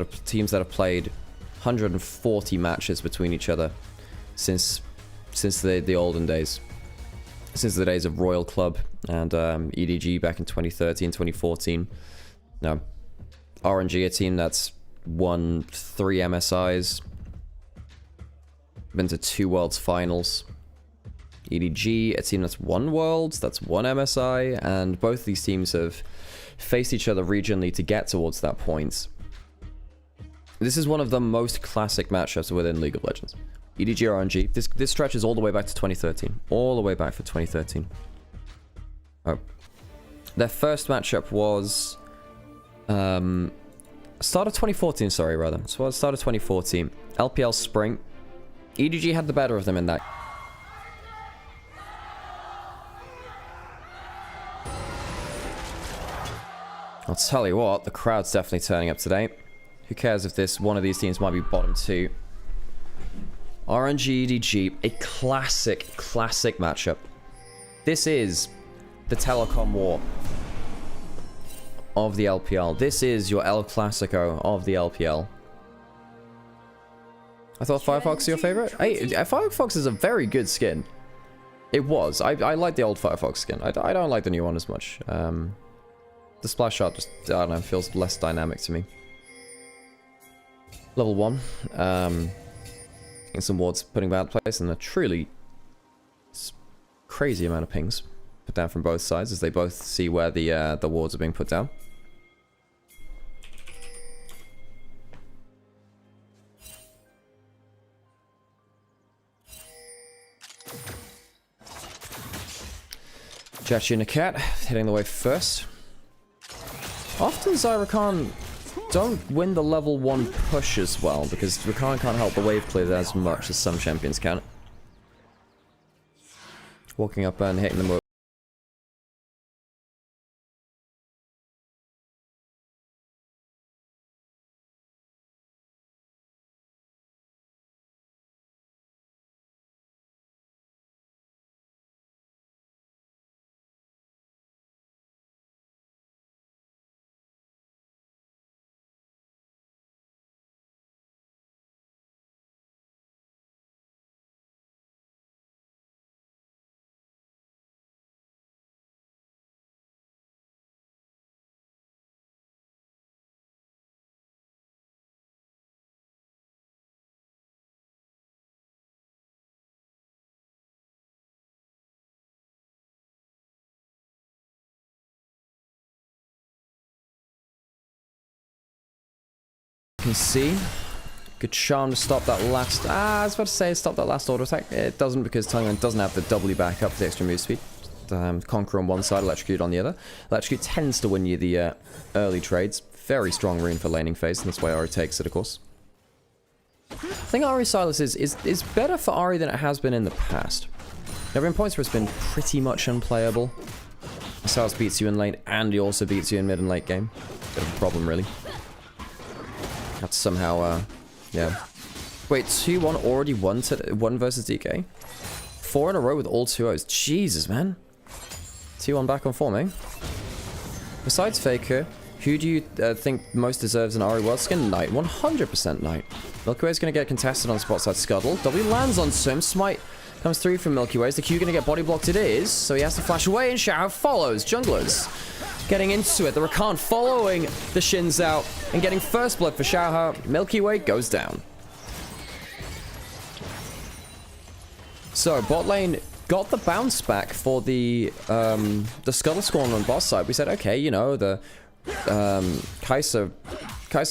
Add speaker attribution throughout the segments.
Speaker 1: teams that have played 140 matches between each other since the olden days. Since the days of Royal Club and EDG back in 2013, 2014. Now, RNG, a team that's won 3 MSIs, been to 2 Worlds Finals. EDG, a team that's won Worlds, that's won MSI, and both these teams have faced each other regionally to get towards that point. This is one of the most classic matchups within League of Legends. EDG RNG. This stretches all the way back to 2013. All the way back for 2013. Oh. Their first matchup was... start of 2014, sorry, rather. So start of 2014. LPL Spring. EDG had the better of them in that. I'll tell you what, the crowd's definitely turning up today. Who cares if one of these teams might be bottom 2. RNG EDG, a classic matchup. This is the telecom war of the LPL. This is your El Clasico of the LPL. I thought Firefox was your favorite? Hey, Firefox is a very good skin. It was. I like the old Firefox skin. I don't like the new one as much. The splash shot just, I don't know, feels less dynamic to me. Level 1. Getting some wards putting bad place, and a truly crazy amount of pings put down from both sides as they both see where the wards are being put down. Jetchi and a cat hitting the wave first. Often Zyrakan don't win the level 1 push as well, because Rakan can't help the wave clear as much as some champions can. Walking up and hitting them over. You can see, good charm to stop that last, I was about to say stop that last auto attack. It doesn't, because Tungman doesn't have the W back up for the extra move speed. Conquer on one side, Electrocute on the other. Electrocute tends to win you the early trades. Very strong rune for laning phase, and that's why Ahri takes it, of course. I think Ahri Silas is better for Ahri than it has been in the past. There have been points where it's been pretty much unplayable. Silas beats you in lane, and he also beats you in mid and late game. Bit of a problem, really. That's somehow, yeah. Wait, 2-1 already won versus DK? 4 in a row with all 2-0s. Jesus, man. 2-1 back on form, eh? Besides Faker, who do you think most deserves an Ahri World skin? Knight. 100% Knight. Milky Way's going to get contested on spot side Scuttle. W lands on Sim. Smite comes through from Milky Way. Is the Q going to get body blocked? It is. So he has to flash away, and Shao follows. Junglers getting into it. The Rakan following the Shins out and getting first blood for Xiaohe. Milky Way goes down. So bot lane got the bounce back for the Scuttle Scorn on boss side. We said, okay, you know, the Kai'Sa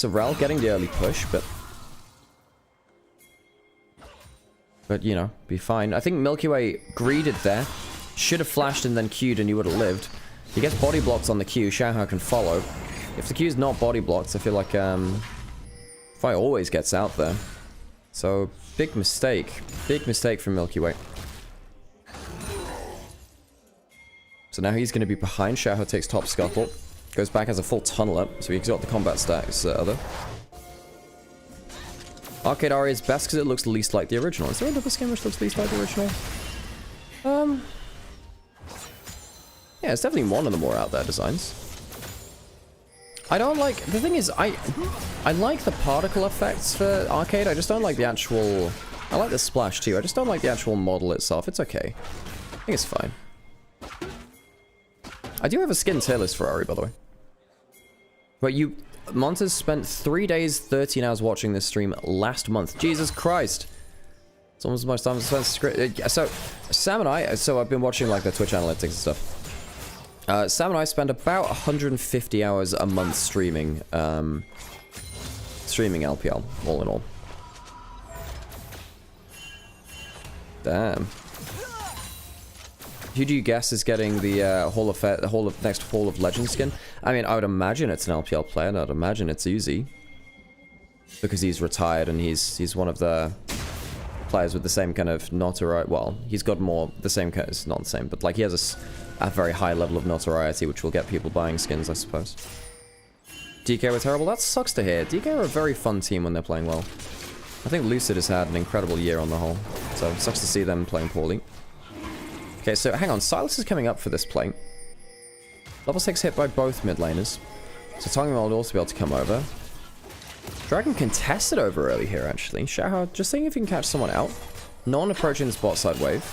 Speaker 1: Rel getting the early push, but you know, be fine. I think Milky Way greeded there. Should have flashed and then Q'd and he would have lived. He gets body blocked on the Q, Xiaohe can follow. If the Q's not body blocked, I feel like Fight always gets out there. So, big mistake from Milky Way. So now he's going to be behind. Xiaohe takes top Scuttle. Goes back as a full tunnel up, so he's got the combat stacks other. Arcade Ahri is best because it looks least like the original. Is there another skin which looks least like the original? Yeah, it's definitely one of the more out there designs. I don't like... The thing is, I like the particle effects for Arcade. I just don't like the actual... I like the splash too. I just don't like the actual model itself. It's okay. I think it's fine. I do have a skin tier list for Ari, by the way. But you... Montez spent 3 days, 13 hours watching this stream last month. Jesus Christ. It's almost as much time as spent... So, Sam and I... So, I've been watching, like, the Twitch analytics and stuff. Sam and I spend about 150 hours a month streaming, streaming LPL, all in all. Damn. Who do you guess is getting the next Hall of Legends skin? I mean, I would imagine it's an LPL player, and I'd imagine it's Uzi. Because he's retired and he's one of the players with the same kind of notoriety. Well, he's got more, the same kind, it's not the same, but like he has a very high level of notoriety, which will get people buying skins, I suppose. DK were terrible? That sucks to hear. DK are a very fun team when they're playing well. I think Lucid has had an incredible year on the whole, so it sucks to see them playing poorly. Okay, so hang on, Silas is coming up for this play. Level 6 hit by both mid laners. So Tongue will also be able to come over. Dragon contested over early here, actually. Xiaohao, just seeing if you can catch someone out. No one approaching this bot side wave.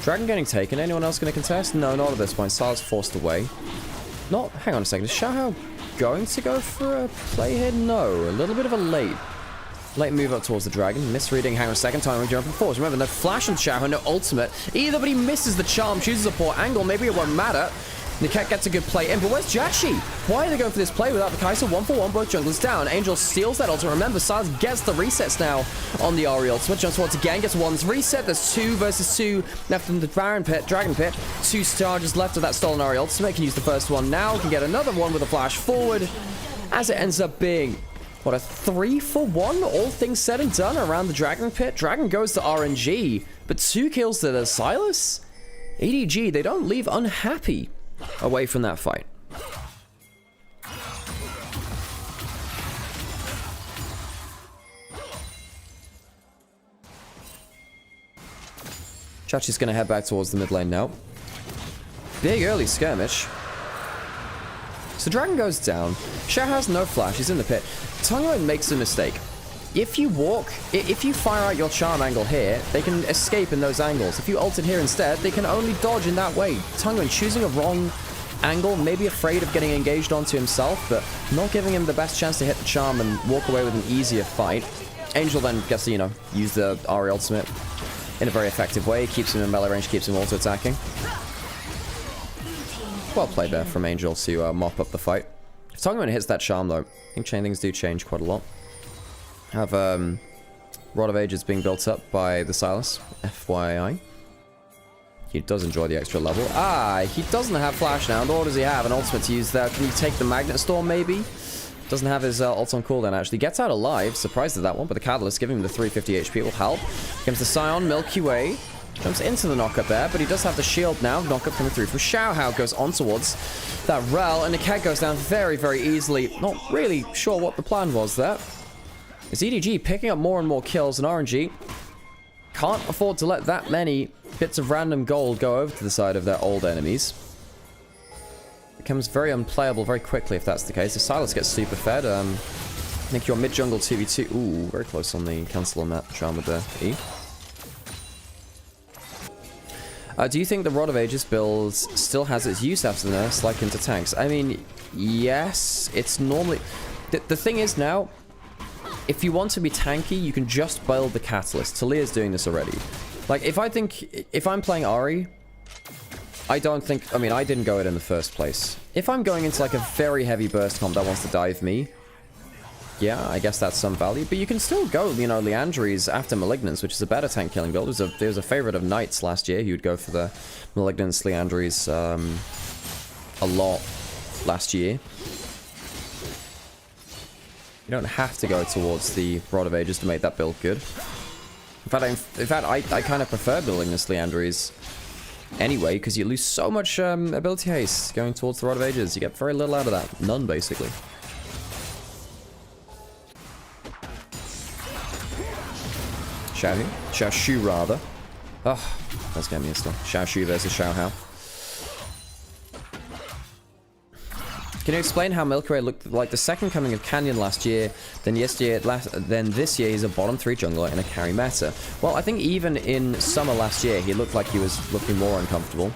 Speaker 1: Dragon getting taken. Anyone else going to contest? No, not at this point. Silas forced away. Not... Hang on a second. Is Xiaohao going to go for a play here? No. A little bit of a late move up towards the dragon. Misreading. Hang on a second. Time to jump and force. Remember, no flash on Xiaohao, no ultimate. Either, but he misses the charm. Chooses a poor angle. Maybe it won't matter. Niket gets a good play in, but where's Jashi? Why are they going for this play without the Kai'Sa? 1-for-1, both junglers down. Angel steals that ultimate. Remember, Silas gets the resets now on the Ahri ultimate. Jumps once again, gets one's reset. There's 2 versus 2 left in the Dragon Pit. 2 charges left of that stolen Ahri ultimate. Can use the first one now. Can get another one with a flash forward. As it ends up being, what, a 3-for-1? All things said and done around the Dragon Pit. Dragon goes to RNG, but 2 kills to the Silas. EDG, they don't leave unhappy away from that fight. Chachi's gonna head back towards the mid lane now. Big early skirmish. So Dragon goes down. Xiao has no flash, he's in the pit. Tongue makes a mistake. If you fire out your charm angle here, they can escape in those angles. If you ult it here instead, they can only dodge in that way. Tungwin choosing a wrong angle, maybe afraid of getting engaged onto himself, but not giving him the best chance to hit the charm and walk away with an easier fight. Angel then gets to, you know, use the Ahri ultimate in a very effective way. Keeps him in melee range, keeps him auto-attacking. Well played there from Angel to mop up the fight. If Tungwin hits that charm though, I think chain things do change quite a lot. Have Rod of Ages being built up by the Silas, FYI. He does enjoy the extra level. He doesn't have flash now, nor does he have an ultimate to use there. Can he take the Magnet Storm maybe? Doesn't have his ult on cooldown actually. Gets out alive, surprised at that one, but the Catalyst giving him the 350 HP will help. Comes the Scion, Milky Way. Jumps into the knockup there, but he does have the shield now. Knockup coming through from Xiaohao, goes on towards that Rel, and the cat goes down very, very easily. Not really sure what the plan was there. Is EDG picking up more and more kills, and RNG can't afford to let that many bits of random gold go over to the side of their old enemies. Becomes very unplayable very quickly if that's the case. If Silas gets super fed, I think your mid-jungle 2v2... Ooh, very close on the cancel on that charm with the E. Do you think the Rod of Ages build still has its use after the nerfs, like into tanks? I mean, yes, it's normally... The thing is now, if you want to be tanky, you can just build the Catalyst. Talia's doing this already. Like, if I'm playing Ahri, I don't think... I mean, I didn't go it in the first place. If I'm going into, like, a very heavy burst comp that wants to dive me, yeah, I guess that's some value. But you can still go, you know, Leandri's after Malignance, which is a better tank killing build. It was a favorite of Knights last year. He would go for the Malignance Leandri's a lot last year. You don't have to go towards the Rod of Ages to make that build good. In fact, I kind of prefer building this Leandri's anyway, because you lose so much ability haste going towards the Rod of Ages. You get very little out of that. None, basically. Xiaoshu rather. Oh, that's getting me a stun. Xiaoshu versus Xiaohao. Can you explain how Milky Way looked like the second coming of Canyon last year, then this year he's a bottom 3 jungler in a carry meta? Well, I think even in summer last year, he looked like he was looking more uncomfortable.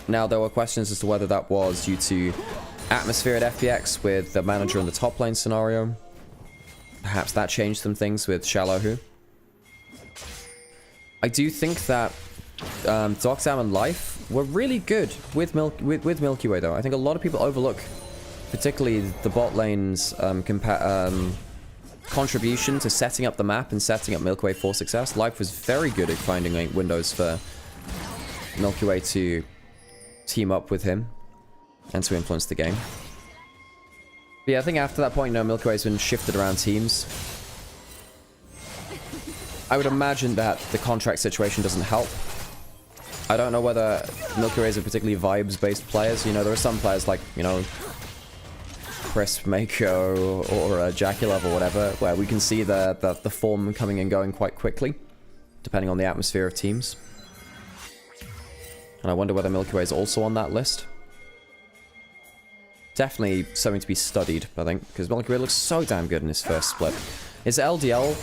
Speaker 1: Now, there were questions as to whether that was due to atmosphere at FPX with the manager in the top lane scenario. Perhaps that changed some things with Shallow. I do think that Doxam and Life were really good with Milky Way, though. I think a lot of people overlook, particularly the bot lane's contribution to setting up the map and setting up Milky Way for success. Life was very good at finding windows for Milky Way to team up with him and to influence the game. But yeah, I think after that point, Milky Way's been shifted around teams. I would imagine that the contract situation doesn't help. I don't know whether Milky Ways are particularly vibes-based players. You know, there are some players like, you know, Chris Mako or Jackie Love or whatever, where we can see the form coming and going quite quickly, depending on the atmosphere of teams. And I wonder whether Milky Way is also on that list. Definitely something to be studied, I think, because Milky Way looks so damn good in his first split. His LDL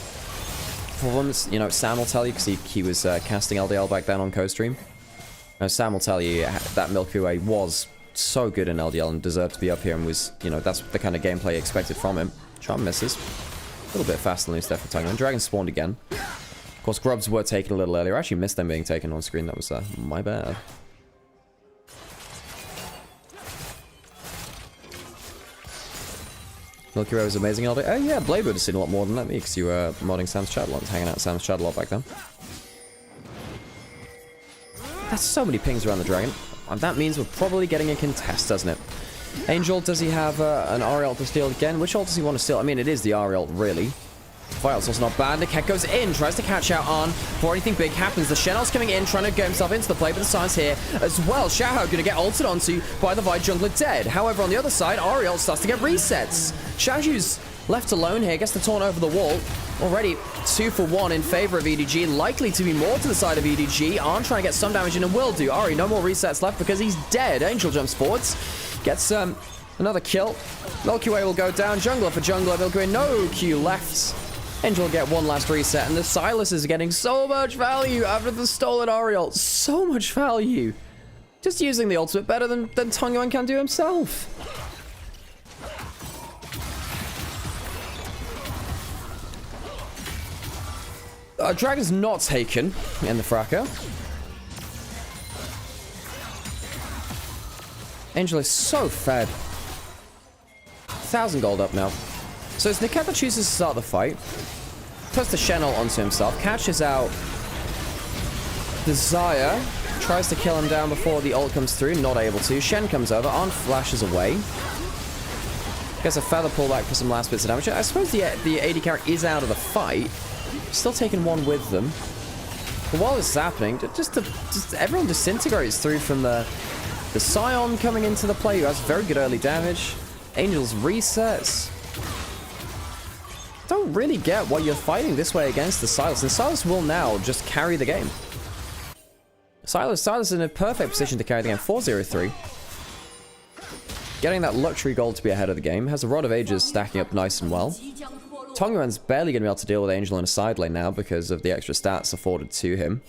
Speaker 1: performance, you know, Sam will tell you, because he was casting LDL back then on co-stream. Sam will tell you that Milky Way was so good in LDL and deserved to be up here and was, you know, that's the kind of gameplay expected from him. Charm misses. A little bit faster than Stefan Tongue. And Dragon spawned again. Of course, grubs were taken a little earlier. I actually missed them being taken on screen. That was my bad. Milky Way was amazing LDL. Oh yeah, Blade would have seen a lot more than that, because you were modding Sam's chat a lot, hanging out Sam's chat a lot back then. That's so many pings around the dragon. And that means we're probably getting a contest, doesn't it? Angel, does he have an Ari ult to steal again? Which ult does he want to steal? I mean, it is the Ari ult, really. Fire ult's also not bad. The Ket goes in, tries to catch out on before anything big happens. The Shenel's coming in, trying to get himself into the play, but the Science here as well. Xiaohao going to get ulted onto by the Vide jungler dead. However, on the other side, Ari ult starts to get resets. Xiaohu's left alone here, gets the taunt over the wall. Already 2 for 1 in favor of EDG, likely to be more to the side of EDG. Arn trying to get some damage in and will do. Ari, no more resets left because he's dead. Angel jumps forwards, gets another kill. Milky Way will go down. Jungler for jungler. Milky Way, no Q left. Angel will get one last reset, and the Silas is getting so much value after the stolen Ari ult. So much value. Just using the ultimate better than Tongyuan can do himself. Dragon's not taken in the fracker. Angel is so fed. 1,000 gold up now. So it's Niketa chooses to start the fight. Puts the Shenel onto himself. Catches out Desire. Tries to kill him down before the ult comes through. Not able to. Shen comes over. Arn flashes away. Gets a feather pullback for some last bits of damage. I suppose the AD character is out of the fight. Still taking one with them. But while this is happening, just everyone disintegrates through from the Scion coming into the play, who has very good early damage. Angel's resets. Don't really get why you're fighting this way against the Silas. And Silas will now just carry the game. Silas is in a perfect position to carry the game. 4-0-3. Getting that luxury gold to be ahead of the game. Has a Rod of Ages stacking up nice and well. Tongyuan's barely going to be able to deal with Angel in a side lane now because of the extra stats afforded to him.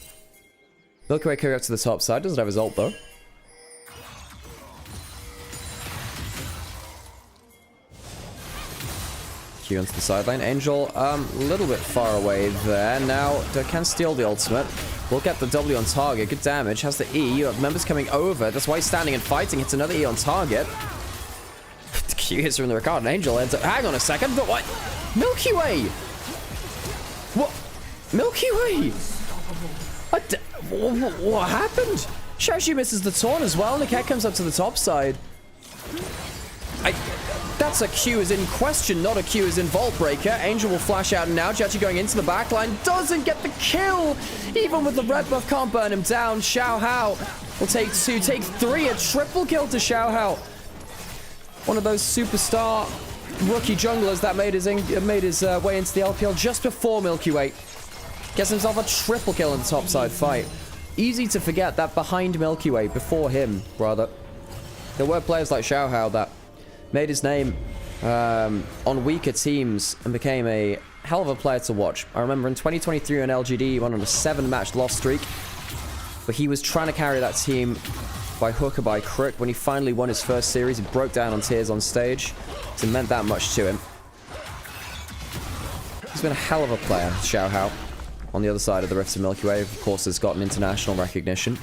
Speaker 1: Milky Way carry up to the top side. Doesn't have his ult though. Q into the side lane. Angel, a little bit far away there. Now, can steal the ultimate. We'll get the W on target. Good damage. Has the E. You have members coming over. That's why he's standing and fighting. Hits another E on target. The Q hits from the Ricard, and Angel ends up... Hang on a second, but what? Milky Way! What? Milky Way! What happened? Shaoxi misses the taunt as well. Niket comes up to the top side. That's a Q is in question, not a Q is in Vault Breaker. Angel will flash out now. Jiachi going into the backline. Doesn't get the kill! Even with the red buff, can't burn him down. Xiaohao will take 2, take 3. A triple kill to Xiaohao. One of those superstar rookie junglers that made his way into the LPL just before Milky Way. Gets himself a triple kill in the topside fight. Easy to forget that behind Milky Way, before him, rather, there were players like Xiaohao that made his name on weaker teams and became a hell of a player to watch. I remember in 2023 on LGD, he went on a 7-match loss streak, but he was trying to carry that team by hook or by crook. When he finally won his first series, he broke down on tears on stage. It meant that much to him. He's been a hell of a player, Xiao Hao. On the other side of the Rift of Milky Way, of course, has gotten international recognition.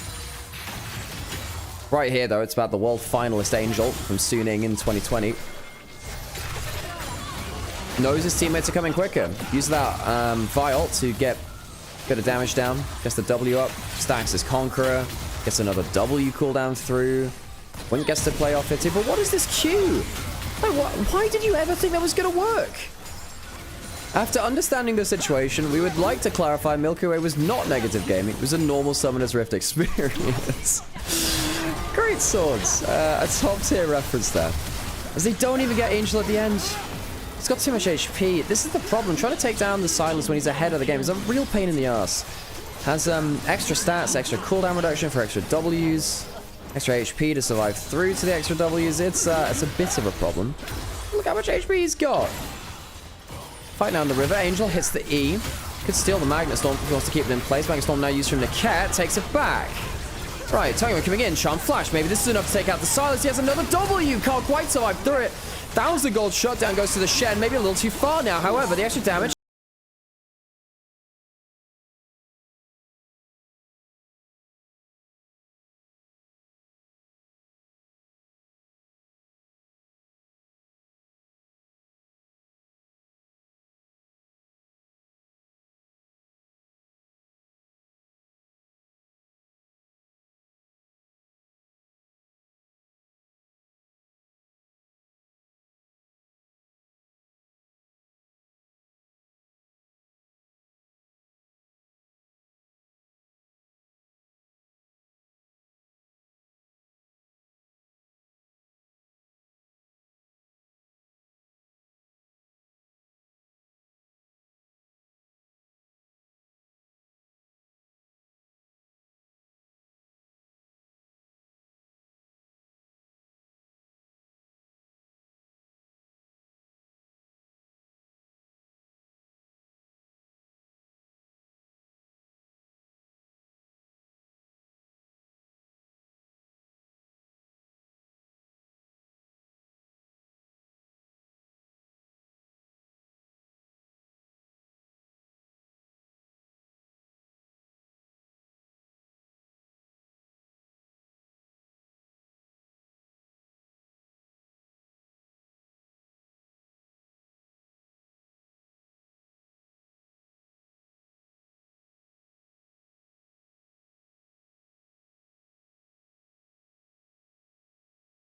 Speaker 1: Right here, though, it's about the world finalist Angel from Suning in 2020. Knows his teammates are coming quicker. Use that Vi ult to get a bit of damage down. Gets the W up. Stacks his Conqueror. Gets another W cooldown through. Wink gets to play off it too. But what is this Q? Like, why did you ever think that was going to work? After understanding the situation, we would like to clarify Milky Way was not negative gaming. It was a normal Summoner's Rift experience. Great swords. A top tier reference there. As they don't even get Angel at the end. He's got too much HP. This is the problem. Trying to take down the Silence when he's ahead of the game is a real pain in the ass. Has extra stats, extra cooldown reduction for extra Ws, extra HP to survive through to the extra Ws. It's a bit of a problem. Look how much HP he's got. Fight down the river. Angel hits the E. Could steal the Magnet Storm if he wants to keep it in place. Magnet Storm now used from the cat. Takes it back. Right, Tonga coming in. Charm Flash. Maybe this is enough to take out the Silence. He has another W. Can't quite survive through it. That was the gold shutdown. Goes to the shed. Maybe a little too far now. However, the extra damage.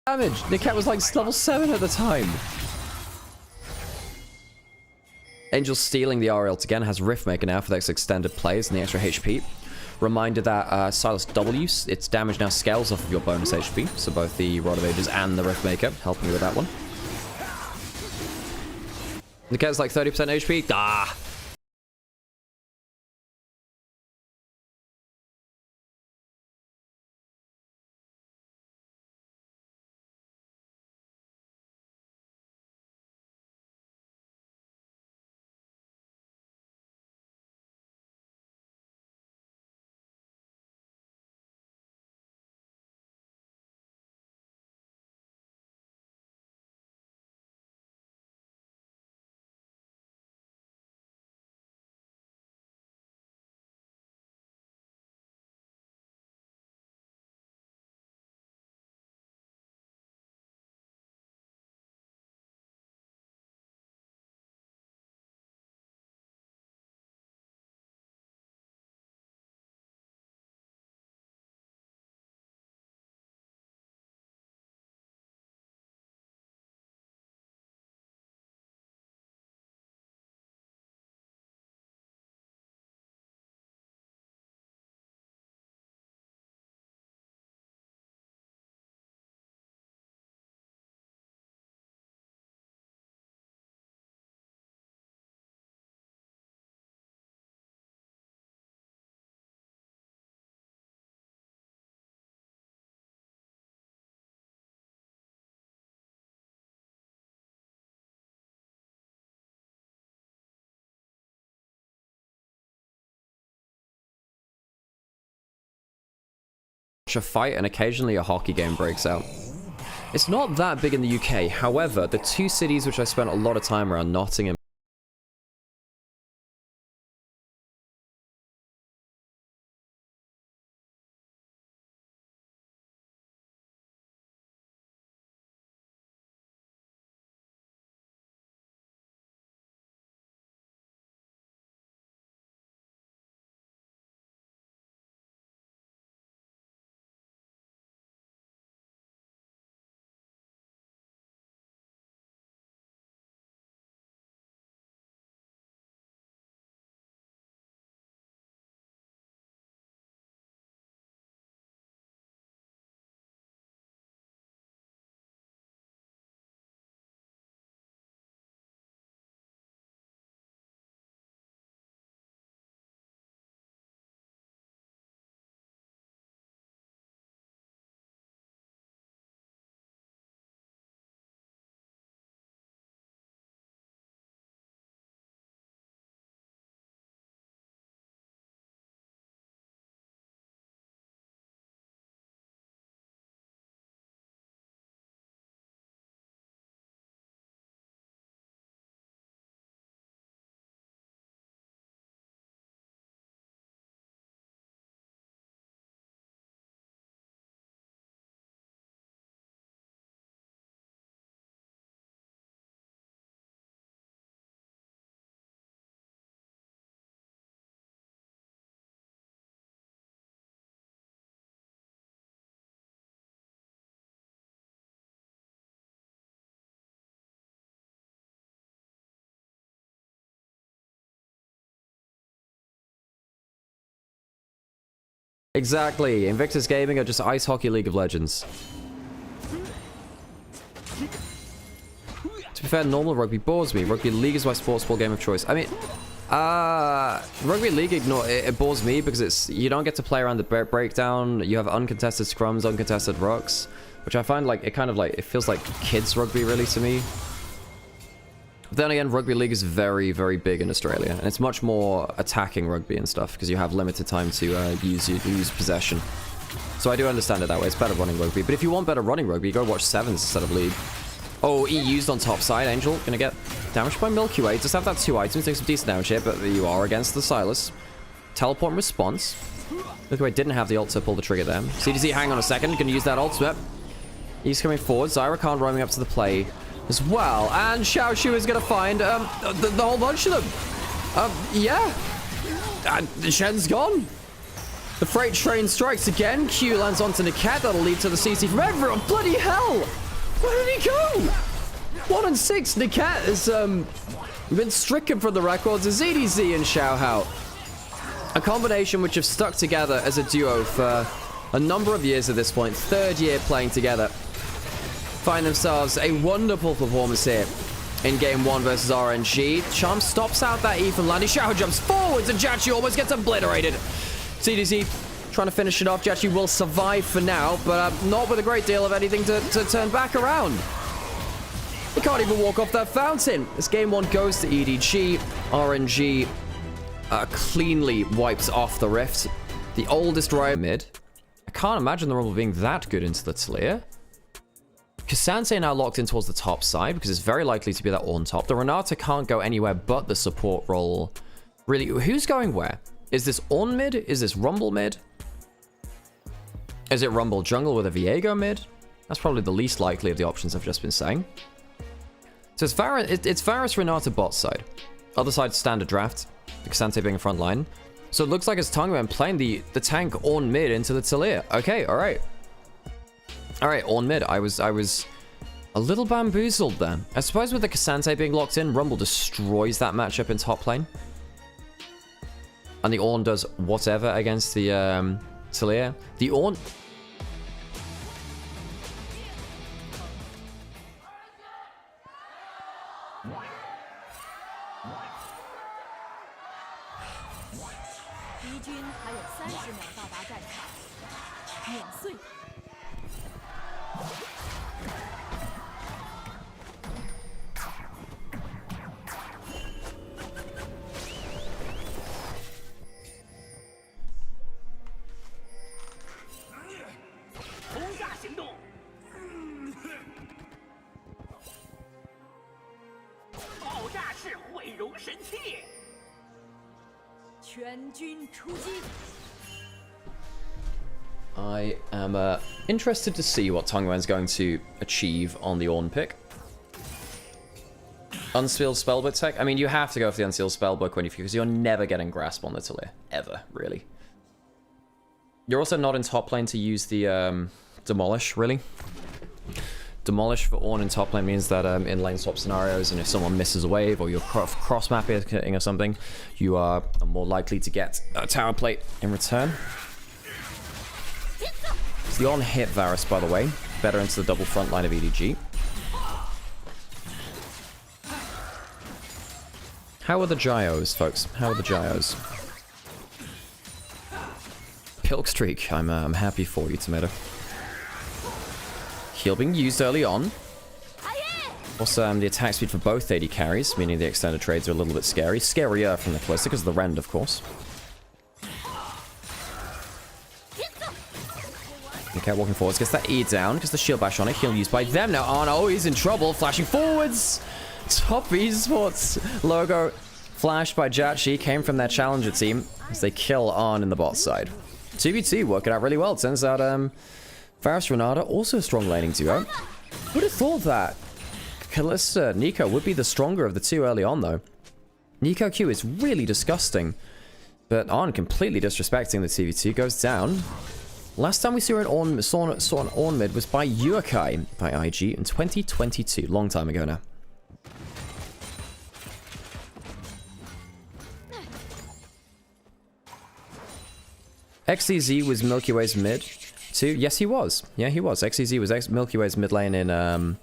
Speaker 1: Damage. The cat was like level 7 at the time. Angel stealing the RL again, has Riftmaker now for those extended plays and the extra HP. Reminder that Silas W, its damage now scales off of your bonus HP, so both the Rod of Ages and the Riftmaker helping you with that one. The cat's like 30% HP. Ah! watch a fight and occasionally a hockey game breaks out. It's not that big in the UK. However, the two cities which I spent a lot of time around, Nottingham. Exactly. Invictus Gaming are just Ice Hockey League of Legends. To be fair, normal rugby bores me. Rugby League is my sports ball game of choice. I mean, Rugby League, it bores me because you don't get to play around the breakdown. You have uncontested scrums, uncontested rucks, which I find like, it feels like kids rugby really to me. But then again, Rugby League is very, very big in Australia, and it's much more attacking rugby and stuff because you have limited time to use possession. So I do understand it that way. It's better running rugby. But if you want better running rugby, you go watch Sevens instead of League. Oh, E used on top side. Angel gonna get damaged by Milky Way. Just have that 2 items, doing some decent damage here, but you are against the Silas. Teleport and response. Milky Way didn't have the ult to pull the trigger there. CDZ, hang on a second. Gonna use that ultimate. He's coming forward. Zyra Khan roaming up to the play as well. And Xiao Shu is going to find the whole bunch of them. Yeah. Shen's gone. The freight train strikes again. Q lands onto Niket. That'll lead to the CC from everyone. Bloody hell. Where did he go? 1 and 6. Niket has been stricken from the records as EDG and Xiao Hao. A combination which have stuck together as a duo for a number of years at this point. 3rd year playing together. Find themselves a wonderful performance here in game 1 versus RNG. Charm stops out that E from landing. Xiao jumps forwards and Jachi almost gets obliterated. CDC trying to finish it off. Jachi will survive for now, but not with a great deal of anything to turn back around. He can't even walk off that fountain. As game 1 goes to EDG, RNG cleanly wipes off the rift. The oldest riot mid. I can't imagine the Rumble being that good into the Talia. Cassante now locked in towards the top side because it's very likely to be that on top. The Renata can't go anywhere but the support role. Really, who's going where? Is this on mid? Is this Rumble mid? Is it Rumble jungle with a Viego mid? That's probably the least likely of the options I've just been saying. So it's Varus Renata bot side. Other side standard draft. The Cassante being a front line. So it looks like it's Tungman playing the tank on mid into the Talia. Okay, alright. Alright, on mid. I was a little bamboozled there. I suppose with the Cassante being locked in, Rumble destroys that matchup in top lane. And the Ornn does whatever against the Talia. The Ornn... I am interested to see what Tongwen's going to achieve on the Ornn pick. Unsealed Spellbook tech? I mean, you have to go for the Unsealed Spellbook because you're never getting Grasp on the Talir. Ever, really. You're also not in top lane to use the Demolish, really. Demolish for Ornn in top lane means that in lane swap scenarios, and if someone misses a wave or you're cross-mapping or something, you are more likely to get a tower plate in return. So the Ornn hit Varus, by the way. Better into the double front line of EDG. How are the Gyos, folks? How are the Gyos? Pilk streak. I'm happy for you, Tomato. Heal being used early on. Also, the attack speed for both AD carries, meaning the extended trades are a little bit scary. Scarier from the Kalista because of the rend, of course. Okay, walking forwards. Gets that E down. Gets the shield bash on it. Heal used by them. Now Arno, he's in trouble. Flashing forwards. Top esports logo flashed by Jachi came from their challenger team as they kill Arn in the bot side. 2v2 working out really well. Turns out Varus Renata also a strong laning duo. Would have thought that Kalista Nico would be the stronger of the two early on though. Nico Q is really disgusting, but Arn completely disrespecting the 2v2 goes down. Last time we saw an Ornn mid was by Yuakai by IG in 2022, long time ago now. XEZ was Milky Way's mid too. Yes, he was. Yeah, he was. XEZ was Milky Way's mid lane in yeah,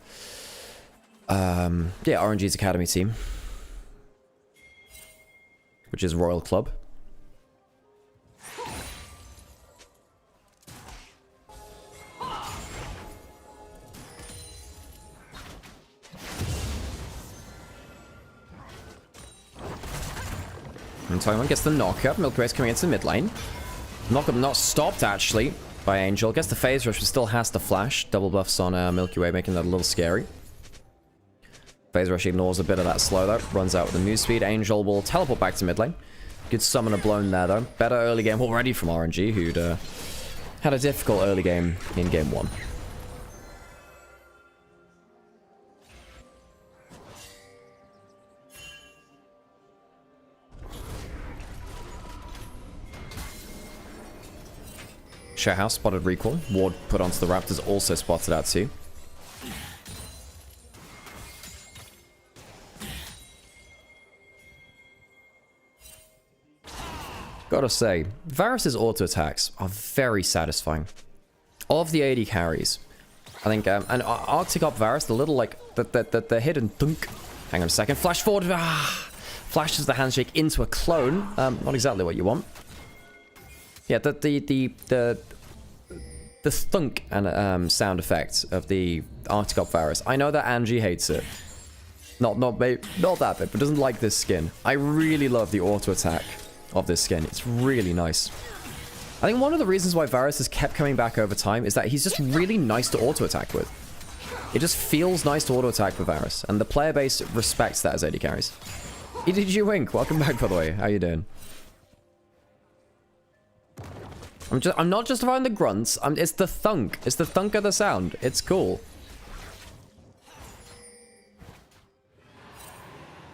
Speaker 1: RNG's academy team, which is Royal Club. And Taiwan gets the knockup. Milky Way's coming into the mid lane. Knockup not stopped, actually, by Angel. Gets the phase rush, but still has to flash. Double buffs on Milky Way, making that a little scary. Phase rush ignores a bit of that slow, though. Runs out with the move speed. Angel will teleport back to mid lane. Good summoner blown there, though. Better early game already from RNG, who'd had a difficult early game in game 1. Sharehouse spotted recall. Ward put onto the Raptors also spotted out too. Gotta say, Varus' auto attacks are very satisfying. Of the AD carries, I think, and Arctic Up Varus, the little like the hidden thunk. Hang on a second. Flash forward. Flashes the handshake into a clone. Not exactly what you want. Yeah, the thunk and sound effect of the Arctic Up Varus. I know that Angie hates it. Not that bit, but doesn't like this skin. I really love the auto attack of this skin. It's really nice. I think one of the reasons why Varus has kept coming back over time is that he's just really nice to auto attack with. It just feels nice to auto attack with Varus, and the player base respects that as AD carries. EDG Wink, welcome back, by the way. How you doing? I'm not justifying the grunts. It's the thunk. It's the thunk of the sound. It's cool.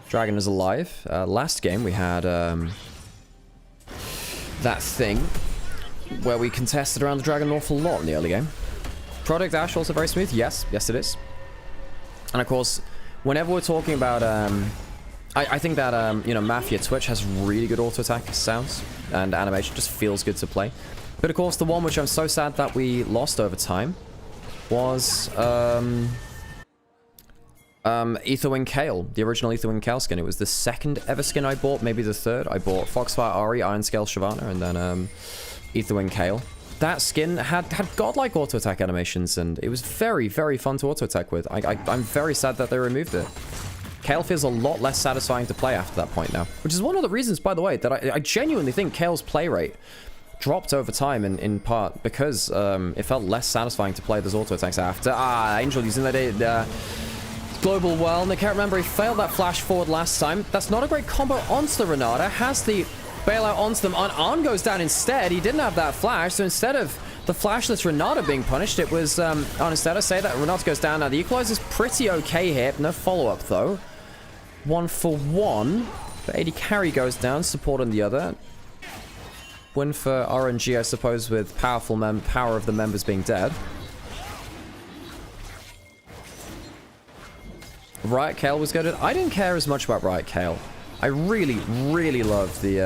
Speaker 1: Dragon is alive. Last game we had that thing where we contested around the dragon an awful lot in the early game. Product Ash also very smooth. Yes, yes it is. And of course, whenever we're talking about I think that you know, Mafia Twitch has really good auto attack sounds and animation. Just feels good to play. But of course, the one which I'm so sad that we lost over time was Aetherwing Kale, the original Aetherwing Kale skin. It was the second ever skin I bought, maybe the third. I bought Foxfire Ari, Ironscale Shyvana, and then Aetherwing Kale. That skin had godlike auto attack animations, and it was very, very fun to auto attack with. I'm very sad that they removed it. Kale feels a lot less satisfying to play after that point now, which is one of the reasons, by the way, that I genuinely think Kale's play rate dropped over time, in part because it felt less satisfying to play those auto attacks after. Angel using that Global Whelm. I can't remember, he failed that flash forward last time. That's not a great combo onto the Renata. Has the bailout onto them. Arn goes down instead. He didn't have that flash, so instead of the flashless Renata being punished, it was instead I say that Renata goes down. Now the equalizer's pretty okay here. No follow-up though. 1 for 1. The AD carry goes down, support on the other. Win for RNG, I suppose, with power of the members being dead. Riot Kale was good. I didn't care as much about Riot Kale. I really, really love the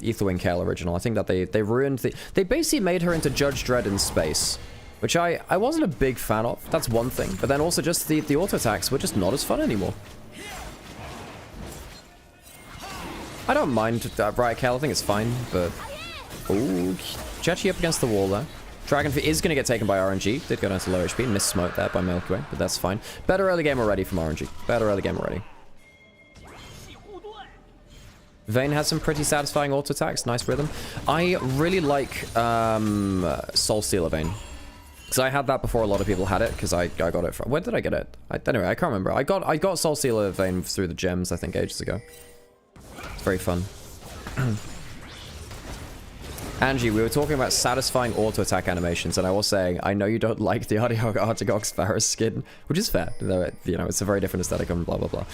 Speaker 1: Aetherwing Kale original. I think that they ruined the... They basically made her into Judge Dredd in space, which I wasn't a big fan of. That's one thing. But then also just the auto attacks were just not as fun anymore. I don't mind Riot Kale. I think it's fine, but... Ooh, Chachi up against the wall there. Dragonfly is going to get taken by RNG. Did go down to low HP. Missed smoke there by Milky Way, but that's fine. Better early game already from RNG. Better early game already. Vayne has some pretty satisfying auto attacks. Nice rhythm. I really like Soul Stealer Vayne. Because I had that before a lot of people had it, because I got it from... Where did I get it? Anyway, I can't remember. I got Soul Stealer Vayne through the gems, I think, ages ago. It's very fun. Angie, we were talking about satisfying auto attack animations, and I was saying, I know you don't like the Artigox Varus skin, which is fair. Though you know, it's a very different aesthetic and blah blah blah.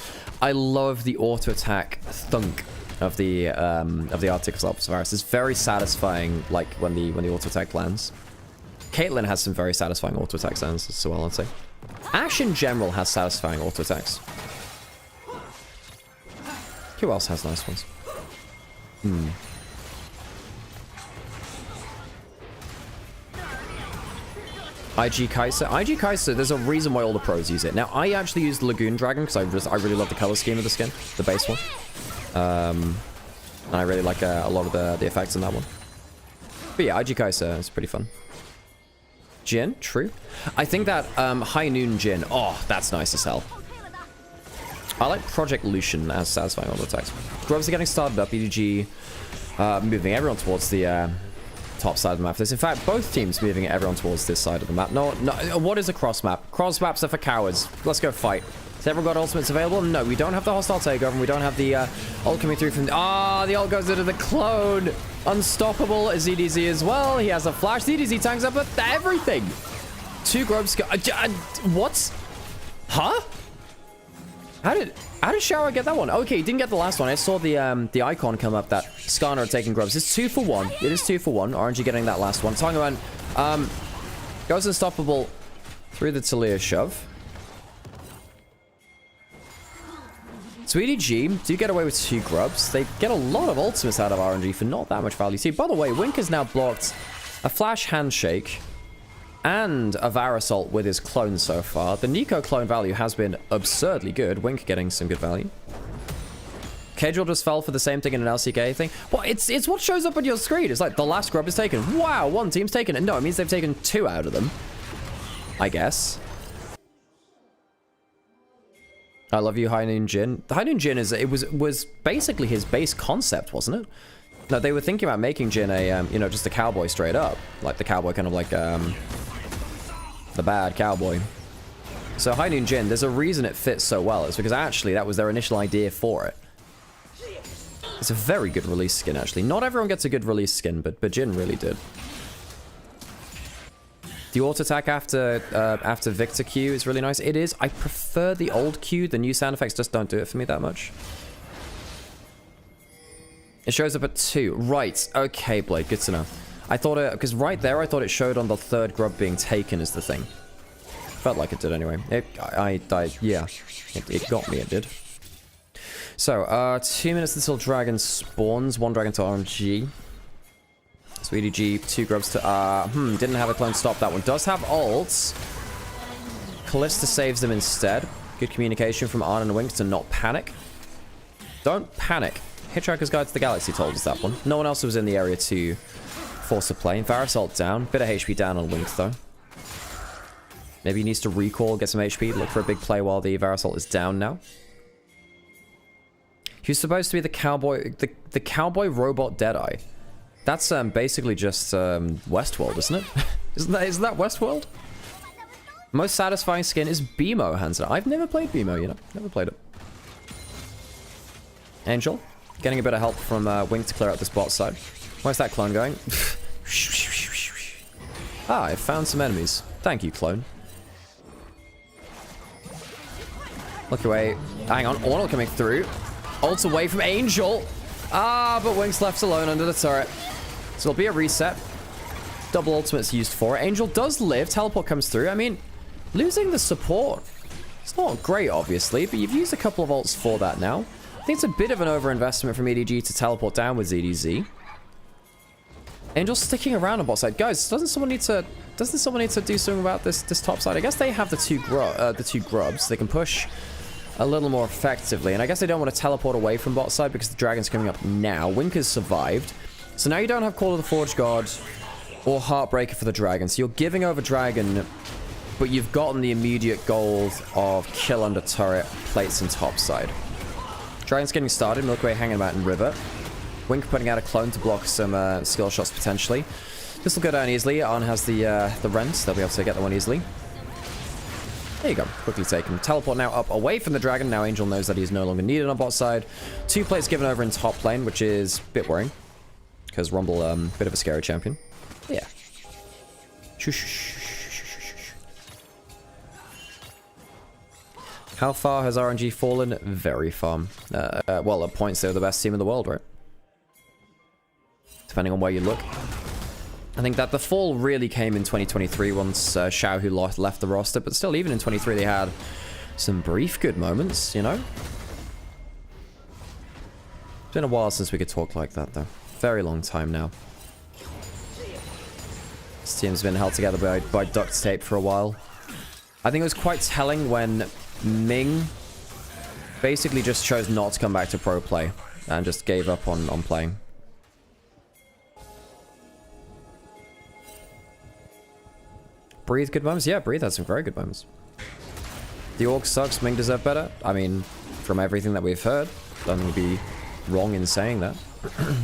Speaker 1: I love the auto attack thunk of the Artigox Varus. It's very satisfying, like when the auto attack lands. Caitlyn has some very satisfying auto attack sounds as well, I'd say. Ashe in general has satisfying auto attacks. Who else has nice ones? IG Kai'Sa, there's a reason why all the pros use it. Now, I actually use the Lagoon Dragon because I really love the color scheme of the skin, the base one. And I really like a lot of the effects in that one. But yeah, IG Kai'Sa is pretty fun. Jhin, true. I think that High Noon Jhin, oh, that's nice as hell. I like Project Lucian as satisfying auto attacks. Grubs are getting started up, EDG moving everyone towards the top side of the map. There's in fact both teams moving everyone towards this side of the map. No, what is a cross map? Cross maps are for cowards. Let's go fight. Has everyone got ultimates available? No, we don't have the hostile takeover, and we don't have the ult coming through from... the ult goes into the clone. Unstoppable is EDZ as well. He has a flash. The EDZ tanks up with everything. 2 grubs go... what? Huh? How did Shower get that one? Okay, he didn't get the last one. I saw the icon come up that Skarner had taken grubs. It's 2 for 1. It is 2 for 1. RNG getting that last one. Tonga goes unstoppable through the Talia shove. So EDG do get away with 2 grubs. They get a lot of ultimates out of RNG for not that much value. See, by the way, Wink has now blocked a flash handshake and a Varus ult with his clone so far. The Nico clone value has been absurdly good. Wink getting some good value. Kedril just fell for the same thing in an LCK thing. Well, it's what shows up on your screen. It's like the last grub is taken. Wow, one team's taken it. No, it means they've taken 2 out of them, I guess. I love you, High Noon Jhin. The High Noon Jhin was basically his base concept, wasn't it? No, they were thinking about making Jhin a you know, just a cowboy straight up, like the cowboy, kind of like the bad cowboy. So High Noon Jhin, there's a reason it fits so well. It's because actually that was their initial idea for it. It's a very good release skin, actually. Not everyone gets a good release skin, but Jhin really did. The auto attack after Victor Q is really nice. It is. I prefer the old Q. The new sound effects just don't do it for me that much. It shows up at 2. Right. Okay, Blade. Good to know. I thought it... Because right there, I thought it showed on the 3rd grub being taken as the thing. Felt like it did anyway. Yeah. It got me, it did. So, 2 minutes until Dragon spawns. 1 Dragon to RNG. So EDG, 2 grubs to... didn't have a clone stop that one. Does have ults. Callista saves them instead. Good communication from Arn and Wink to not panic. Don't panic. Hitchhiker's Guide to the Galaxy told us that one. No one else was in the area to force a play. Varus ult down. Bit of HP down on Wink, though. Maybe he needs to recall, get some HP, look for a big play while the Varus ult is down now. He's supposed to be the cowboy... The cowboy robot Deadeye. That's basically just Westworld, isn't it? Isn't that Westworld? Most satisfying skin is BMO, hands down. I've never played BMO, you know. Never played it. Angel, getting a bit of help from Wink to clear out this bot side. Where's that clone going? Ah, I found some enemies. Thank you, clone. Look away. Hang on, Ornal coming through. Ult away from Angel. Ah, but Wink's left alone under the turret. So it'll be a reset. Double ultimate's used for it. Angel does live. Teleport comes through. I mean, losing the support, it's not great, obviously, but you've used a couple of ults for that now. I think it's a bit of an overinvestment from EDG to teleport down with ZDZ. Angel's sticking around on bot side. Guys, doesn't someone need to do something about this top side? I guess they have the two grubs. They can push a little more effectively, and I guess they don't want to teleport away from bot side because the dragon's coming up now. Wink has survived, so now you don't have Call of the Forge God or Heartbreaker for the dragon, so you're giving over dragon, but you've gotten the immediate gold of kill under turret, plates, and top side. Dragon's getting started. Milky Way hanging about in river. Wink putting out a clone to block some skill shots potentially. This will go down easily. Arn has the rent. They'll be able to get the one easily. There you go. Quickly taken. Teleport now up away from the dragon. Now Angel knows that he's no longer needed on bot side. 2 plates given over in top lane, which is a bit worrying. Because Rumble, bit of a scary champion. Yeah. How far has RNG fallen? Very far. Well, at points they're the best team in the world, right? Depending on where you look. I think that the fall really came in 2023 once Xiaohu left the roster, but still, even in 23 they had some brief good moments, you know? It's been a while since we could talk like that, though. Very long time now. This team's been held together by duct tape for a while. I think it was quite telling when Ming basically just chose not to come back to pro play and just gave up on playing. Breathe good moments? Yeah, Breathe had some very good moments. The Orc sucks, Ming deserved better. I mean, from everything that we've heard, don't think we'd be wrong in saying that.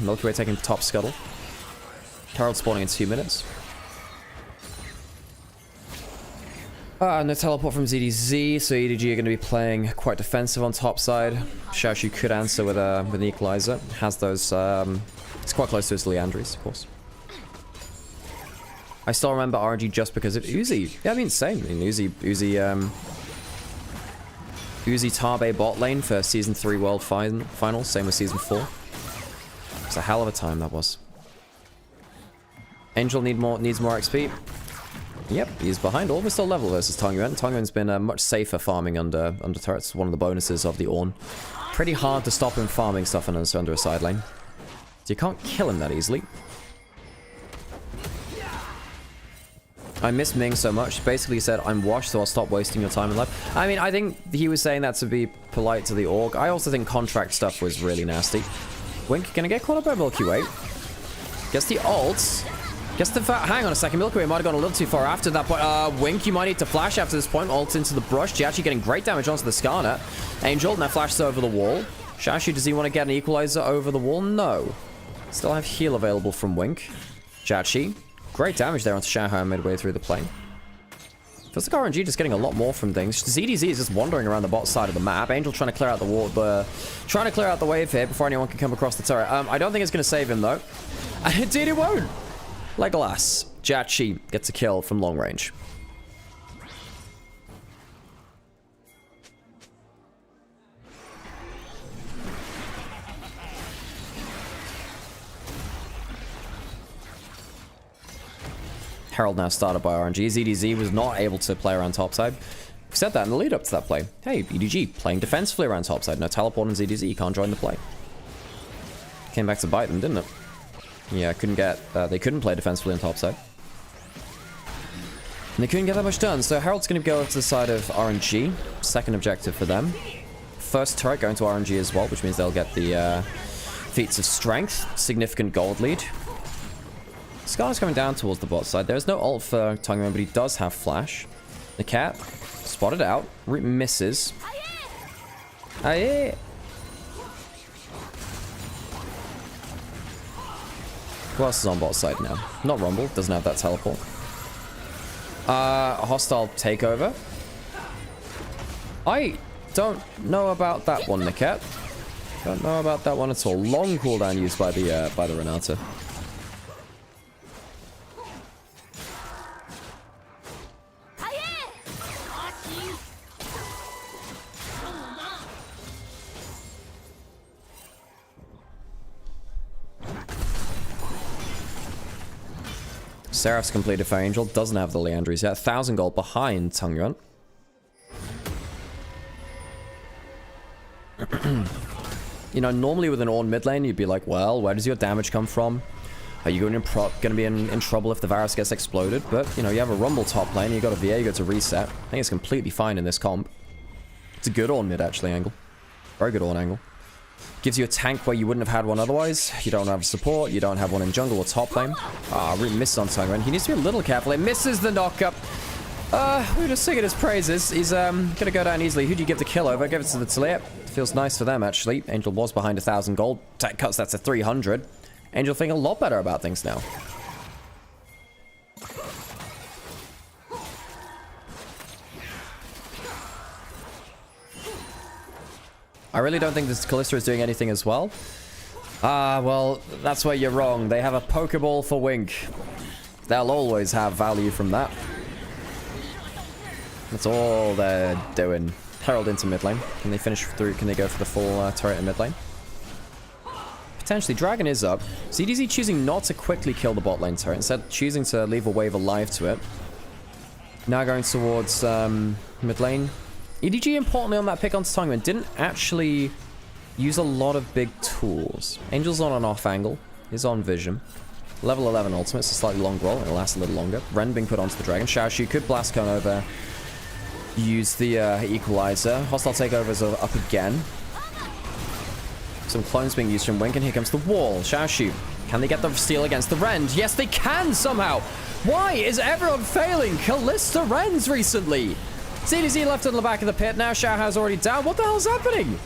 Speaker 1: Milky Way taking top scuttle. Herald spawning in 2 minutes. No teleport from ZDZ, so EDG are going to be playing quite defensive on top side. Xiaoshu could answer with an equalizer. Has those, it's quite close to his Leandries, of course. I still remember RNG just because of Uzi. Yeah, I mean, same. I mean, Uzi Tabe bot lane for Season 3 World Final, same with Season 4. It's a hell of a time that was. Angel needs more XP. Yep, he's behind. Almost still level versus Tongyuan. Tongyuan's been much safer farming under turrets. One of the bonuses of the Ornn. Pretty hard to stop him farming stuff under a side lane. So you can't kill him that easily. I miss Ming so much. Basically said, I'm washed, so I'll stop wasting your time in life. I mean, I think he was saying that to be polite to the org. I also think contract stuff was really nasty. Wink gonna get caught up by Milky Way. Gets the ults. Gets the hang on a second. Milky Way might have gone a little too far after that point. Wink, you might need to flash after this point. Ult into the brush. Jiachi getting great damage onto the Skarner. Angel now flashes over the wall. Xiaoshu, does he want to get an equalizer over the wall? No. Still have heal available from Wink. Jiachi. Great damage there onto Xiaohu midway through the plane. Feels like RNG just getting a lot more from things. ZDZ is just wandering around the bot side of the map. Angel trying to clear out the wall, trying to clear out the wave here before anyone can come across the turret. I don't think it's going to save him though. And indeed it won't. Legolas. Jiachi gets a kill from long range. Herald now started by RNG. ZDZ was not able to play around topside. We said that in the lead up to that play. Hey, EDG playing defensively around topside. No teleport on ZDZ. You can't join the play. Came back to bite them, didn't it? Yeah, they couldn't play defensively on topside. And they couldn't get that much done. So Herald's going to go over to the side of RNG. Second objective for them. First turret going to RNG as well, which means they'll get the feats of strength. Significant gold lead. Skar's coming down towards the bot side. There's no ult for Tongyuan, but he does have flash. The cat spotted out. Misses. Aye. Who else is on bot side now? Not Rumble. Doesn't have that teleport. Hostile takeover. I don't know about that one, Niket. Don't know about that one at all. Long cooldown used by the Renata. Seraph's completed for Angel. Doesn't have the Liandry's yet. 1,000 gold behind Tungyuan. You know, normally with an Ornn mid lane, you'd be like, well, where does your damage come from? Are you going to be in trouble if the Varus gets exploded? But, you know, you have a Rumble top lane, you got a VA, you got to reset. I think it's completely fine in this comp. It's a good Ornn mid, actually, angle. Very good Ornn angle. Gives you a tank where you wouldn't have had one otherwise. You don't have support, you don't have one in jungle or top lane. Ah, really missed on Tungyuan. He needs to be a little careful. It misses the knockup. We're just singing his praises. He's gonna go down easily. Who do you give the kill over? Give it to the Talia. Feels nice for them, actually. Angel was behind 1,000 gold. That cuts that to 300. Angel thinking a lot better about things now. I really don't think this Kalista is doing anything as well. Well, that's where you're wrong. They have a Pokeball for Wink. They'll always have value from that. That's all they're doing. Herald into mid lane. Can they finish through? Can they go for the full turret in mid lane? Potentially. Dragon is up. ZDZ choosing not to quickly kill the bot lane turret. Instead, choosing to leave a wave alive to it. Now going towards mid lane. EDG, importantly on that pick onto Tungyuan, didn't actually use a lot of big tools. Angel's on an off angle. He's on vision. Level 11 ultimate, so slightly long roll. It'll last a little longer. Ren being put onto the dragon. Xiaoxu could blast cone over. Use the equalizer. Hostile takeovers are up again. Some clones being used from Wink, and here comes the wall. Xiaoxu. Can they get the steal against the Rend? Yes, they can somehow. Why is everyone failing Kalista Rends recently? ZDZ left in the back of the pit. Now Xiaohao's already down. What the hell's happening?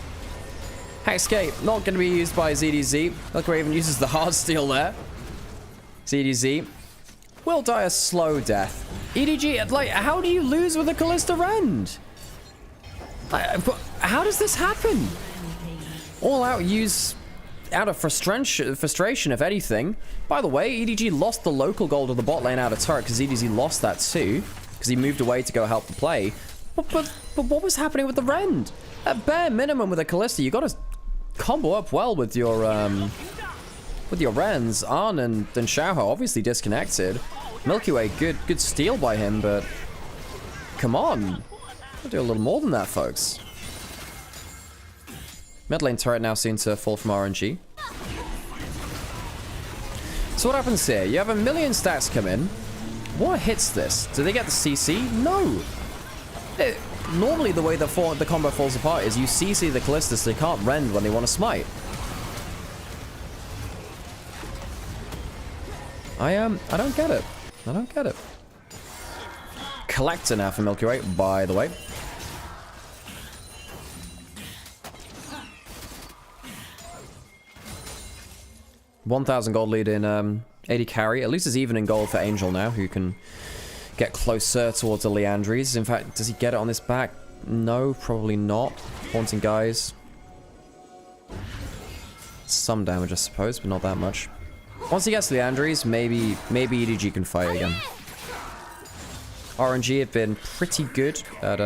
Speaker 1: Hexcape not going to be used by ZDZ. Look, Raven uses the hard steal there. ZDZ will die a slow death. EDG, like, how do you lose with a Kalista Rend? How does this happen? All out use out of frustration, if anything. By the way, EDG lost the local gold of the bot lane out of turret because EDG lost that too. Because he moved away to go help the play. But what was happening with the Rend? At bare minimum with a Kalista, you got to combo up well with your Rens. Arn and Xiaohao obviously disconnected. Milky Way, good steal by him, but come on. I'll do a little more than that, folks. Mid lane turret now soon to fall from RNG. So what happens here? You have a million stacks come in. What hits this? Do they get the CC? No. Normally the way the combo falls apart is you CC the Kalista so they can't rend when they want to smite. I don't get it. I don't get it. Collector now for Milky Way, by the way. $1,000 gold lead in 80 carry. At least it's even in gold for Angel now, who can get closer towards the Liandry's. In fact, does he get it on this back? No, probably not. Haunting guys. Some damage, I suppose, but not that much. Once he gets Liandry's, maybe EDG can fight again. RNG have been pretty good at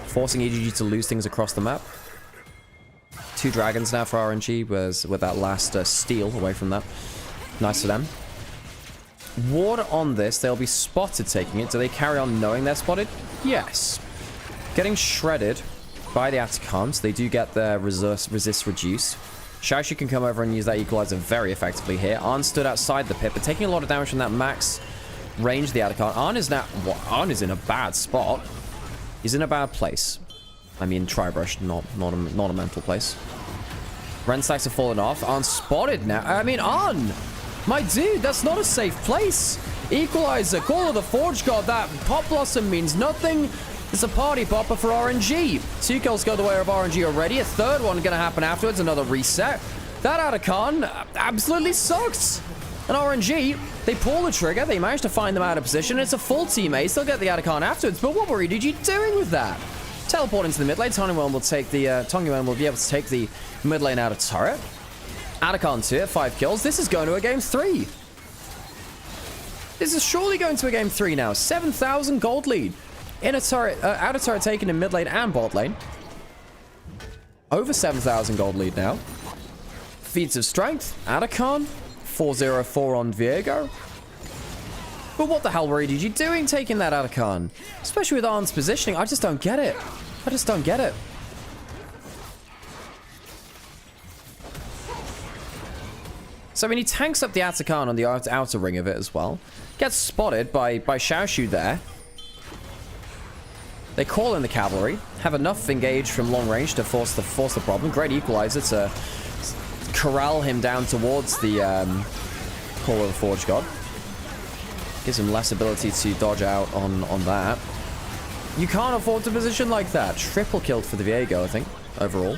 Speaker 1: forcing EDG to lose things across the map. 2 dragons now for RNG with that last steal away from that. Nice for them. Ward on this, they'll be spotted taking it. Do they carry on knowing they're spotted? Yes. Getting shredded by the Atacans. They do get their resist reduced. Xiaoxu can come over and use that equalizer very effectively here. Arn stood outside the pit, but taking a lot of damage from that max range, the Atacan. Arn is in a bad spot. He's in a bad place. I mean, Tribrush, not a mental place. Ren stacks have fallen off. Arn spotted now. I mean, Arn! My dude, that's not a safe place. Equalizer, Call of the Forge God. That Pop Blossom means nothing. It's a party popper for RNG. 2 kills go the way of RNG already. A third one gonna happen afterwards. Another reset. That Atacan absolutely sucks. And RNG, they pull the trigger, they manage to find them out of position. It's a full team ace, they'll get the Atacon afterwards. But what were EDG doing with that? Teleport into the mid lane. Tongyuan will take the Tongyuan will be able to take the mid lane out of turret. Atacon 2 at 5 kills. This is going to a game 3. This is surely going to a game 3 now. 7,000 gold lead. In a turret, out of turret taken in mid lane and bot lane. Over 7,000 gold lead now. Feats of strength. Atacon. 404 on Viego. But what the hell were EDG doing taking that Atacon? Especially with Arn's positioning. I just don't get it. I just don't get it. So, I mean, he tanks up the Atacon on the outer ring of it as well. Gets spotted by Xiaoshu there. They call in the cavalry. Have enough engage from long range to force the problem. Great equalizer to corral him down towards the Call of the Forge God. Gives him less ability to dodge out on that. You can't afford to position like that. Triple killed for the Viego, I think, overall.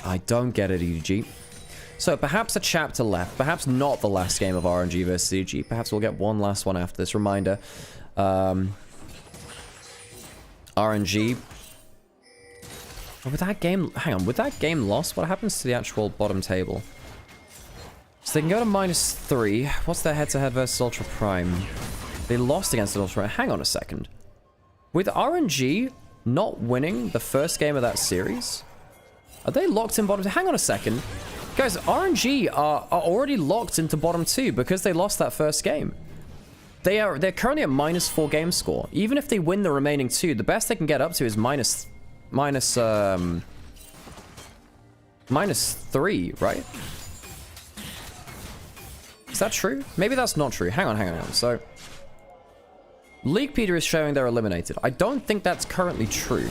Speaker 1: I don't get it, EDG. So perhaps a chapter left. Perhaps not the last game of RNG versus EDG. Perhaps we'll get one last one after this. Reminder. RNG. With that game... Hang on. With that game lost, what happens to the actual bottom table? So they can go to -3. What's their head-to-head versus Ultra Prime? They lost against Ultra Prime. Hang on a second. With RNG not winning the first game of that series, are they locked in bottom 2? Hang on a second. Guys, RNG are already locked into bottom 2 because they lost that first game. They're currently at -4 game score. Even if they win the remaining 2, the best they can get up to is -3, right? Is that true? Maybe that's not true. Hang on. So, Leaguepedia is showing they're eliminated. I don't think that's currently true.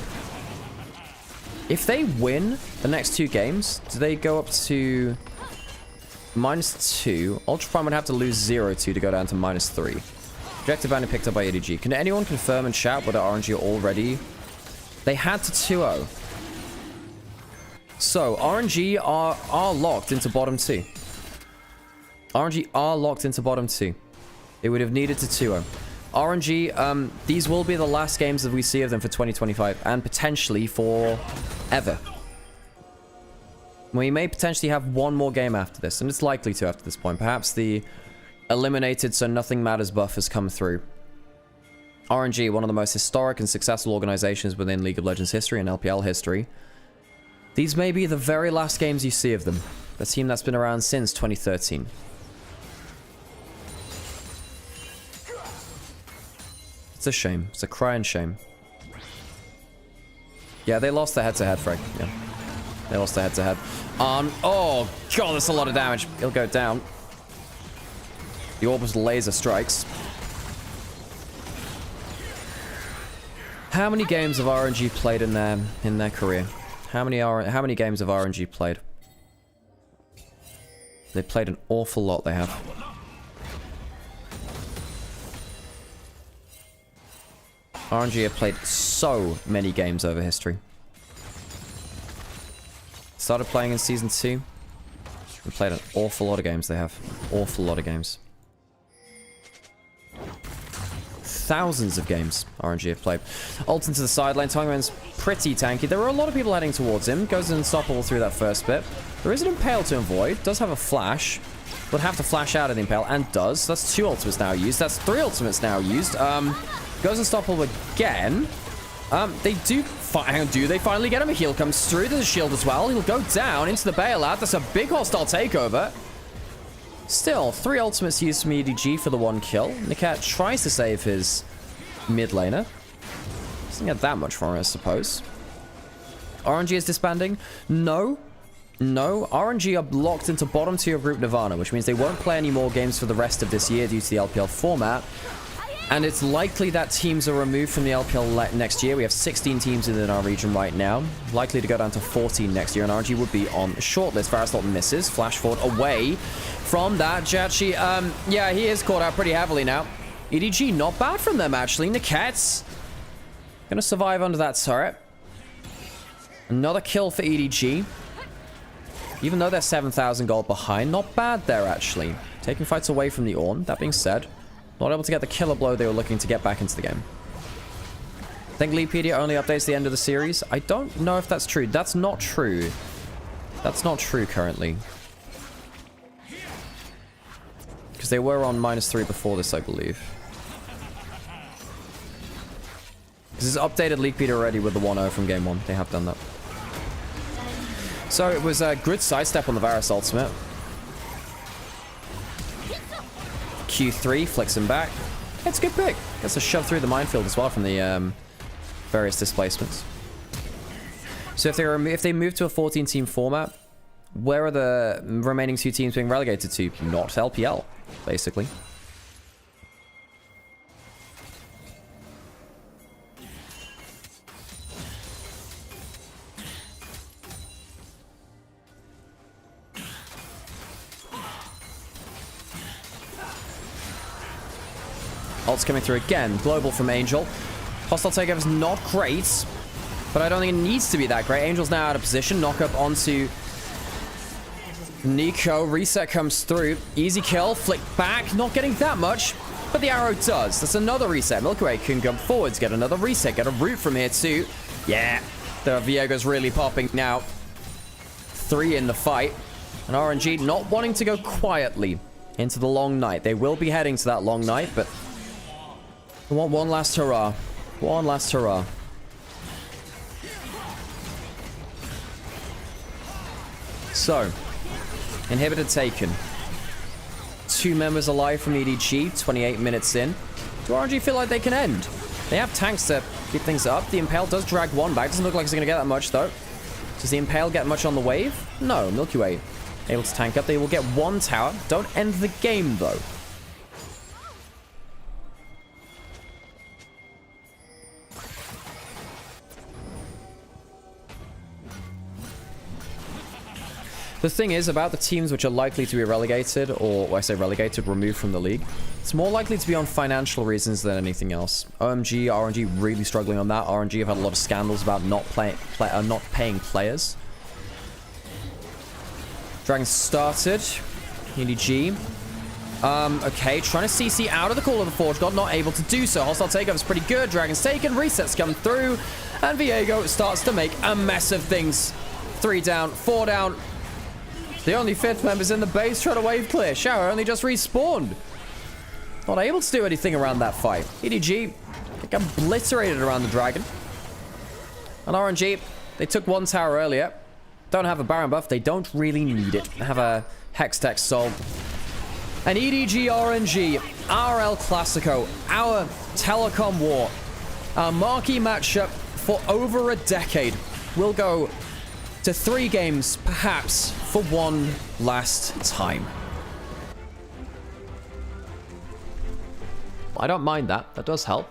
Speaker 1: If they win the next 2 games, do they go up to -2? Ultra Prime would have to lose 0-2 to go down to -3. Objective banner picked up by EDG. Can anyone confirm and chat whether RNG are already... They had to 2-0. So, RNG are locked into bottom 2. RNG are locked into bottom 2. They would have needed to 2-0. RNG, these will be the last games that we see of them for 2025, and potentially for ever. We may potentially have one more game after this, and it's likely to after this point. Perhaps the eliminated so nothing matters buff has come through. RNG, one of the most historic and successful organizations within League of Legends history and LPL history. These may be the very last games you see of them. The team that's been around since 2013. It's a shame. It's a crying shame. Yeah, they lost the head-to-head, Frank. Yeah. They lost the head-to-head. Oh, God, that's a lot of damage. He'll go down. The orbital laser strikes. How many games have RNG played in their career? How many games have RNG played? They played an awful lot, they have. RNG have played so many games over history. Started playing in Season 2. We played an awful lot of games, they have. Awful lot of games. Thousands of games RNG have played. Ult into the sideline. Tongyuan's pretty tanky. There were a lot of people heading towards him. Goes unstoppable through that first bit. There is an Impale to avoid. Does have a flash. Would have to flash out of the Impale, and does. That's 2 ultimates now used. That's 3 ultimates now used. Goes unstoppable again. They do... Hang on, do they finally get him? A heal comes through. There's a shield as well. He'll go down into the bailout. That's a big hostile takeover. Still, 3 ultimates used from EDG for the 1 kill. Nikat tries to save his mid laner. Doesn't get that much for him, I suppose. RNG is disbanding? No. No. RNG are locked into bottom 2 of Group Nirvana, which means they won't play any more games for the rest of this year due to the LPL format. And it's likely that teams are removed from the LPL next year. We have 16 teams in our region right now. Likely to go down to 14 next year, and RNG would be on the shortlist. Varustot misses. Flash forward away from that. Jachi, yeah, he is caught out pretty heavily now. EDG, not bad from them, actually. Niket's gonna survive under that turret. Another kill for EDG. Even though they're 7,000 gold behind, not bad there, actually. Taking fights away from the Ornn. That being said, not able to get the killer blow they were looking to get back into the game. I think Leapedia only updates the end of the series. I don't know if that's true. That's not true. That's not true currently. Because they were on -3 before this, I believe. Because it's updated Leapedia already with the 1-0 from game 1. They have done that. So it was a good sidestep on the Varus ultimate. Q3 flicks him back. It's a good pick. Gets a shove through the minefield as well from the various displacements. So if they move to a 14-team format, where are the remaining 2 teams being relegated to? Not LPL, basically. Ult's coming through again. Global from Angel. Hostile takeover's not great, but I don't think it needs to be that great. Angel's now out of position. Knock up onto Nico. Reset comes through. Easy kill. Flick back. Not getting that much, but the arrow does. That's another reset. Milky Way can come forwards, get another reset, get a root from here too. Yeah, the Viego's really popping now. 3 in the fight. And RNG not wanting to go quietly into the long night. They will be heading to that long night, but I want one last hurrah. One last hurrah. So, inhibitor taken. 2 members alive from EDG, 28 minutes in. Do RNG feel like they can end? They have tanks to keep things up. The Impale does drag 1 back. Doesn't look like it's going to get that much, though. Does the Impale get much on the wave? No, Milky Way able to tank up. They will get 1 tower. Don't end the game, though. The thing is about the teams which are likely to be relegated, or when I say relegated, removed from the league, it's more likely to be on financial reasons than anything else. OMG, RNG really struggling on that. RNG have had a lot of scandals about not paying players. Dragon started. EDG. Okay, trying to CC out of the Call of the Forge God, not able to do so. Hostile takeover is pretty good. Dragon's taken, resets come through, and Viego starts to make a mess of things. 3 down, 4 down. The only 5th members in the base trying to wave clear. Shower only just respawned. Not able to do anything around that fight. EDG get obliterated around the dragon. And RNG, they took 1 tower earlier. Don't have a Baron buff. They don't really need it. They have a Hex Tech Soul. And EDG RNG, our El Clasico, our telecom war, our marquee matchup for over a decade, will go to 3 games, perhaps, for one last time. I don't mind that. That does help.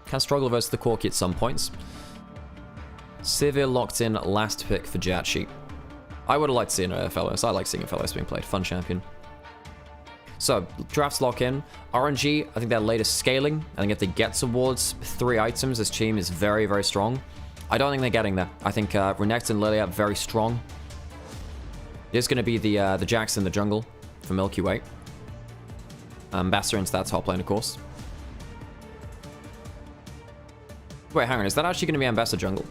Speaker 1: Can struggle versus the Corki at some points. Severe locked in last pick for Jachi. I would have liked to see a Fellows. I like seeing a Fellows being played. Fun champion. So, drafts lock in. RNG, I think their latest scaling. I think if they get towards 3 items, this team is very, very strong. I don't think they're getting there. I think Renekton and Lilia very strong. It is going to be the Jax in the jungle for Milky Way. Ambassador into that top lane, of course. Wait, hang on. Is that actually going to be Ambassador jungle?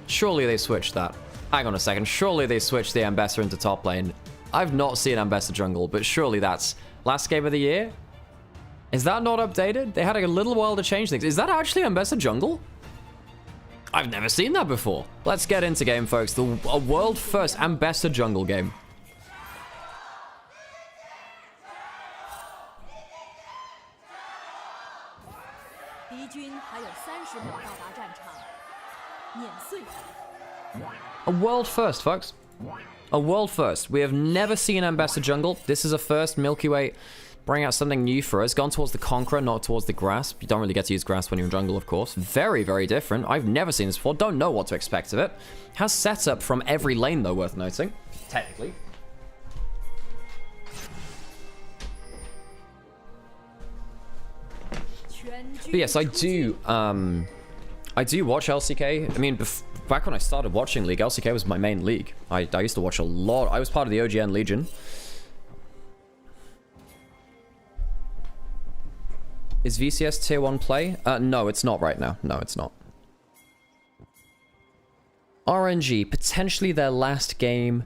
Speaker 1: Surely they switched that. Hang on a second. Surely they switched the Ambassador into top lane. I've not seen Ambassador jungle, but surely that's last game of the year? Is that not updated? They had a little while to change things. Is that actually Ambassador jungle? I've never seen that before. Let's get into game, folks. A world first Ambassador jungle game. A world first, folks. A world first. We have never seen Ambassador jungle. This is a first. Milky Way bring out something new for us. Gone towards the Conqueror, not towards the Grasp. You don't really get to use Grasp when you're in jungle, of course. Very, very different. I've never seen this before. Don't know what to expect of it. Has setup from every lane, though, worth noting. Technically. But yes, I do watch LCK. I mean, back when I started watching League, LCK was my main league. I used to watch a lot. I was part of the OGN Legion. Is VCS tier 1 play? No, it's not right now. No, it's not. RNG, potentially their last game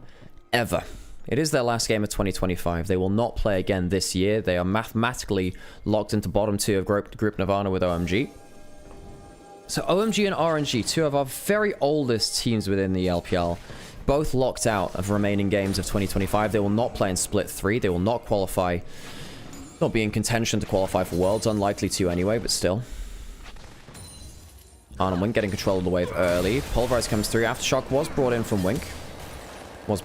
Speaker 1: ever. It is their last game of 2025. They will not play again this year. They are mathematically locked into bottom 2 of Group Nirvana with OMG. So OMG and RNG, 2 of our very oldest teams within the LPL, both locked out of remaining games of 2025. They will not play in Split 3. They will not qualify. Not be in contention to qualify for Worlds. Unlikely to anyway, but still. Arn and Wink getting control of the wave early. Pulverize comes through. Aftershock was brought in from Wink. Was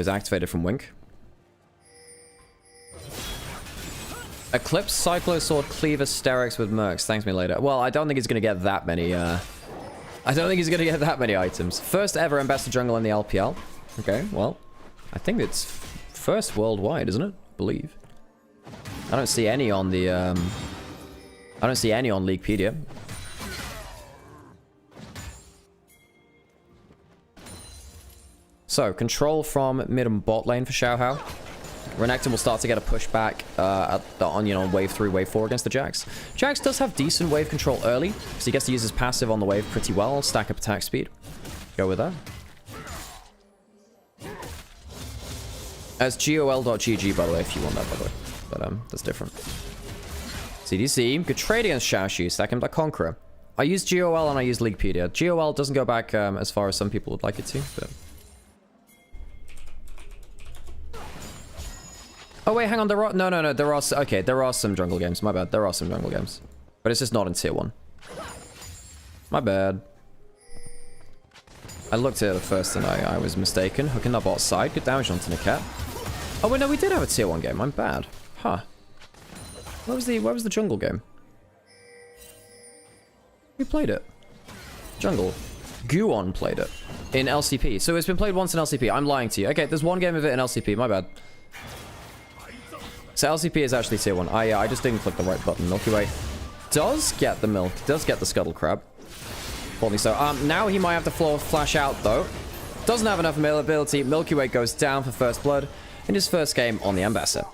Speaker 1: activated from Wink. Eclipse, Cyclo Sword, Cleaver, Sterix with Mercs. Thanks me later. Well, I don't think he's going to get that many, I don't think he's going to get that many items. First ever Ambassador Jungle in the LPL. Okay, well, I think it's first worldwide, isn't it? I believe. I don't see any on the, I don't see any on Leaguepedia. So, control from mid and bot lane for Xiaohao. Renekton will start to get a pushback on wave 3, wave 4 against the Jax. Jax does have decent wave control early, so he gets to use his passive on the wave pretty well, stack up attack speed. Go with that. As gol.gg, by the way, if you want that, by the way. But, that's different. CDC, good trade against Xiaoxu, stack him to Conqueror. I use GOL and I use Leaguepedia. GOL doesn't go back as far as some people would like it to, but... Oh wait, hang on, there are... No, there are... Okay, there are some jungle games, my bad. There are some jungle games. But it's just not in tier 1. My bad. I looked at it first and I was mistaken. Hooking that bot side, good damage onto Niket. Oh wait, no, we did have a tier 1 game, I'm bad. Huh. Where was the jungle game? Who played it? Jungle. Guon played it. In LCP. So it's been played once in LCP. I'm lying to you. Okay, there's one game of it in LCP, my bad. So LCP is actually tier 1. I just didn't click the right button. Milky Way does get the milk. Does get the Scuttle Crab. Probably so. Now he might have to flash out, though. Doesn't have enough ability. Milky Way goes down for first blood in his first game on the Ambassador.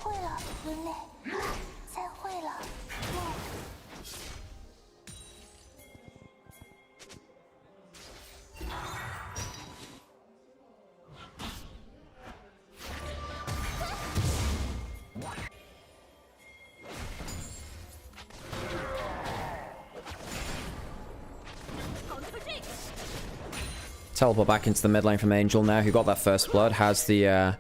Speaker 1: Teleport back into the mid lane from Angel now, who got that first blood, has the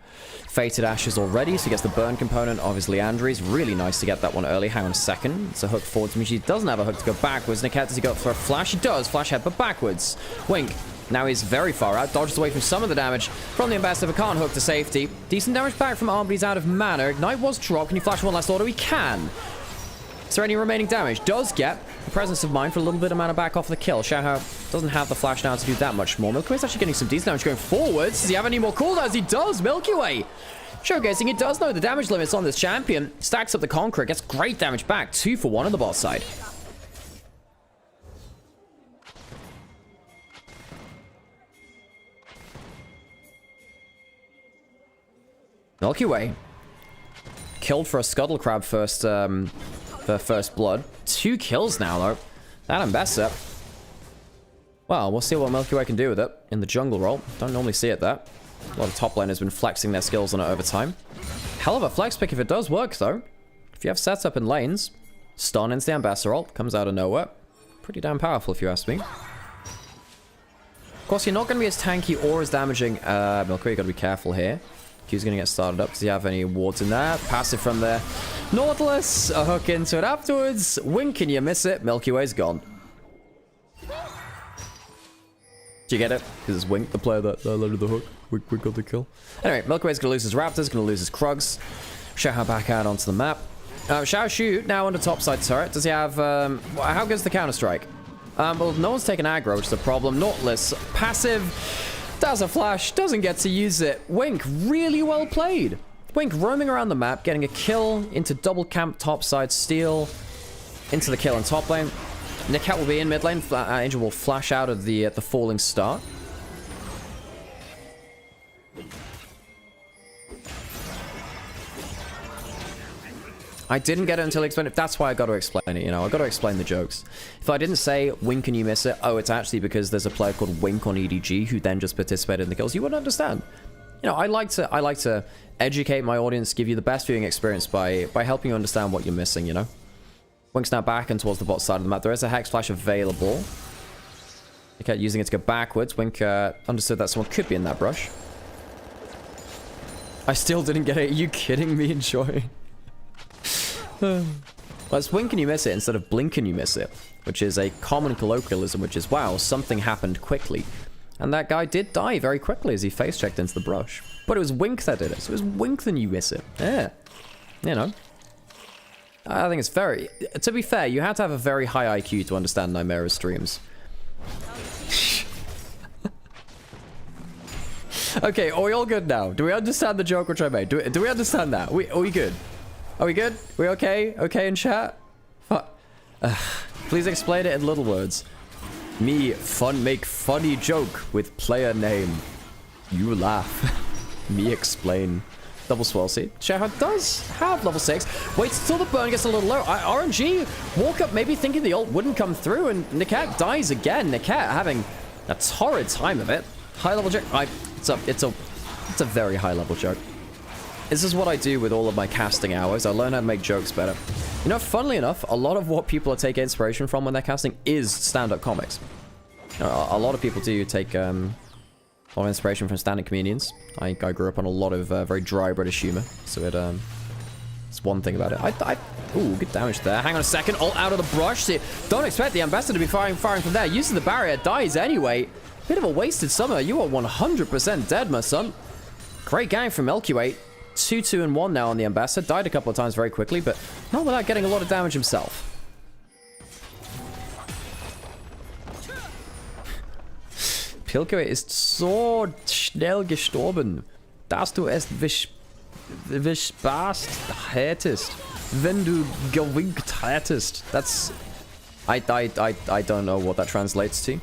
Speaker 1: Fated Ashes already, so he gets the burn component of his Leandries. Really nice to get that one early. Hang on a second. It's a hook forward to me. He doesn't have a hook to go backwards. Niket, does he go for a flash? He does. Flash head, but backwards. Wink. Now he's very far out. Dodges away from some of the damage from the Ambassador, but can't hook to safety. Decent damage back from Arm, but he's out of mana. Ignite was dropped. Can he flash one last auto? He can. Is there any remaining damage? Does get the presence of mind for a little bit of mana back off the kill. Xiaohao doesn't have the flash now to do that much more. Milky Way's actually getting some decent damage going forwards. Does he have any more cooldowns? He does. Milky Way showcasing he does know the damage limits on this champion. Stacks up the Conqueror. Gets great damage back. 2 for 1 on the bot side. Milky Way killed for a Scuttle Crab first, for first blood. 2 kills now, though. That Ambassador. Well, we'll see what Milky Way can do with it in the jungle role. Don't normally see it there. A lot of top laners have been flexing their skills on it over time. Hell of a flex pick if it does work, though. If you have setup in lanes, stun into the Ambassador ult, comes out of nowhere. Pretty damn powerful, if you ask me. Of course, you're not going to be as tanky or as damaging. Milky Way, you got to be careful here. Q's going to get started up. Does he have any wards in there? Passive from there. Nautilus, a hook into it afterwards. Wink and you miss it. Milky Way's gone. Do you get it? Because it's Wink, the player that loaded the hook. Wink got the kill. Anyway, Milky Way's going to lose his Raptors, going to lose his Krugs. Xiaohao back out onto the map. Xiaoxu now under topside turret. Does he have... how good's the Counter-Strike? Well, no one's taken aggro, which is the problem. Nautilus, passive... Does a flash, doesn't get to use it. Wink, really well played. Wink roaming around the map, getting a kill into double camp topside steal, into the kill in top lane. Nikat will be in mid lane. Angel will flash out of the falling star. I didn't get it until I explained it. That's why I got to explain it, you know. I got to explain the jokes. If I didn't say, Wink, and you miss it, oh, it's actually because there's a player called Wink on EDG who then just participated in the kills, you wouldn't understand. You know, I like to educate my audience, give you the best viewing experience by helping you understand what you're missing, you know. Wink's now back and towards the bot side of the map. There is a Hex Flash available. Okay, using it to go backwards. Wink understood that someone could be in that brush. I still didn't get it. Are you kidding me, Enjoy? Well, it's Wink and you miss it instead of Blink and you miss it, which is a common colloquialism, which is, wow, something happened quickly. And that guy did die very quickly as he face-checked into the brush. But it was Wink that did it, so it was Wink and you miss it. Yeah. You know. I think it's very... To be fair, you had to have a very high IQ to understand Nymaera's streams. Okay, are we all good now? Do we understand the joke which I made? Do we understand that? Are we good? Are we good? We okay? Okay in chat? Please explain it in little words. Me make funny joke with player name. You laugh. Me explain. Double swirl seed. Shahad does have level 6. Waits until the burn gets a little low. RNG walk up maybe thinking the ult wouldn't come through, and Nikat dies again. Nikat having a torrid time of it. High level joke. It's a very high level joke. This is what I do with all of my casting hours. I learn how to make jokes better. You know, funnily enough, a lot of what people take inspiration from when they're casting is stand-up comics. You know, a lot of people do take a lot of inspiration from stand-up comedians. I grew up on a lot of very dry British humor, so it's one thing about it. Ooh, good damage there. Hang on a second. Ult out of the brush. See, don't expect the ambassador to be firing from there. Uses the barrier, dies anyway. Bit of a wasted summer. You are 100% dead, my son. Great gang from LQ8. 2, 2, and 1 now on the ambassador. Died a couple of times very quickly, but not without getting a lot of damage himself. Pilko ist so schnell gestorben, dass du es bespaßt hättest, wenn du gewinkt hättest. That's... I don't know what that translates to.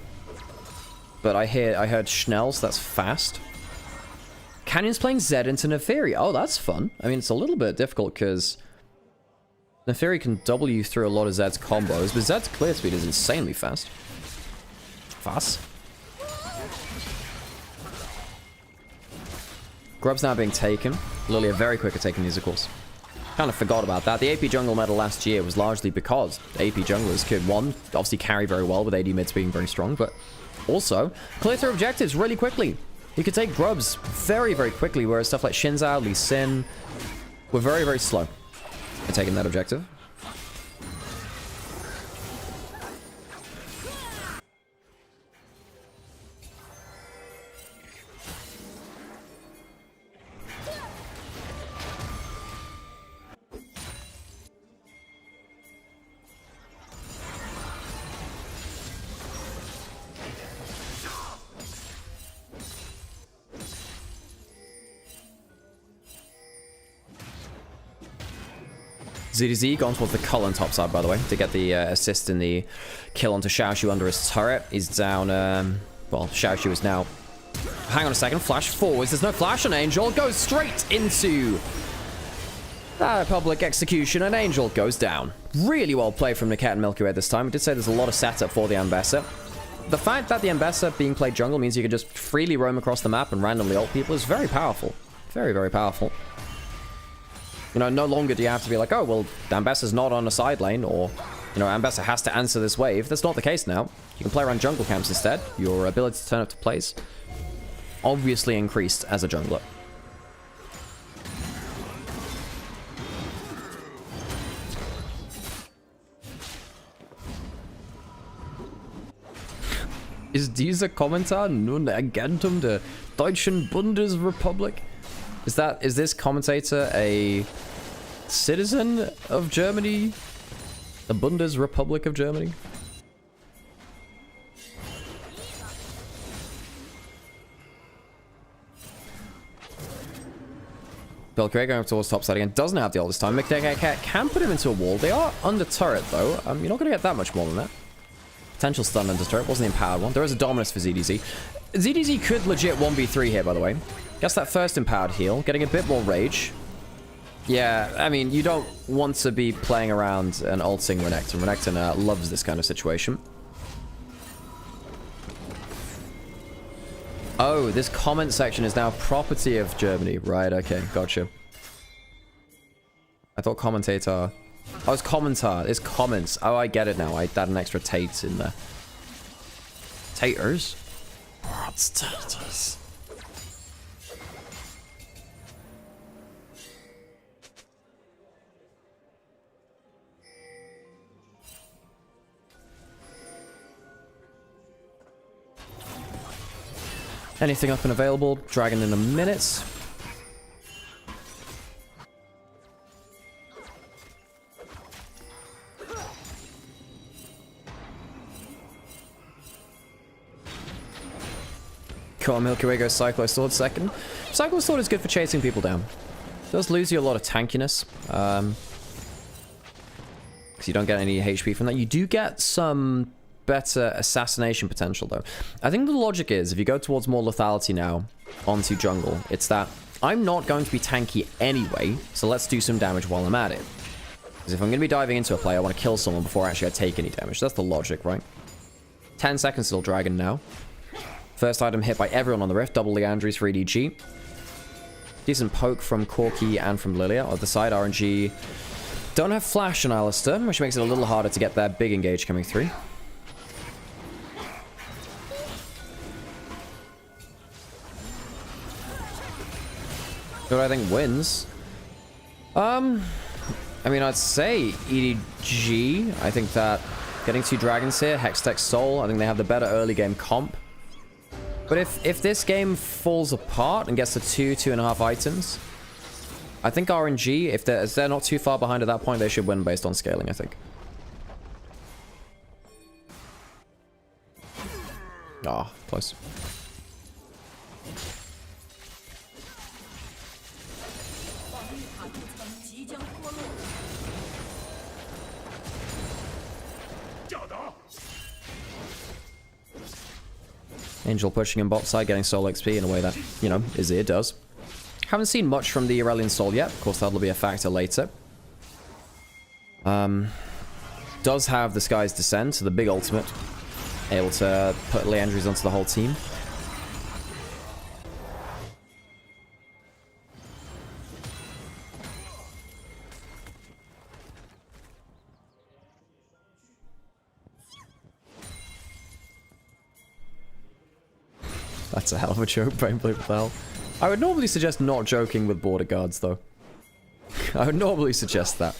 Speaker 1: But I heard schnell, so that's fast. Canyon's playing Zed into Neferi. Oh, that's fun. I mean, it's a little bit difficult because Neferi can W through a lot of Zed's combos, but Zed's clear speed is insanely fast. Fast. Grub's now being taken. Lilia very quick at taking these, of course. Kind of forgot about that. The AP jungle medal last year was largely because AP junglers could, one, obviously carry very well with AD mids being very strong, but also clear through objectives really quickly. You could take grubs very, very quickly, whereas stuff like Xin Zhao, Lee Sin were very, very slow in taking that objective. ZDZ gone towards the Cullen top side, by the way, to get the assist in the kill onto Xiaoshu under his turret. He's down, well, Xiaoshu is now... Hang on a second, flash forwards. There's no flash on Angel. Goes straight into that public execution, and Angel goes down. Really well played from Nikat and Milky Way this time. I did say there's a lot of setup for the Ambessa. The fact that the Ambessa being played jungle means you can just freely roam across the map and randomly ult people is very powerful. Very, very powerful. You know, no longer do you have to be like, oh, well, Ambessa's not on a side lane, or, you know, Ambessa has to answer this wave. That's not the case now. You can play around jungle camps instead. Your ability to turn up to plays obviously increased as a jungler. Ist dieser Kommentar nun Agentum der Deutschen Bundesrepublik? Is this commentator a citizen of Germany? The Bundesrepublik of Germany? Belgrade going up towards top side again. Doesn't have the ult this time. McDeck can put him into a wall. They are under turret though. You're not going to get that much more than that. Potential stun under turret. Wasn't the empowered one. There is a dominus for ZDZ. ZDZ could legit 1v3 here, by the way. Gets that first empowered heal. Getting a bit more rage. Yeah, I mean, you don't want to be playing around and ulting Renekton. Renekton loves this kind of situation. Oh, this comment section is now property of Germany. Right, okay, gotcha. I thought commentator... Oh, it's commentar. It's comments. Oh, I get it now. I add an extra tate in there. Taters? What's taters? Anything up and available? Dragon in a minute. Come on, Milky Way goes Cyclo Sword second. Cyclo Sword is good for chasing people down. Does lose you a lot of tankiness. Because you don't get any HP from that. You do get some better assassination potential, though. I think the logic is, if you go towards more lethality now onto jungle, it's that I'm not going to be tanky anyway, so let's do some damage while I'm at it. Because if I'm going to be diving into a play, I want to kill someone before actually I take any damage. That's the logic, right? 10 seconds till Dragon now. First item hit by everyone on the Rift. Double Leandries for EDG. Decent poke from Corki and from Lilia. On the side, RNG don't have flash on Alistair, which makes it a little harder to get that big engage coming through. Who do I think wins? I mean, I'd say EDG. I think that getting 2 dragons here, Hextech Soul, I think they have the better early game comp. But if this game falls apart and gets to 2.5 items, I think RNG, if they're not too far behind at that point, they should win based on scaling, I think. Ah, oh, close. Angel pushing in bot side, getting soul XP in a way that, you know, Azir does. Haven't seen much from the Aurelion Soul yet. Of course, that'll be a factor later. Does have the Sky's Descent, so the big ultimate. Able to put Leandries onto the whole team. That's a hell of a joke, Brainblade with hell. I would normally suggest not joking with border guards, though. I would normally suggest that.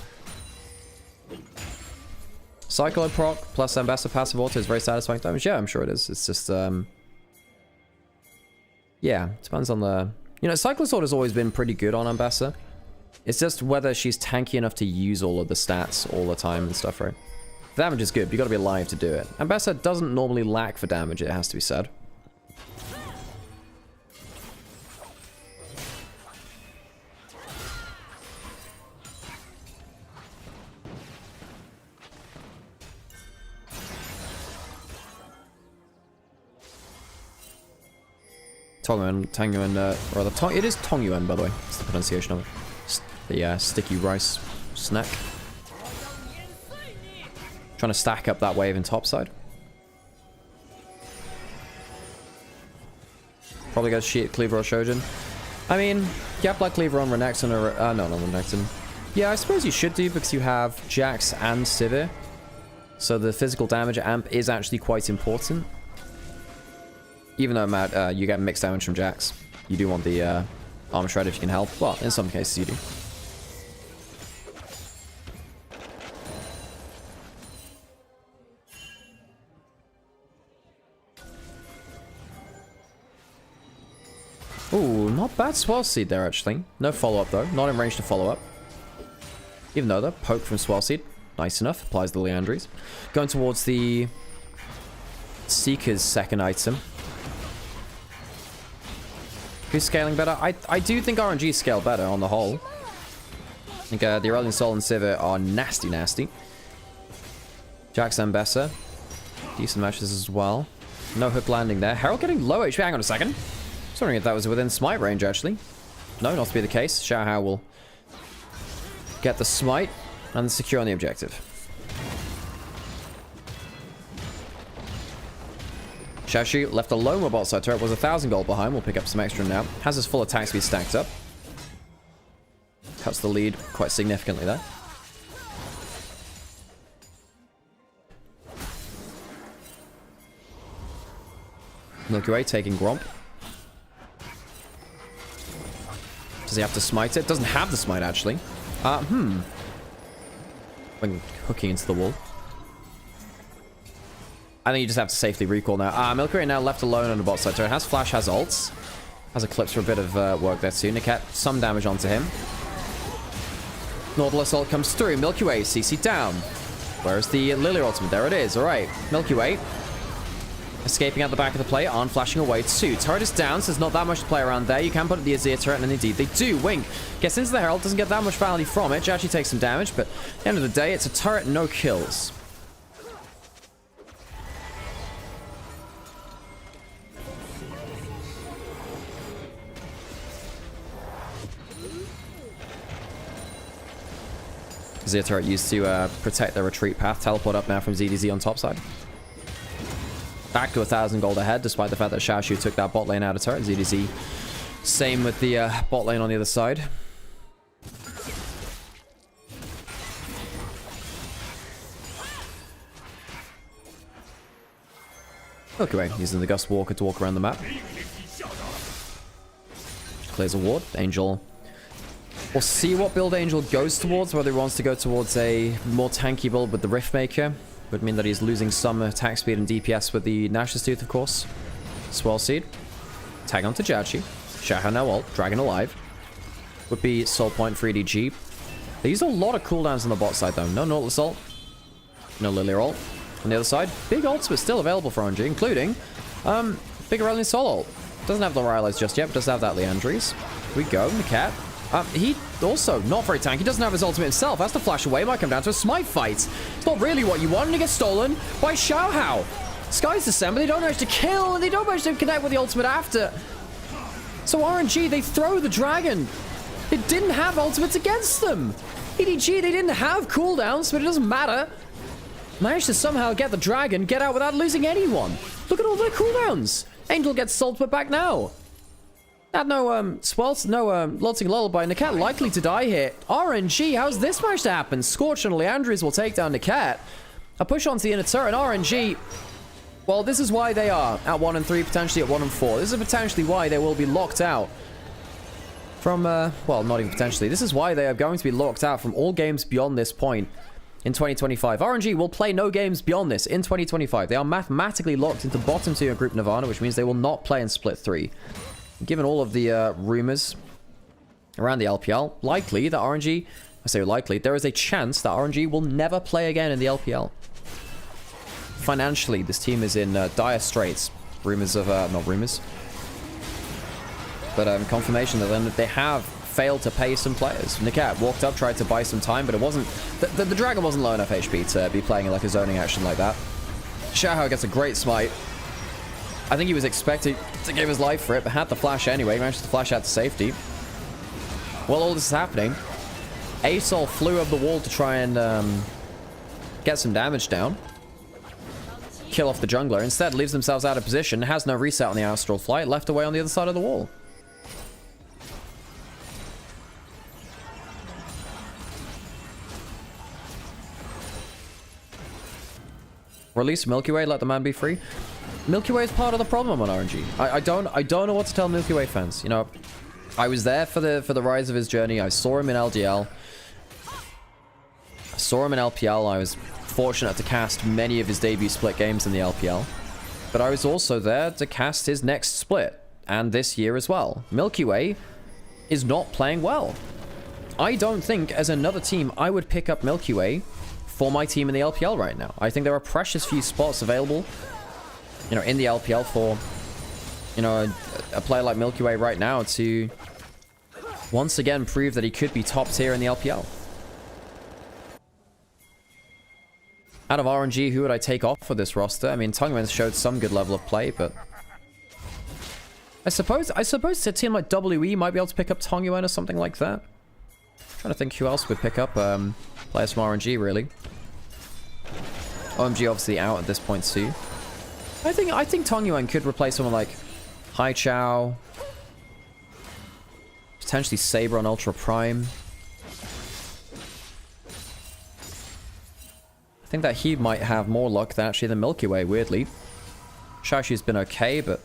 Speaker 1: Cyclo proc plus Ambassador passive auto is very satisfying damage. Yeah, I'm sure it is. It's just, yeah, depends on the... You know, Cyclo Sword has always been pretty good on Ambassador. It's just whether she's tanky enough to use all of the stats all the time and stuff, right? Damage is good, but you gotta be alive to do it. Ambassador doesn't normally lack for damage, it has to be said. It is Tongyuan, by the way. It's the pronunciation of it. The sticky rice snack. Trying to stack up that wave in topside. Probably got shit Cleaver or Shojin. I mean, yeah, Black Cleaver on Renekton or... no, not Renekton. Yeah, I suppose you should do because you have Jax and Sivir. So the physical damage amp is actually quite important. Even though, Matt, you get mixed damage from Jax, you do want the armor shred if you can help. Well, in some cases you do. Ooh, not bad Swell Seed there, actually. No follow-up, though. Not in range to follow-up. Even though, poke from Swell Seed. Nice enough. Applies the Leandries. Going towards the Seeker's second item. Who's scaling better? I do think RNG scale better on the whole. I think the Aurelion Soul and Sivir are nasty, nasty. Jax and Bessa. Decent matches as well. No hook landing there. Herald getting low HP. Hang on a second. I was wondering if that was within smite range, actually. No, not to be the case. Xiaohao will get the smite and secure on the objective. Xiaoshu left alone with bot side turret, was 1,000 gold behind. We'll pick up some extra now. Has his full attack speed stacked up. Cuts the lead quite significantly there. Milky Way taking Gromp. Does he have to smite it? Doesn't have the smite, actually. When hooking into the wall. I think you just have to safely recall now. Milky Way now left alone on the bot side turret. Has flash, has ults. Has Eclipse for a bit of work there too. Nikat, some damage onto him. Nautilus ult comes through. Milky Way, CC down. Where's the Lily ultimate? There it is. Alright. Milky Way. Escaping out the back of the play. Arn flashing away too. Turret is down, so there's not that much to play around there. You can put the Azir turret, and indeed they do. Wink gets into the Herald. Doesn't get that much value from it. Actually takes some damage, but at the end of the day, it's a turret, no kills. Azir turret used to protect their retreat path. Teleport up now from ZDZ on top side. Back to 1,000 gold ahead, despite the fact that Xiaoshu took that bot lane out of turret. ZDZ, same with the bot lane on the other side. Okay, using the Gust Walker to walk around the map. Clears a ward. Angel. We'll see what build Angel goes towards, whether he wants to go towards a more tanky build with the Riftmaker. Would mean that he's losing some attack speed and DPS with the Nash's Tooth, of course. Swell Seed. Tag onto Jachi. Xiaohao now ult. Dragon alive. Would be Soul Point for EDG. They use a lot of cooldowns on the bot side, though. No Nautilus ult. No Lilia ult. On the other side, big ults but still available for RNG, including big Aurelion Sol ult. Doesn't have the Rylai's just yet, but does have that Leandries. Here we go. Nikat. He also not very tanky. Doesn't have his ultimate himself. Has to flash away. Might come down to a smite fight. It's not really what you want, and he gets stolen by Xiaohao. Skies December. They don't manage to kill, and they don't manage to connect with the ultimate after. So RNG, they throw the dragon. It didn't have ultimates against them. EDG, they didn't have cooldowns, but it doesn't matter. Managed to somehow get the dragon, get out without losing anyone. Look at all their cooldowns. Angel gets ultimate back now. Had no swells, no lulting lullaby. Nikat likely to die here. RNG, how's this managed to happen? Scorch and Leandries will take down Nikat. A push onto the inner turret. RNG, well, this is why they are at 1 and 3, potentially at 1 and 4. This is potentially why they will be locked out from, well, not even potentially. This is why they are going to be locked out from all games beyond this point in 2025. RNG will play no games beyond this in 2025. They are mathematically locked into bottom tier group Nirvana, which means they will not play in Split 3. Given all of the rumors around the LPL, likely that RNG, I say likely, there is a chance that RNG will never play again in the LPL. Financially, this team is in dire straits. Rumors of, not rumors, but confirmation that they have failed to pay some players. Nikat walked up, tried to buy some time, but it wasn't, the dragon wasn't low enough HP to be playing like a zoning action like that. Xiaohao gets a great smite. I think he was expecting to give his life for it, but had the flash anyway. Managed to flash out to safety. While all this is happening, Asol flew up the wall to try and get some damage down. Kill off the jungler. Instead, leaves themselves out of position. Has no reset on the Astral Flight. Left away on the other side of the wall. Release Milky Way, let the man be free. Milky Way is part of the problem on RNG. I don't know what to tell Milky Way fans. You know, I was there for the rise of his journey. I saw him in LDL. I saw him in LPL. I was fortunate to cast many of his debut split games in the LPL. But I was also there to cast his next split, and this year as well. Milky Way is not playing well. I don't think, as another team, I would pick up Milky Way for my team in the LPL right now. I think there are precious few spots available, you know, in the LPL for, you know, a player like Milky Way right now to once again prove that he could be top tier in the LPL. Out of RNG, who would I take off for this roster? I mean, Tungman's showed some good level of play, but I suppose a team like WE might be able to pick up Tongyuan or something like that. I'm trying to think who else would pick up players from RNG, really. OMG obviously out at this point too. I think Tongyuan could replace someone like Hai Chao, potentially Saber on Ultra Prime. I think that he might have more luck than actually the Milky Way, weirdly. Xiaoxu's been okay, but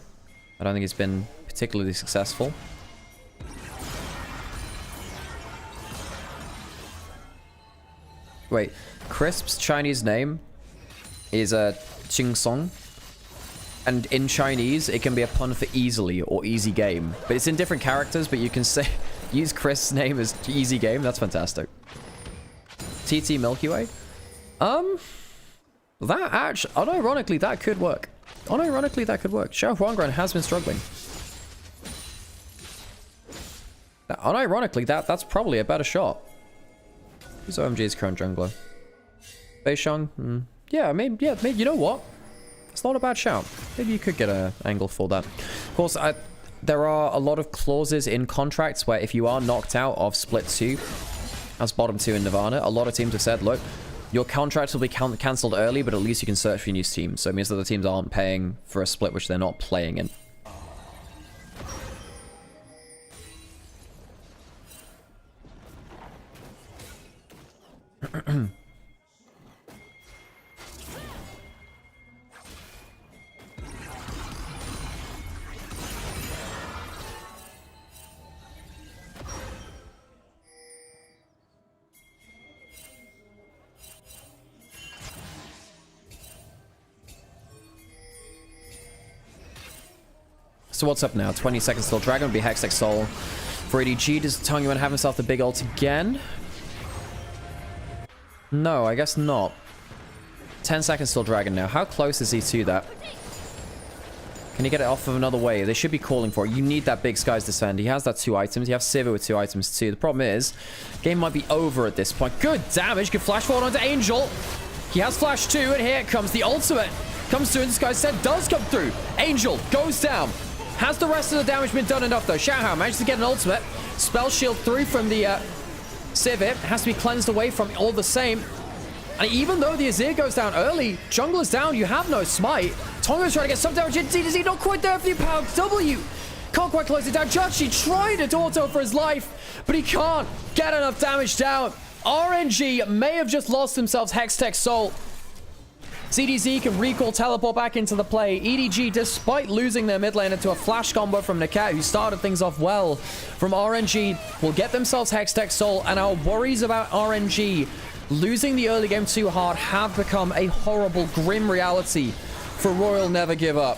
Speaker 1: I don't think he's been particularly successful. Wait, Crisp's Chinese name is Ching Song. And in Chinese, it can be a pun for easily or easy game. But it's in different characters, but you can say use Crisp's name as easy game. That's fantastic. TT Milky Way? That actually, unironically, that could work. Unironically, that could work. Xiao Huangren has been struggling. Unironically, that's probably a better shot. Who's OMG's current jungler? Beishang? Yeah, maybe, you know what? It's not a bad shout. Maybe you could get an angle for that. Of course, there are a lot of clauses in contracts where if you are knocked out of Split 2 as bottom 2 in Nirvana, a lot of teams have said, look, your contract will be cancelled early, but at least you can search for a new team. So it means that the teams aren't paying for a split which they're not playing in. So what's up now? 20 seconds till Dragon will be Hextech Soul. For EDG, does Tongyuan have himself the big ult again? No, I guess not. 10 seconds till Dragon now. How close is he to that? Can he get it off of another way? They should be calling for it. You need that big Skies Descend. He has that 2 items. You have Sivir with 2 items too. The problem is, game might be over at this point. Good damage. Good flash forward onto Angel. He has flash too, and here comes the ultimate. Comes through, and the Skies Descend does come through. Angel goes down. Has the rest of the damage been done enough, though? Xiaohao managed to get an ultimate. Spell shield through from the Sivir. Has to be cleansed away from all the same. And even though the Azir goes down early, jungler's down, you have no smite. Tonga's trying to get some damage in. DDZ not quite there for the power W. Can't quite close it down. Judgy tried to auto for his life, but he can't get enough damage down. RNG may have just lost themselves Hextech Soul. CDZ can recall teleport back into the play. EDG, despite losing their mid lane into a flash combo from Nakat, who started things off well from RNG, will get themselves Hextech Soul, and our worries about RNG losing the early game too hard have become a horrible, grim reality for Royal Never Give Up.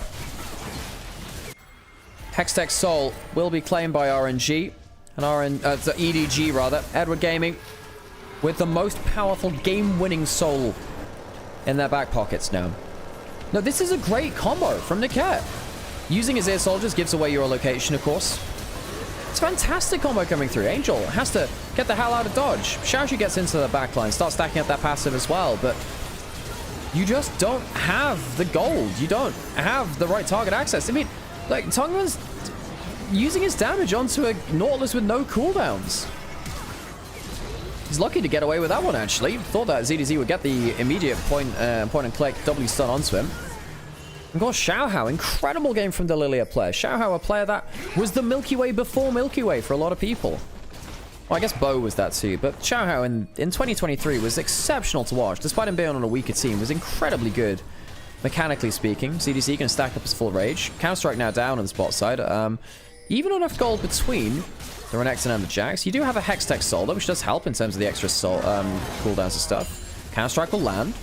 Speaker 1: Hextech Soul will be claimed by RNG, and EDG rather. Edward Gaming with the most powerful game-winning soul in their back pockets now. Now, this is a great combo from Nakat. Using his ear soldiers gives away your location, of course. It's a fantastic combo coming through. Angel has to get the hell out of dodge. Xiaoxu gets into the backline, starts stacking up that passive as well, but you just don't have the gold. You don't have the right target access. I mean, like, Tongman's using his damage onto a Nautilus with no cooldowns. He's lucky to get away with that one, actually. Thought that ZDZ would get the immediate point and click W stun onto him. Of course, Xiaohao, incredible game from the Lilia player. Xiaohao, a player that was the Milky Way before Milky Way for a lot of people. Well, I guess Bo was that too, but Xiaohao in 2023 was exceptional to watch. Despite him being on a weaker team, was incredibly good, mechanically speaking. CDC can stack up his full rage. Counter-Strike now down on the spot side. Even enough gold between the Renekton and the Jax. You do have a Hextech Soul, though, which does help in terms of the extra soul cooldowns and stuff. Counter-Strike will land.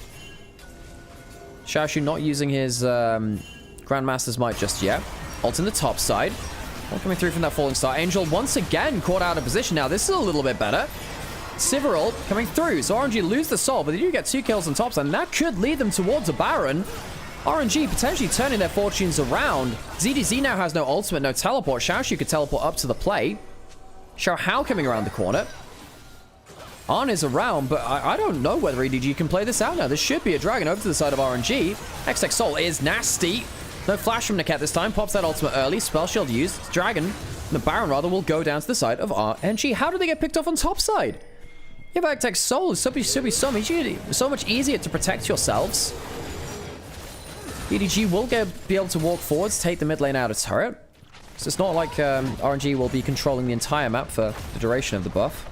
Speaker 1: Xiaoxu not using his Grandmaster's Might just yet. Ult in the top side. All coming through from that Falling Star. Angel once again caught out of position. Now, this is a little bit better. Sivir ult coming through. So RNG lose the soul, but they do get 2 kills on top side, and that could lead them towards a Baron. RNG potentially turning their fortunes around. ZDZ now has no ultimate, no teleport. Xiaoxu could teleport up to the play. Xiaohao coming around the corner. Arn is around, but I don't know whether EDG can play this out now. This should be a dragon over to the side of RNG. Hextech Soul is nasty. No flash from Niket this time. Pops that ultimate early. Spell shield used. Dragon, the Baron rather, will go down to the side of RNG. How do they get picked off on top side? If Hextech Soul is so much easier to protect yourselves. EDG will be able to walk forwards, take the mid lane out of turret. So it's not like RNG will be controlling the entire map for the duration of the buff.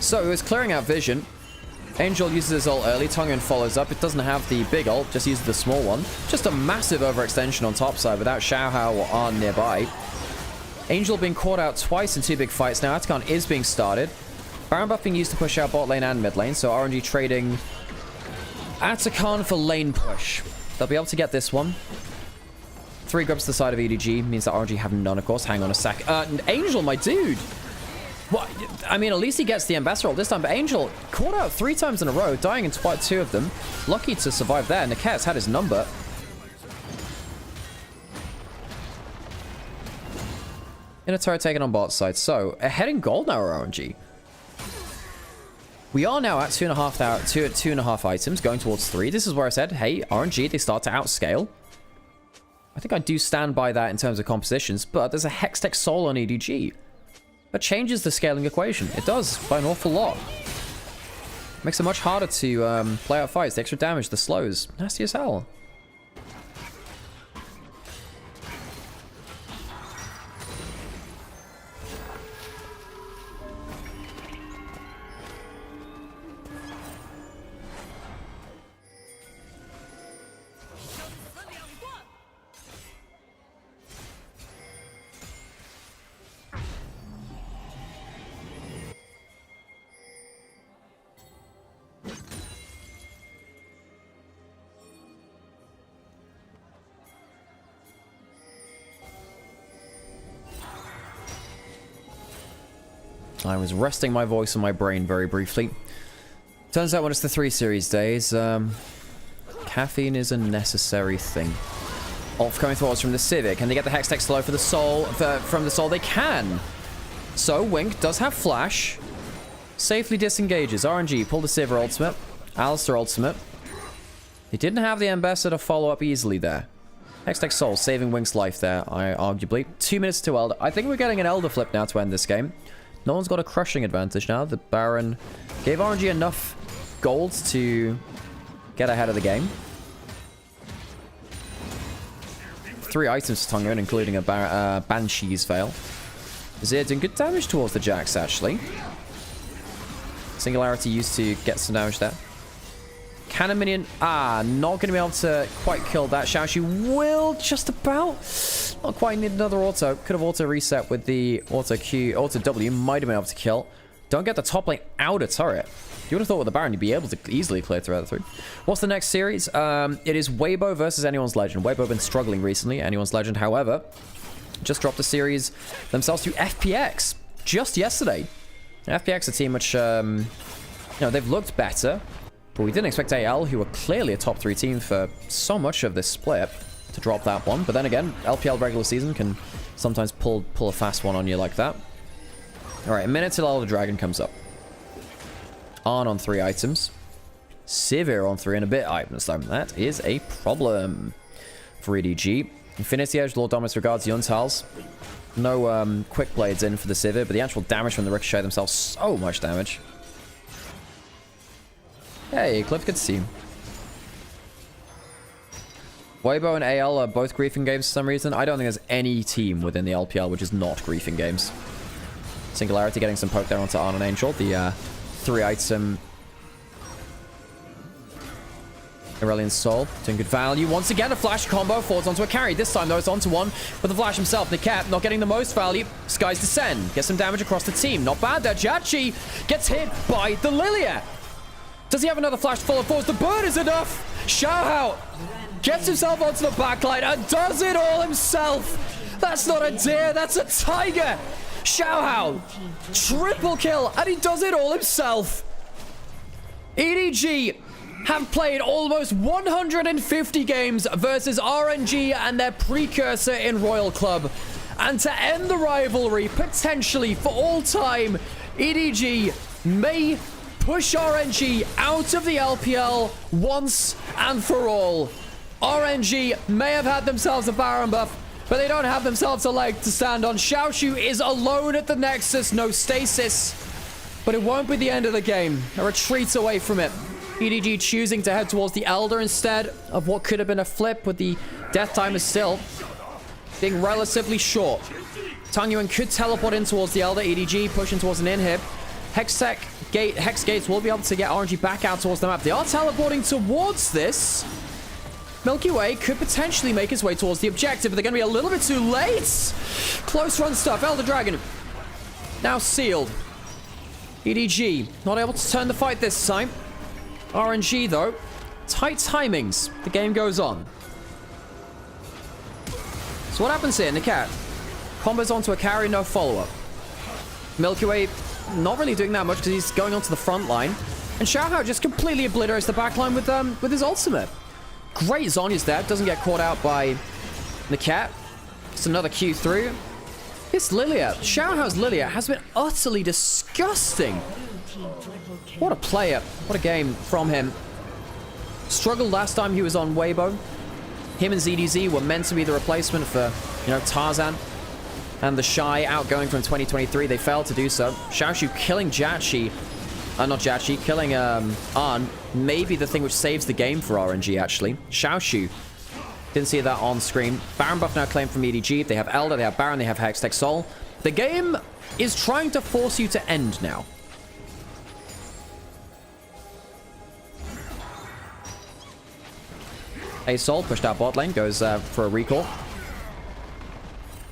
Speaker 1: So it was clearing out vision. Angel uses his ult early. Tongan follows up. It doesn't have the big ult, just uses the small one. Just a massive overextension on top side without Xiaohao or Arn nearby. Angel being caught out twice in 2 big fights now. Atakan is being started. Baron buff being used to push out bot lane and mid lane. So RNG trading Atakan for lane push. They'll be able to get this one. 3 grubs to the side of EDG. Means that RNG have none, of course. Hang on a sec. Angel, my dude. What? I mean, at least he gets the ambassador ult this time, but Angel caught out 3 times in a row, dying in 2 of them. Lucky to survive there. Niket's had his number. In a turret taken on bot side. So, ahead in gold now, RNG. We are now at 2.5 items, going towards 3. This is where I said, hey, RNG, they start to outscale. I think I do stand by that in terms of compositions, but there's a Hextech Soul on EDG. That changes the scaling equation. It does, by an awful lot. Makes it much harder to play out fights. The extra damage, the slows. Nasty as hell. I was resting my voice and my brain very briefly. Turns out when it's the 3 series days, caffeine is a necessary thing. Off coming towards from the Civic. Can they get the Hextech slow for the Soul? From the Soul, they can. So, Wink does have Flash. Safely disengages. RNG, pull the Sivir ultimate. Alistair ultimate. He didn't have the Ambassador follow up easily there. Hextech Soul saving Wink's life there, arguably. 2 minutes to Elder. I think we're getting an Elder flip now to end this game. No one's got a crushing advantage now. The Baron gave RNG enough gold to get ahead of the game. 3 items to Tongan, including a Banshee's Veil. Zir doing good damage towards the Jax, actually. Singularity used to get some damage there. Cannon minion. Not going to be able to quite kill that. Xiaoxi will just about. Not quite need another auto. Could have auto reset with the auto Q. Auto W might have been able to kill. Don't get the top lane outer turret. You would have thought with the Baron you'd be able to easily clear through. What's the next series? It is Weibo versus Anyone's Legend. Weibo been struggling recently. Anyone's Legend, however, just dropped a series themselves to FPX just yesterday. FPX, a team which, they've looked better. But we didn't expect AL, who were clearly a top 3 team for so much of this split, to drop that one. But then again, LPL regular season can sometimes pull a fast one on you like that. Alright, a minute till Elder Dragon comes up. Arn on 3 items. Sivir on 3 and a bit items. That is a problem for EDG. Infinity Edge, Lord Dominus regards Yuntals. No quick blades in for the Sivir, but the actual damage from the Ricochet themselves, so much damage. Hey, Cliff, good to see you. Weibo and AL are both griefing games for some reason. I don't think there's any team within the LPL which is not griefing games. Singularity getting some poke there onto Arn and Angel. The 3-item Aurelian Soul doing good value. Once again, a flash combo falls onto a carry. This time, though, it's onto one with the flash himself. Niket not getting the most value. Skies descend. Gets some damage across the team. Not bad there. Jachi gets hit by the Lilia. Does he have another flash to follow forwards? The bird is enough. Xiaohao gets himself onto the backline and does it all himself. That's not a deer, that's a tiger. Xiaohao, triple kill, and he does it all himself. EDG have played almost 150 games versus RNG and their precursor in Royal Club. And to end the rivalry, potentially for all time, EDG may push RNG out of the LPL once and for all. RNG may have had themselves a Baron buff, but they don't have themselves a leg to stand on. Xiaoshu is alone at the Nexus, no stasis. But it won't be the end of the game. A retreat away from it. EDG choosing to head towards the Elder instead of what could have been a flip, with the death timer still being relatively short. Tangyuan could teleport in towards the Elder. EDG pushing towards an inhib. Hex gates will be able to get RNG back out towards the map. They are teleporting towards this. Milky Way could potentially make his way towards the objective, but they're going to be a little bit too late. Close run stuff. Elder Dragon now sealed. EDG not able to turn the fight this time. RNG though, tight timings. The game goes on. So what happens here? Nikat combos onto a carry, no follow-up. Milky Way not really doing that much because he's going onto the front line. And Xiaohao just completely obliterates the backline with his ultimate. Great Zhonya's there. Doesn't get caught out by Nikat. It's another Q through. This Lilia, Xiaohao's Lilia has been utterly disgusting. What a player. What a game from him. Struggled last time he was on Weibo. Him and ZDZ were meant to be the replacement for, Tarzan. And the Shy outgoing from 2023. They failed to do so. Xiaoshu killing Jachi. Not Jachi. Killing Arn. Maybe the thing which saves the game for RNG, actually. Xiaoshu. Didn't see that on screen. Baron buff now claimed from EDG. They have Elder, they have Baron, they have Hextech Soul. The game is trying to force you to end now. A Soul pushed out bot lane, goes for a recall.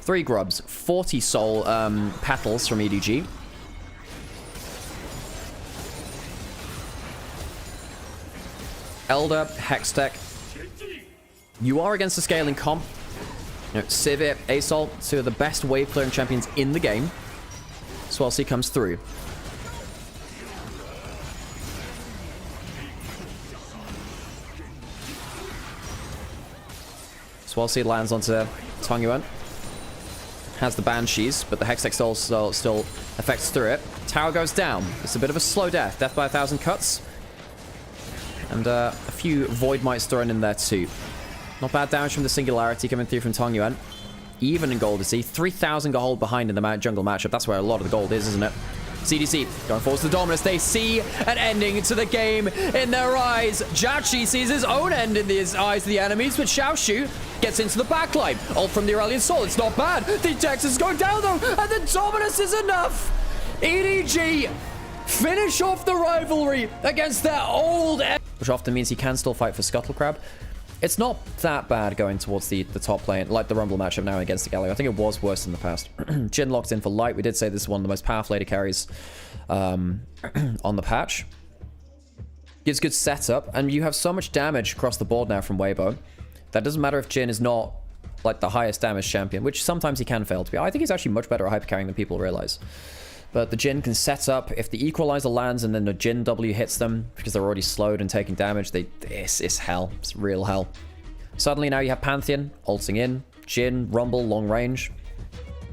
Speaker 1: 3 grubs, 40 Soul petals from EDG. Elder, Hextech. You are against the scaling comp. Sivir, Asol, 2 of the best wave clearing champions in the game. Swelsey comes through. Swelsey lands onto Tangyuan. Has the Banshees, but the Hextech Soul still affects through it. Tower goes down. It's a bit of a slow death. Death by 1,000 cuts. And a few Void Mites thrown in there too. Not bad damage from the Singularity coming through from Tangyuan. Even in gold to see. 3,000 gold behind in the jungle matchup. That's where a lot of the gold is, isn't it? CDC going forward to the Dominus. They see an ending to the game in their eyes. Jachi sees his own end in the eyes of the enemies, but Xiaoshu gets into the backline. Ult from the Aurelian Soul. It's not bad. The Dex is going down though, and the Dominus is enough. EDG finish off the rivalry against their old, which often means he can still fight for Scuttle Crab. It's not that bad going towards the top lane, like the Rumble matchup now against the Galio. I think it was worse in the past. Jhin locked in for Light. We did say this is one of the most powerful AD carries on the patch. Gives good setup, and you have so much damage across the board now from Weibo. That doesn't matter if Jhin is not like the highest damage champion, which sometimes he can fail to be. I think he's actually much better at hyper carrying than people realize. But the Jhin can set up. If the Equalizer lands and then the Jhin W hits them, because they're already slowed and taking damage, it's hell. It's real hell. Suddenly now you have Pantheon ulting in. Jhin, Rumble, long range.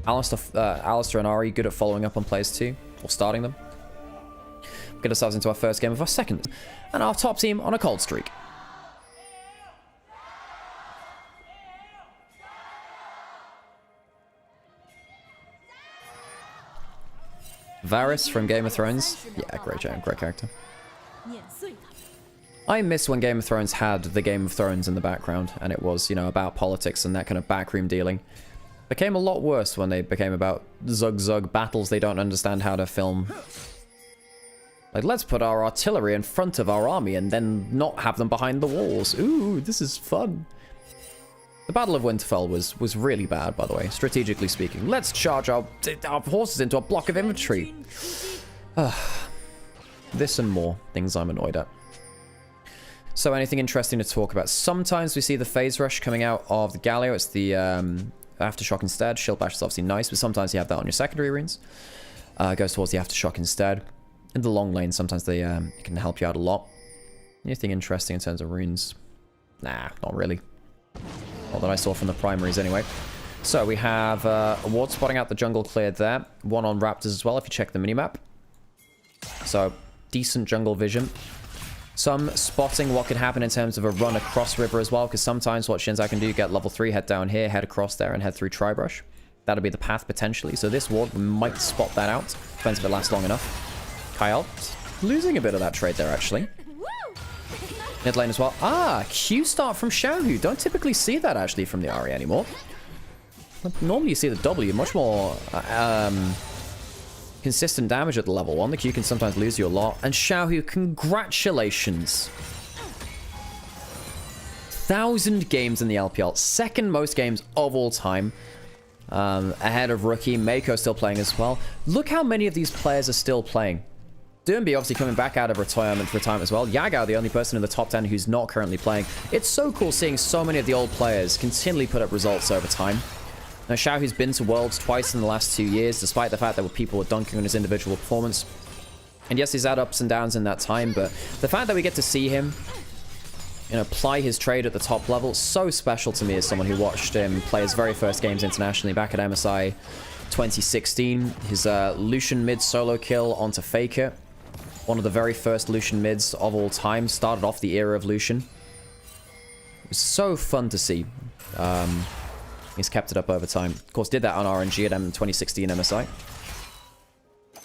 Speaker 1: Alistar and Ari good at following up on plays too, or starting them. Get ourselves into our first game of our second. And our top team on a cold streak. Varys from Game of Thrones. Yeah, great character. I miss when Game of Thrones had the Game of Thrones in the background, and it was, about politics and that kind of backroom dealing. Became a lot worse when they became about zug battles they don't understand how to film. Like, let's put our artillery in front of our army and then not have them behind the walls. Ooh, this is fun. The Battle of Winterfell was really bad, by the way, strategically speaking. Let's charge our horses into a block of infantry. This and more things I'm annoyed at. So anything interesting to talk about? Sometimes we see the phase rush coming out of the Galio. It's the Aftershock instead. Shield Bash is obviously nice, but sometimes you have that on your secondary runes. Goes towards the Aftershock instead. In the long lane, sometimes they it can help you out a lot. Anything interesting in terms of runes? Nah, not really. Not that I saw from the primaries anyway. So we have a ward spotting out the jungle cleared there. One on Raptors as well if you check the minimap. So decent jungle vision. Some spotting what could happen in terms of a run across river as well, because sometimes what Shinzai can do, get level 3, head down here, head across there, and head through Tribrush. That'll be the path potentially. So this ward might spot that out. Depends if it lasts long enough. Kyle losing a bit of that trade there, actually. Mid lane as well. Ah, Q start from Xiaohu. Don't typically see that, actually, from the Ahri anymore. Normally you see the W, much more consistent damage at the level 1. The Q can sometimes lose you a lot. And Xiaohu, congratulations. 1,000 games in the LPL. Second most games of all time. Ahead of Rookie. Mako still playing as well. Look how many of these players are still playing. Doomby obviously coming back out of retirement as well. Yagao, the only person in the top 10 who's not currently playing. It's so cool seeing so many of the old players continually put up results over time. Now, Xiaohu's been to Worlds twice in the last 2 years, despite the fact that people were dunking on his individual performance. And yes, he's had ups and downs in that time, but the fact that we get to see him, you know, ply his trade at the top level, so special to me as someone who watched him play his very first games internationally back at MSI 2016. His Lucian mid solo kill onto Faker. One of the very first Lucian mids of all time. Started off the era of Lucian. It was so fun to see. He's kept it up over time. Of course, did that on RNG at 2016 MSI.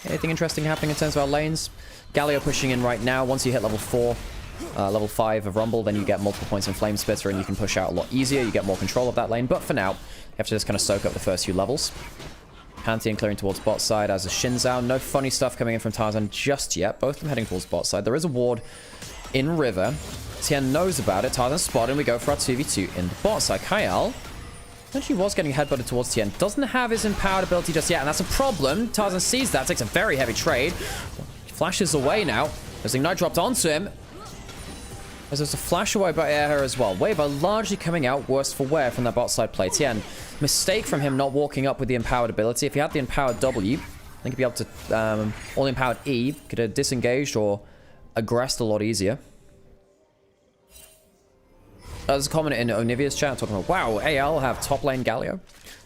Speaker 1: Anything interesting happening in terms of our lanes? Galio pushing in right now. Once you hit level 4, level 5 of Rumble, then you get multiple points in Flame Spitter and you can push out a lot easier. You get more control of that lane. But for now, you have to just kind of soak up the first few levels. Pantheon clearing towards bot side as a Shinzao. No funny stuff coming in from Tarzan just yet. Both of them heading towards bot side. There is a ward in river. Tien knows about it. Tarzan spotted and we go for our 2v2 in the bot side. Kyle actually was getting headbutted towards Tien. Doesn't have his empowered ability just yet, and that's a problem. Tarzan sees that, takes a very heavy trade. He flashes away now. There's Ignite dropped onto him. As there's a flash away by Air as well. Waver largely coming out worse for wear from that bot side play. Tien, mistake from him not walking up with the empowered ability. If he had the empowered W, I think he'd be able to, or the empowered E, could have disengaged or aggressed a lot easier. There's a comment in Onivia's chat talking about, wow, AL have top lane Galio.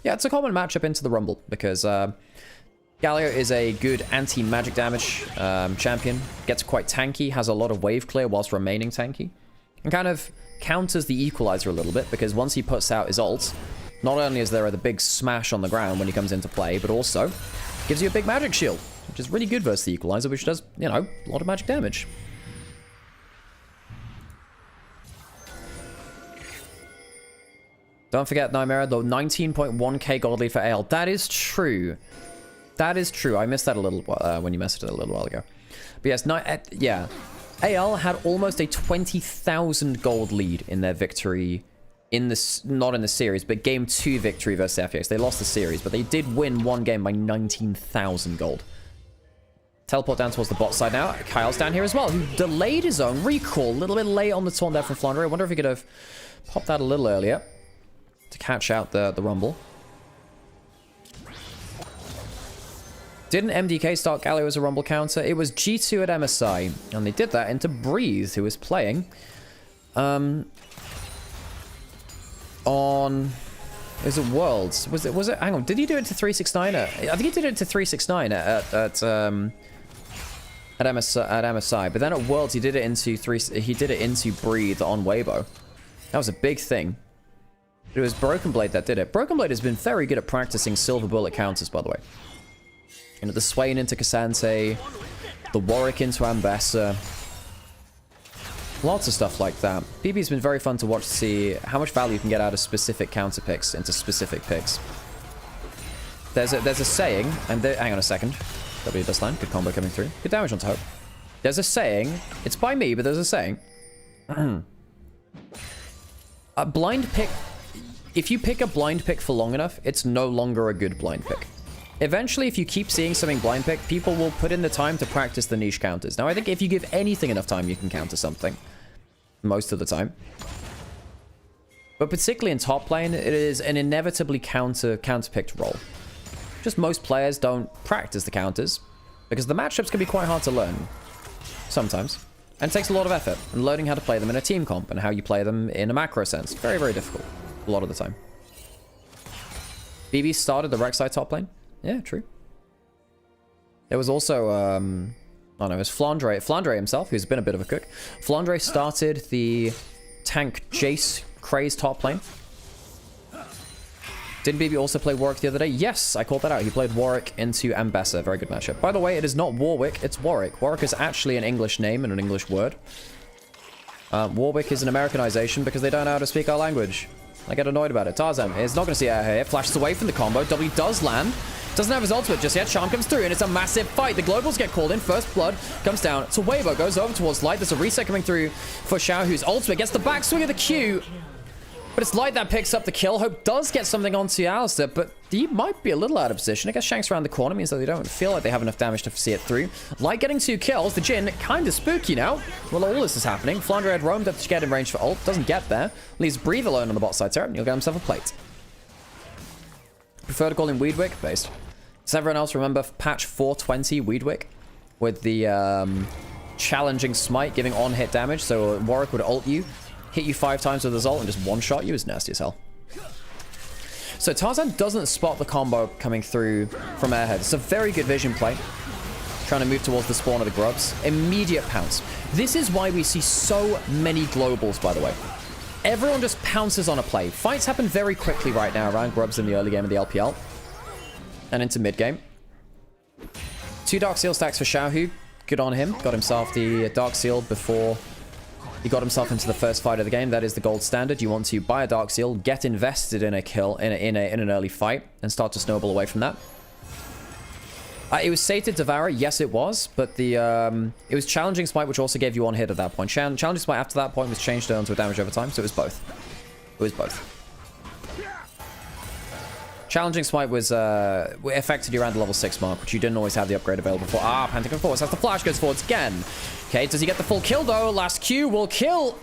Speaker 1: Yeah, it's a common matchup into the Rumble because Galio is a good anti-magic damage champion. Gets quite tanky, has a lot of wave clear whilst remaining tanky. And kind of counters the equalizer a little bit because once he puts out his ult, not only is there the big smash on the ground when he comes into play, but also gives you a big magic shield, which is really good versus the equalizer, which does, you know, a lot of magic damage. Don't forget, Nymaera, the 19.1k gold lead for AL. That is true. That is true. I missed that a little when you messaged it a little while ago. But yes, yeah. AL had almost a 20,000 gold lead in their victory in this, not in the series, but game 2 victory versus FPX. They lost the series, but they did win one game by 19,000 gold. Teleport down towards the bot side now. Kyle's down here as well, who delayed his own recall. A little bit late on the taunt there from Flandre. I wonder if he could have popped that a little earlier to catch out the Rumble. Didn't MDK start Galio as a Rumble counter? It was G2 at MSI, and they did that into Breeze, who was playing on... Is it Worlds? Was it? Hang on, did he do it to 369? I think he did it to 369 at MSI, but then at Worlds he did it into Breathe on Weibo. That was a big thing. It was Broken Blade that did it. Broken Blade has been very good at practicing silver bullet counters, by the way. You know, the Swain into Cassante, the Warwick into Ambessa. Lots of stuff like that. BB's been very fun to watch to see how much value you can get out of specific counter picks into specific picks. There's a saying, and hang on a second. W does land, good combo coming through. Good damage on Hope. There's a saying, it's by me, but there's a saying. A blind pick, if you pick a blind pick for long enough, it's no longer a good blind pick. Eventually, if you keep seeing something blind pick, people will put in the time to practice the niche counters. Now, I think if you give anything enough time, you can counter something. Most of the time. But particularly in top lane, it is an inevitably counter-picked role. Just most players don't practice the counters, because the matchups can be quite hard to learn. Sometimes. And it takes a lot of effort. And learning how to play them in a team comp and how you play them in a macro sense. Very, very difficult. A lot of the time. BB started the Rek'Sai top lane. Yeah, true. There was also, oh no, it was Flandre himself, who's been a bit of a cook. Flandre started the tank Jace Craze top lane. Didn't BB also play Warwick the other day? Yes, I called that out. He played Warwick into Ambessa. Very good matchup. By the way, it is not Warwick, it's Warwick. Warwick is actually an English name and an English word. Warwick is an Americanization because they don't know how to speak our language. I get annoyed about it. Tarzan is not going to see air here. Flashes away from the combo. W does land. Doesn't have his ultimate just yet. Charm comes through, and it's a massive fight. The globals get called in. First blood comes down to Weibo. Goes over towards Light. There's a reset coming through for Xiao, whose ultimate gets the backswing of the Q. But it's Light that picks up the kill. Hope does get something onto Alistair, but he might be a little out of position. I guess Shank's around the corner means that they don't feel like they have enough damage to see it through. Light getting 2 kills. The Jhin kind of spooky now. Well, all this is happening. Flandre had roamed up to get in range for ult. Doesn't get there. Leaves Breathe alone on the bot side turret, and he'll get himself a plate. Prefer to call him Weedwick based. Does everyone else remember patch 420 Weedwick? With the challenging smite giving on-hit damage. So Warwick would ult you, hit you 5 times with his ult, and just one-shot you. Is nasty as hell. So Tarzan doesn't spot the combo coming through from Airhead. It's a very good vision play. Trying to move towards the spawn of the grubs. Immediate pounce. This is why we see so many globals, by the way. Everyone just pounces on a play. Fights happen very quickly right now around grubs in the early game of the LPL. And into mid-game. 2 Dark Seal stacks for Xiaohu. Good on him. Got himself the Dark Seal before he got himself into the first fight of the game. That is the gold standard. You want to buy a Dark Seal, get invested in a kill, in an early fight, and start to snowball away from that. It was Sated Devourer. Yes, it was. But the it was Challenging Smite, which also gave you 1 hit at that point. Challenging Smite after that point was changed down to a damage over time. So it was both. It was both. Challenging Smite was affected you around the level 6 mark, which you didn't always have the upgrade available for. Panther forwards as the flash goes forwards again. Okay, does he get the full kill though? Last Q will kill.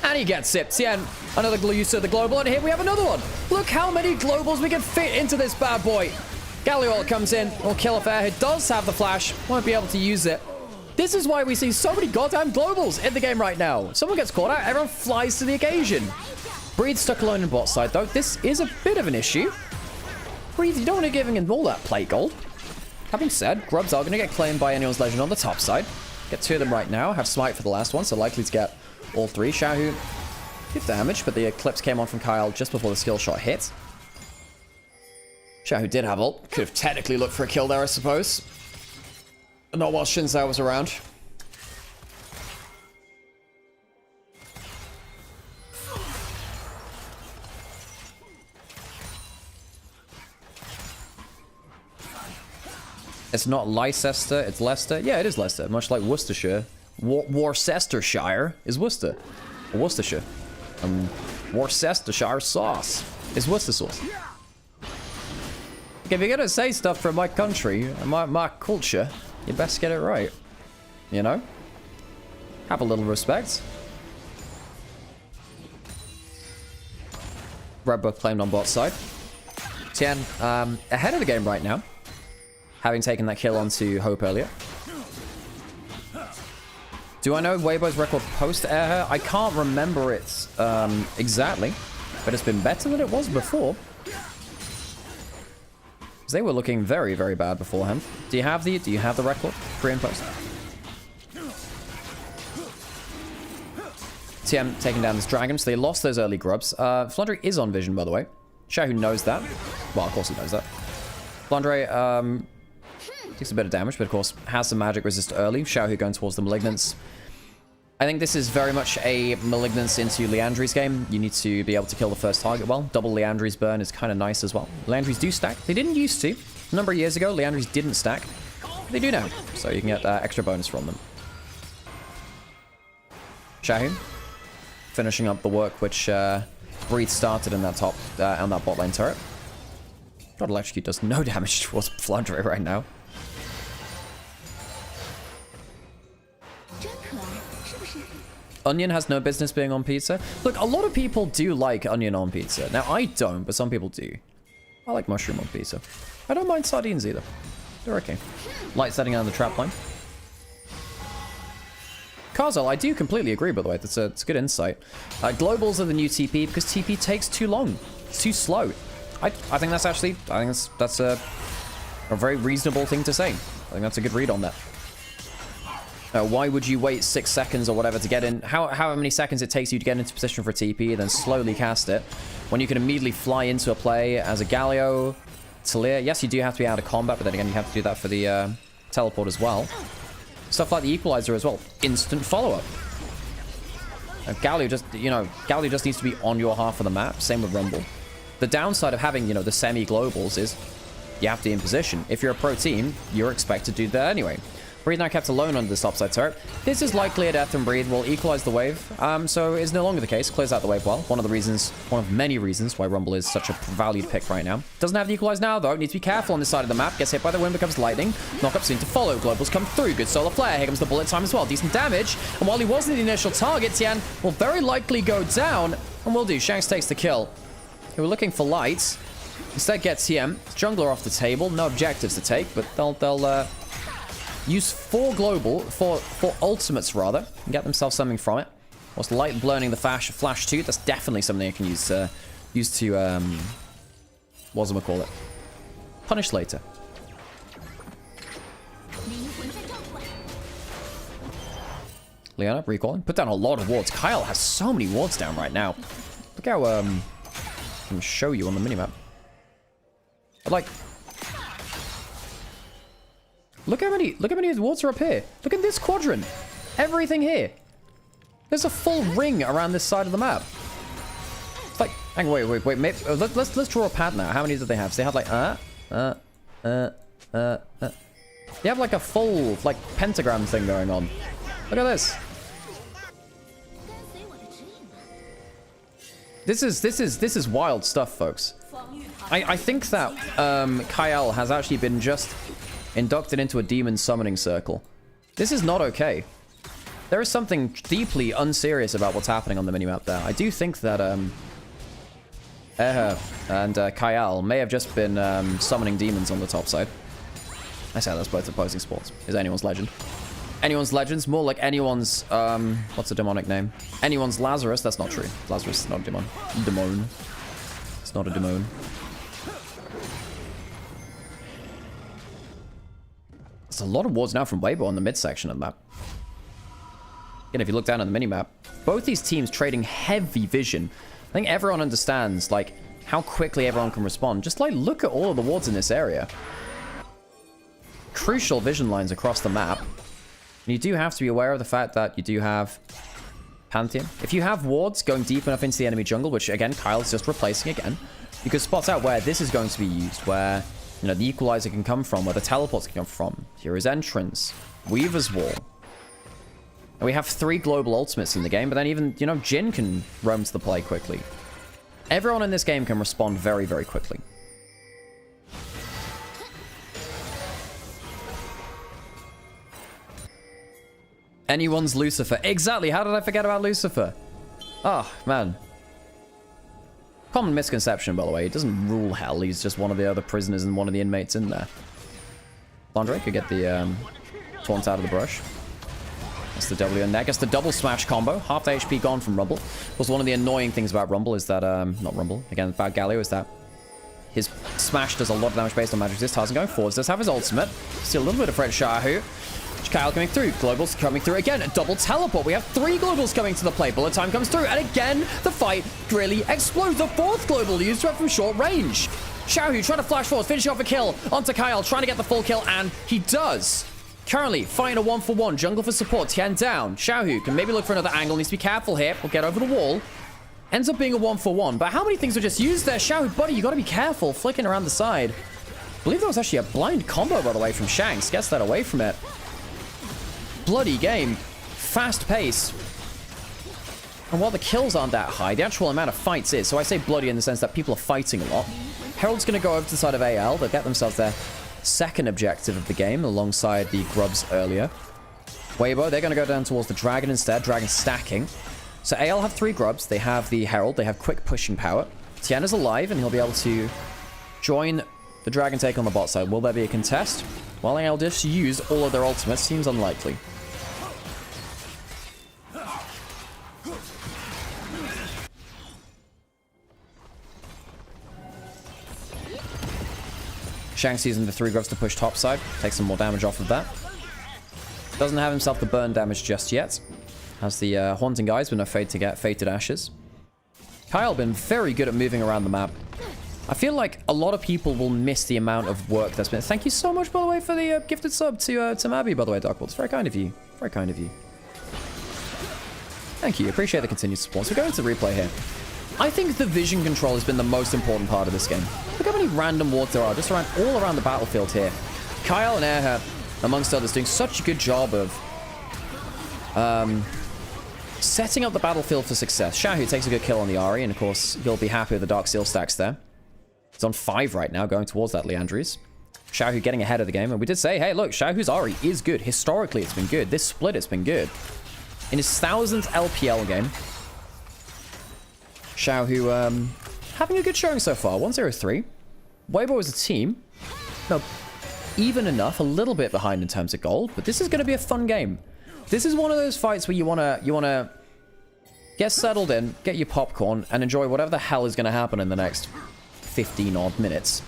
Speaker 1: And he gets it. Tien, another use of the global, and here we have another one. Look how many globals we can fit into this bad boy. Galliol comes in, will kill if Airhead does have the flash, won't be able to use it. This is why we see so many goddamn globals in the game right now. Someone gets caught out, everyone flies to the occasion. Breathe stuck alone in bot side though. This is a bit of an issue. Breathe, you don't want to give him all that plate gold. Having said, grubs are going to get claimed by anyone's legend on the top side. Get 2 of them right now. Have smite for the last one, so likely to get all 3. Xiaohu did damage, but the eclipse came on from Kyle just before the skill shot hit. Xiaohu did have ult. Could have technically looked for a kill there, I suppose. But not while Shinzao was around. It's not Leicester, it's Leicester. Yeah, it is Leicester, much like Worcestershire. Worcestershire is Worcester. Or Worcestershire. Worcestershire sauce is Worcester sauce. If you're gonna say stuff from my country, my culture, you best get it right. You know? Have a little respect. Red Buff claimed on bot side. Tien, ahead of the game right now. Having taken that kill onto Hope earlier. Do I know Weibo's record post-air? I can't remember it exactly, but it's been better than it was before. Because they were looking very, very bad beforehand. Do you have the record pre and post? TM taking down this dragon, so they lost those early grubs. Flandre is on vision, by the way. Xiaohu knows that. Well, of course he knows that. Flandre takes a bit of damage, but of course has some magic resist early. Xiaohu going towards the Malignance. I think this is very much a Malignance into Liandry's game. You need to be able to kill the first target well. Double Liandry's burn is kind of nice as well. Liandry's do stack. They didn't used to. A number of years ago, Liandry's didn't stack. But they do now. So you can get extra bonus from them. Xiaohu finishing up the work which Breathe started in that top, on that bot lane turret. God, Electrocute does no damage towards Flandre right now. Onion has no business being on pizza. Look, a lot of people do like onion on pizza. Now, I don't, but some people do. I like mushroom on pizza. I don't mind sardines either. They're okay. Light setting on the trap line. Carzel, I do completely agree, by the way. It's a good insight. Globals are the new TP because TP takes too long. It's too slow. I think that's actually... I think that's a very reasonable thing to say. I think that's a good read on that. Why would you wait 6 seconds or whatever to get in? How many seconds it takes you to get into position for a TP, then slowly cast it, when you can immediately fly into a play as a Galio, Talia. Yes, you do have to be out of combat, but then again, you have to do that for the teleport as well. Stuff like the Equalizer as well. Instant follow-up. Galio just, Galio just needs to be on your half of the map. Same with Rumble. The downside of having, the semi-globals is you have to be in position. If you're a pro team, you're expected to do that anyway. Breathe now kept alone under this topside turret. This is likely a death, and Breathe will equalize the wave. So it's no longer the case. Clears out the wave well. One of many reasons why Rumble is such a valued pick right now. Doesn't have the equalize now, though. Needs to be careful on this side of the map. Gets hit by the wind, becomes lightning. Knockup soon to follow. Globals come through. Good solar flare. Here comes the bullet time as well. Decent damage. And while he wasn't the initial target, Tian will very likely go down. And will do. Shanks takes the kill. They were looking for lights. Instead gets TM. Jungler off the table. No objectives to take, but they'll use 4 ultimates rather, and get themselves something from it. Whilst light blurring the flash too, that's definitely something I can use to what's it call it? Punish later. Leona recalling, put down a lot of wards. Kyle has so many wards down right now. Look how I'm gonna show you on the minimap. But like, Look how many wards are up here. Look at this quadrant. Everything here. There's a full ring around this side of the map. It's like, hang on, wait. Maybe, let's draw a pad now. How many do they have? So they have like They have like a full like pentagram thing going on. Look at this. This is wild stuff, folks. I think that Kyle has actually been just inducted into a demon summoning circle. This is not okay. There is something deeply unserious about what's happening on the minimap there. I do think that Ehe and Kyle may have just been summoning demons on the top side. I say that's both opposing sports. Is anyone's legend. Anyone's legends, more like anyone's what's a demonic name? Anyone's Lazarus. That's not true. Lazarus is not a demon. Demon. It's not a demon. There's a lot of wards now from Weibo on the midsection of the map. Again, if you look down on the minimap, both these teams trading heavy vision. I think everyone understands, like, how quickly everyone can respond. Just, like, look at all of the wards in this area. Crucial vision lines across the map. And you do have to be aware of the fact that you do have Pantheon. If you have wards going deep enough into the enemy jungle, which, again, Kyle's just replacing again, you can spot out where this is going to be used, where the equalizer can come from, where the teleports can come from. Here is entrance. Weaver's Wall. And we have 3 global ultimates in the game, but then even, Jhin can roam to the play quickly. Everyone in this game can respond very, very quickly. Anyone's Lucifer. Exactly. How did I forget about Lucifer? Oh, man. Common misconception, by the way. He doesn't rule hell. He's just one of the other prisoners and one of the inmates in there. Landre could get the taunt out of the brush. That's the W in there. Gets the double smash combo. Half the HP gone from Rumble. Was one of the annoying things about Rumble is that, not Rumble, again, about Galio, is that his smash does a lot of damage based on magic resist. Tarzan going forwards. Does have his ultimate. See a little bit of Fred Shahu. Kyle coming through. Globals coming through again. A double teleport. We have 3 globals coming to the play. Bullet time comes through. And again, the fight really explodes. The 4th global used from short range. Xiaohu trying to flash forward. Finishing off a kill onto Kyle. Trying to get the full kill. And he does. Currently fighting a 1-for-1. Jungle for support. Tian down. Xiaohu can maybe look for another angle. Needs to be careful here. We'll get over the wall. Ends up being a 1-for-1. But how many things were just used there? Xiaohu, buddy, you got to be careful. Flicking around the side. I believe that was actually a blind combo, by the way, from Shanks. Gets that away from it. Bloody game. Fast pace. And while the kills aren't that high, the actual amount of fights is. So I say bloody in the sense that people are fighting a lot. Herald's going to go over to the side of AL. They'll get themselves their 2nd objective of the game alongside the grubs earlier. Weibo, they're going to go down towards the dragon instead. Dragon stacking. So AL have 3 grubs. They have the Herald. They have quick pushing power. Tian is alive and he'll be able to join the dragon take on the bot side. Will there be a contest? Well, AL just use all of their ultimates. Seems unlikely. Shanks using the 3 gloves to push topside. Take some more damage off of that. Doesn't have himself the burn damage just yet. Has the Haunting guys, but no Fade to get Fated Ashes. Kyle been very good at moving around the map. I feel like a lot of people will miss the amount of work that's been... Thank you so much, by the way, for the gifted sub to Mabby, by the way, Darkbolt. It's very kind of you. Very kind of you. Thank you. Appreciate the continued support. So we're going to replay here. I think the vision control has been the most important part of this game. Look how many random wards there are just around all around the battlefield here. Kyle and Airhat, amongst others, doing such a good job of setting up the battlefield for success. Shahu takes a good kill on the Ahri, and of course, he'll be happy with the Dark Seal stacks there. He's on 5 right now, going towards that Liandry's. Shahu getting ahead of the game, and we did say, hey, look, Shahu's Ahri is good. Historically, it's been good. This split, it's been good. In his 1000th LPL game, Shahu having a good showing so far. 1-0-3. Weibo as a team, no, even enough, a little bit behind in terms of gold, but this is going to be a fun game. This is one of those fights where you wanna get settled in, get your popcorn, and enjoy whatever the hell is going to happen in the next 15-odd minutes.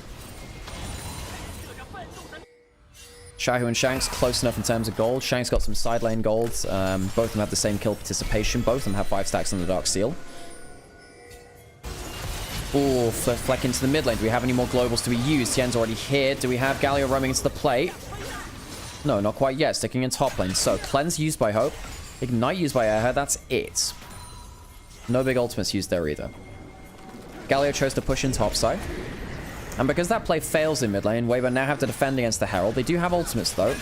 Speaker 1: Shahu and Shanks close enough in terms of gold. Shanks got some side lane golds. Both of them have the same kill participation. Both of them have 5 stacks on the Dark Seal. Oh, Fleck into the mid lane. Do we have any more globals to be used? Tien's already here. Do we have Galio roaming into the plate? No, not quite yet. Sticking in top lane. So, Cleanse used by Hope. Ignite used by Airhead. That's it. No big ultimates used there either. Galio chose to push in topside. And because that play fails in mid lane, Weibo now have to defend against the Herald. They do have ultimates, though.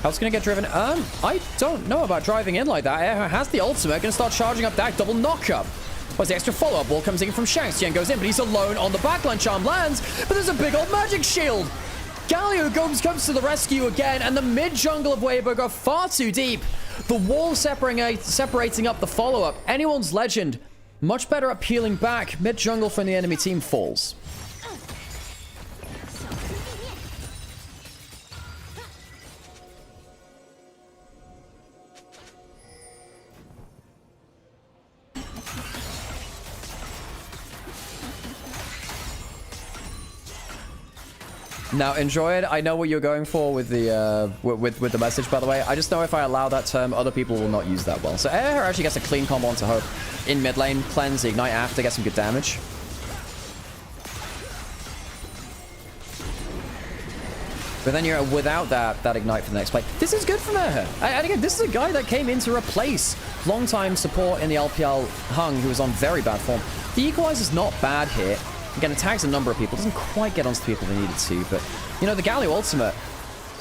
Speaker 1: How's going to get driven? I don't know about driving in like that. Airhead has the ultimate. Going to start charging up that double knockup. Where's the extra follow-up ball comes in from Shanks. Tien goes in, but he's alone on the backline. Charm lands, but there's a big old magic shield. Galio comes to the rescue again, and the mid-jungle of Weibo go far too deep. The wall separating up the follow-up. Anyone's legend. Much better at peeling back. Mid-jungle from the enemy team falls. Now, enjoy it. I know what you're going for with the with the message, by the way. I just know if I allow that term, other people will not use that well. So Air actually gets a clean combo onto Hope in mid lane. Cleanse, Ignite after, get some good damage. But then you're without that Ignite for the next play. This is good from Air. And again, this is a guy that came in to replace long-time support in the LPL, Hung, who was on very bad form. The Equalizer's not bad here. Again, it tags a number of people. Doesn't quite get onto the people they needed to, but, you know, the Galio ultimate,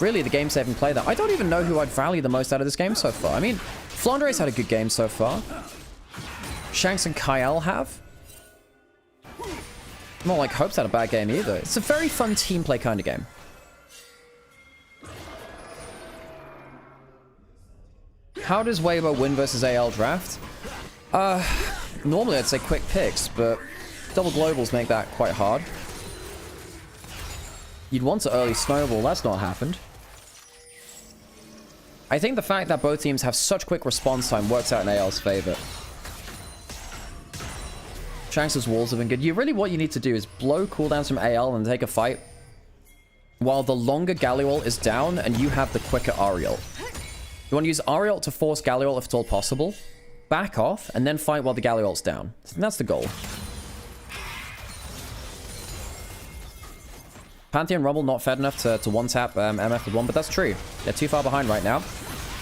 Speaker 1: really the game-saving play there. I don't even know who I'd value the most out of this game so far. I mean, Flandre's had a good game so far. Shanks and Kyle have. Not like Hope's had a bad game either. It's a very fun team play kind of game. How does Weibo win versus AL draft? Normally I'd say quick picks, but double globals make that quite hard. You'd want to early snowball. That's not happened. I think the fact that both teams have such quick response time works out in AL's favor. Shanks' walls have been good. What you need to do is blow cooldowns from AL and take a fight while the longer Galio is down and you have the quicker Ariel. You want to use Ariel to force Galio if at all possible. Back off and then fight while the Galio's down. And that's the goal. Pantheon Rumble not fed enough to one-tap MF with one, but that's true. They're too far behind right now.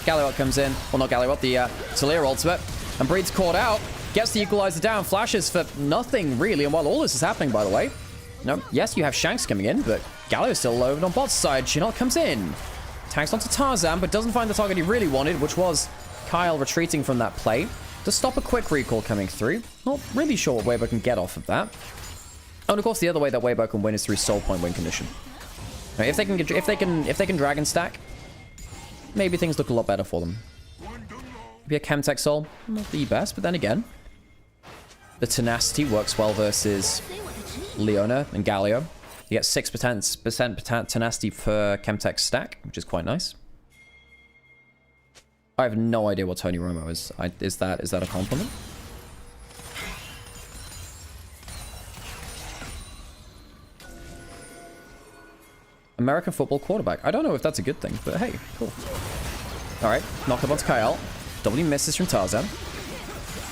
Speaker 1: Galio comes in. Well, not Galio, the Talia ultimate. And Breed's caught out. Gets the Equalizer down. Flashes for nothing, really. And while all this is happening, by the way, yes, you have Shanks coming in, but Galio's still over on bot's side. Chinook comes in. Tags onto Tarzan, but doesn't find the target he really wanted, which was Kyle retreating from that play to stop a quick recall coming through. Not really sure what Weibo can get off of that. Oh, and of course, the other way that Weibo can win is through soul point win condition. Right, if they can dragon stack, maybe things look a lot better for them. Maybe a Chemtech soul, not the best, but then again, the tenacity works well versus Leona and Galio. You get 6% tenacity per Chemtech stack, which is quite nice. I have no idea what Tony Romo is. Is that a compliment? American football quarterback. I don't know if that's a good thing, but hey, cool. Alright, knocked up onto Kyle. W misses from Tarzan.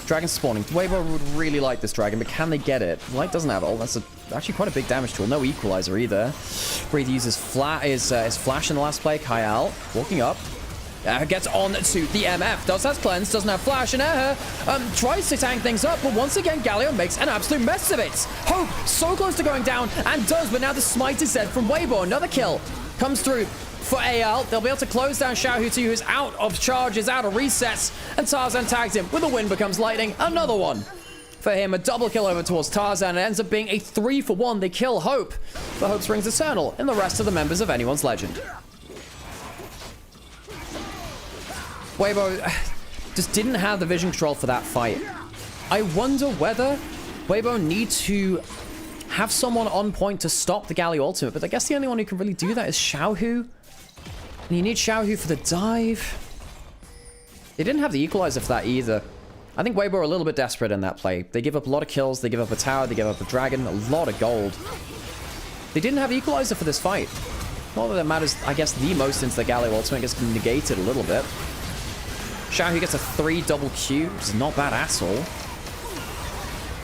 Speaker 1: Dragon spawning. Weibo would really like this dragon, but can they get it? Light doesn't have it all. That's actually quite a big damage tool. No equalizer either. Breathe uses his flash in the last play. Kyle walking up. Gets on to the MF. Does have cleanse, doesn't have flash, and tries to tank things up, but once again, Galio makes an absolute mess of it. Hope so close to going down, and does, but now the smite is dead from Weibo. Another kill comes through for AL. They'll be able to close down Xiaohu 2, who's out of charges, out of resets, and Tarzan tags him with a win becomes lightning. Another one for him, a double kill over towards Tarzan. It ends up being a 3-for-1. They kill Hope, but Hope springs eternal in the rest of the members of anyone's legend. Weibo just didn't have the vision control for that fight. I wonder whether Weibo need to have someone on point to stop the Galio ultimate, but I guess the only one who can really do that is Xiaohu. And you need Xiaohu for the dive. They didn't have the equalizer for that either. I think Weibo are a little bit desperate in that play. They give up a lot of kills, they give up a tower, they give up a dragon, a lot of gold. They didn't have equalizer for this fight. Not that it matters, I guess, the most since the Galio ultimate gets negated a little bit. Xiaohu gets a 3 double Q, which is not bad at all.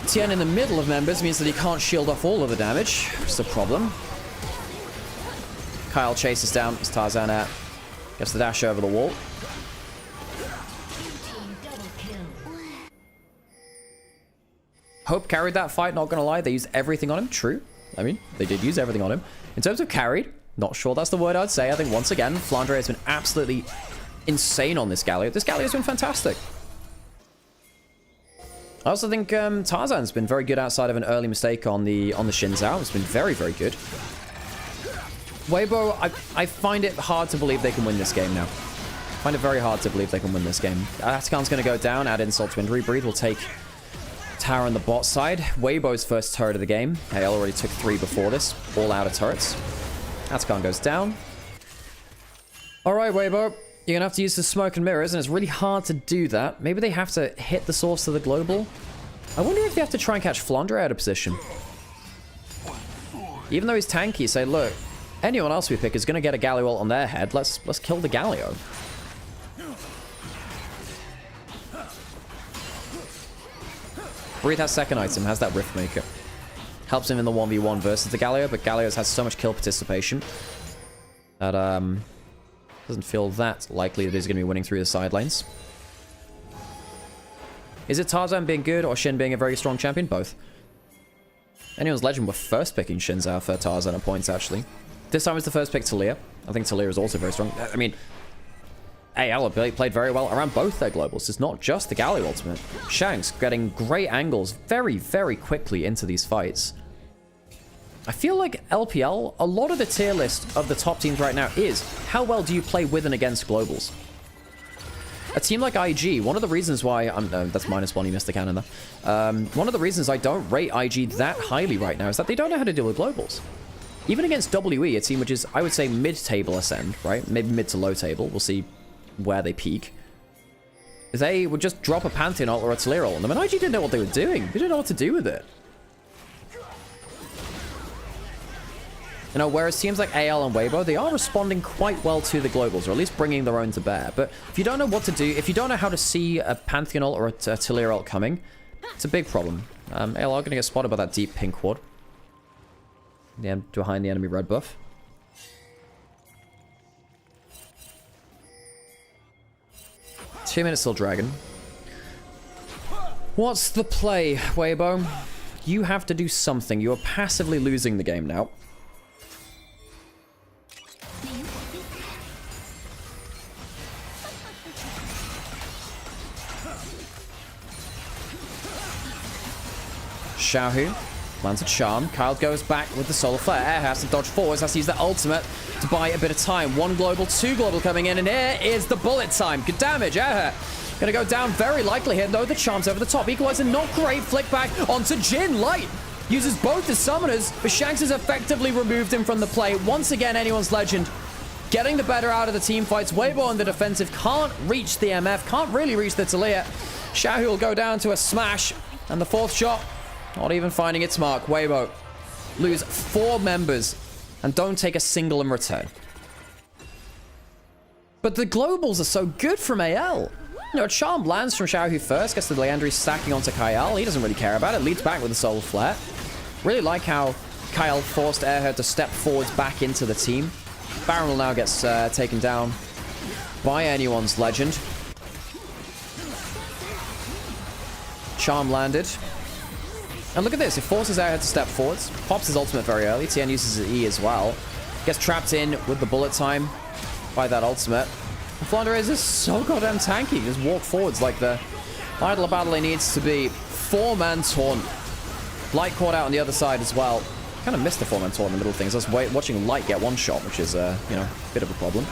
Speaker 1: Tien in the middle of members means that he can't shield off all of the damage, which is a problem. Kyle chases down as Tarzan gets the dash over the wall. Hope carried that fight, not gonna lie. They used everything on him, true. I mean, they did use everything on him. In terms of carried, not sure that's the word I'd say. I think once again, Flandre has been absolutely insane on this Galio. This Galio has been fantastic. I also think Tarzan's been very good outside of an early mistake on the Xin Zhao. It's been very, very good. Weibo, I find it hard to believe they can win this game now. I find it very hard to believe they can win this game. Atakan's going to go down, add insult to injury. Breathe will take tower on the bot side. Weibo's first turret of the game. Hale already took 3 before this. All out of turrets. Atakan goes down. Alright, Weibo. You're going to have to use the smoke and mirrors, and it's really hard to do that. Maybe they have to hit the source of the global. I wonder if they have to try and catch Flandre out of position. Even though he's tanky, say, look, anyone else we pick is going to get a Galio ult on their head. Let's kill the Galio. Breathe has second item, has that Rift Maker. Helps him in the 1v1 versus the Galio, but Galio's has so much kill participation that, doesn't feel that likely that he's going to be winning through the side lanes. Is it Tarzan being good or Xin being a very strong champion? Both. Anyone's legend were first picking Xin Zhao for Tarzan at points, actually. This time was the first pick Talia. I think Talia is also very strong. I mean, AL played very well around both their globals. It's not just the Galio ultimate. Shanks getting great angles very, very quickly into these fights. I feel like LPL, a lot of the tier list of the top teams right now is how well do you play with and against globals. A team like IG, one of the reasons why that's -1, you missed the cannon there. One of the reasons I don't rate IG that highly right now is that they don't know how to deal with globals. Even against WE, a team which is, I would say, mid-table ascend, right? Maybe mid to low table. We'll see where they peak. They would just drop a Pantheon ult or a Talia ult on them, and IG didn't know what they were doing. They didn't know what to do with it. You know, whereas teams like AL and Weibo, they are responding quite well to the globals, or at least bringing their own to bear. But if you don't know what to do, if you don't know how to see a Pantheon ult or a Talia ult coming, it's a big problem. AL are going to get spotted by that deep pink ward. Behind the enemy red buff. Two minutes till dragon. What's the play, Weibo? You have to do something. You are passively losing the game now. Xiaohu lands a charm. Kyle goes back with the solar flare. Air has to dodge forwards, has to use the ultimate to buy a bit of time. 1 global, 2 global coming in, and here is the bullet time. Good damage. Air gonna go down very likely here, though. The charm's over the top. Equalizer not great. Flick back onto Jin. Light uses both the summoners, but Shanks has effectively removed him from the play. Once again, anyone's legend getting the better out of the team fights. Weibo on the defensive can't reach the MF, can't really reach the Taliyah. Xiaohu will go down to a smash, and the fourth shot, not even finding its mark. Weibo lose 4 members and don't take a single in return. But the globals are so good from AL. You know, Charm lands from Xiaohu first, gets the Leandri stacking onto Kyle. He doesn't really care about it, leads back with the Soul Flare. Really like how Kyle forced Airhead to step forwards back into the team. Baron will now get taken down by anyone's legend. Charm landed. And look at this, it forces Airhead to step forwards. Pops his ultimate very early. Tien uses his E as well. Gets trapped in with the bullet time by that ultimate. And Flandre is just so goddamn tanky. Just walk forwards like the idol of battle he needs to be. 4-man taunt. Light caught out on the other side as well. Kind of missed the 4-man taunt in the middle of things. I was watching Light get one shot, which is, you know, a bit of a problem.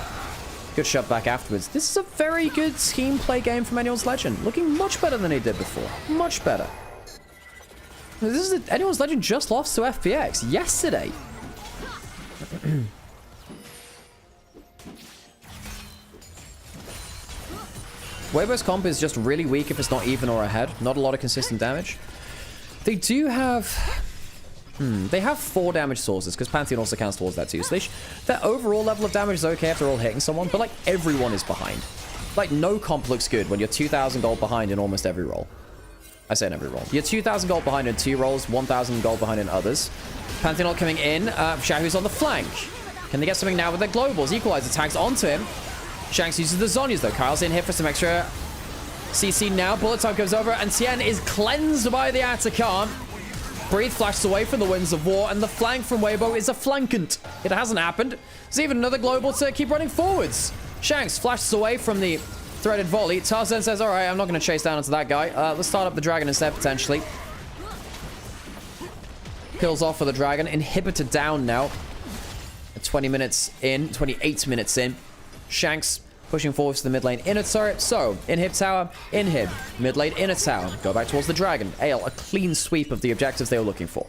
Speaker 1: Good shove back afterwards. This is a very good team play game from Anyone's Legend. Looking much better than he did before. Much better. This is Anyone's Legend just lost to FPX yesterday. Weibo's comp is just really weak if it's not even or ahead. Not a lot of consistent damage. They do have... they have 4 damage sources, because Pantheon also counts towards that too. So their overall level of damage is okay if they're all hitting someone, but like everyone is behind. Like no comp looks good when you're 2,000 gold behind in almost every roll. I say in every roll. You're 2,000 gold behind in 2 rolls, 1,000 gold behind in others. Pantheon all coming in. Xiaohu's on the flank. Can they get something now with their globals? Equalizer tags onto him. Shanks uses the Zhonya's though. Kyle's in here for some extra CC now. Bullet time goes over, and Tien is cleansed by the Atakan. Breathe flashes away from the Winds of War, and the flank from Weibo is a flankant. It hasn't happened. There's even another global to keep running forwards. Shanks flashes away from the threaded volley. Tarzan says, all right, I'm not going to chase down into that guy. Let's start up the dragon instead, potentially. Kills off for the dragon. Inhibitor down now. 28 minutes in. Shanks pushing forward to the mid lane inner turret. So, inhib tower, inhib. Mid lane inner tower. Go back towards the dragon. Ale, a clean sweep of the objectives they were looking for.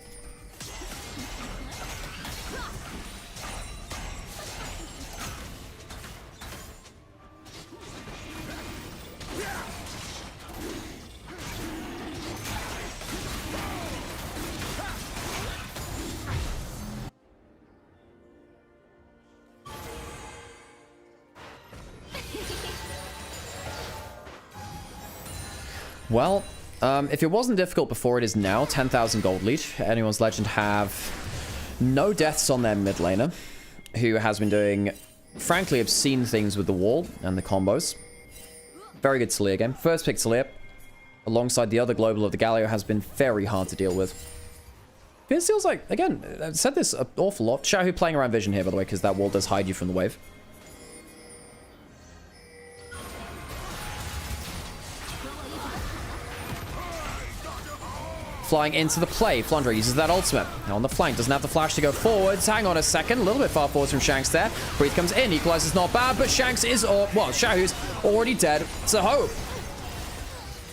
Speaker 1: Well, if it wasn't difficult before, it is now. 10,000 gold lead. Anyone's Legend have no deaths on their mid laner, who has been doing, frankly, obscene things with the wall and the combos. Very good Taliyah game. First pick Taliyah, alongside the other global of the Galio, has been very hard to deal with. It feels like, again, I've said this an awful lot. Xiaohu playing around vision here, by the way, because that wall does hide you from the wave. Flying into the play. Flandre uses that ultimate. Now on the flank. Doesn't have the flash to go forwards. Hang on a second. A little bit far forwards from Shanks there. Breathe comes in. Equalizer's not bad, but Shanks is... well, Xiaohu's already dead. So hope.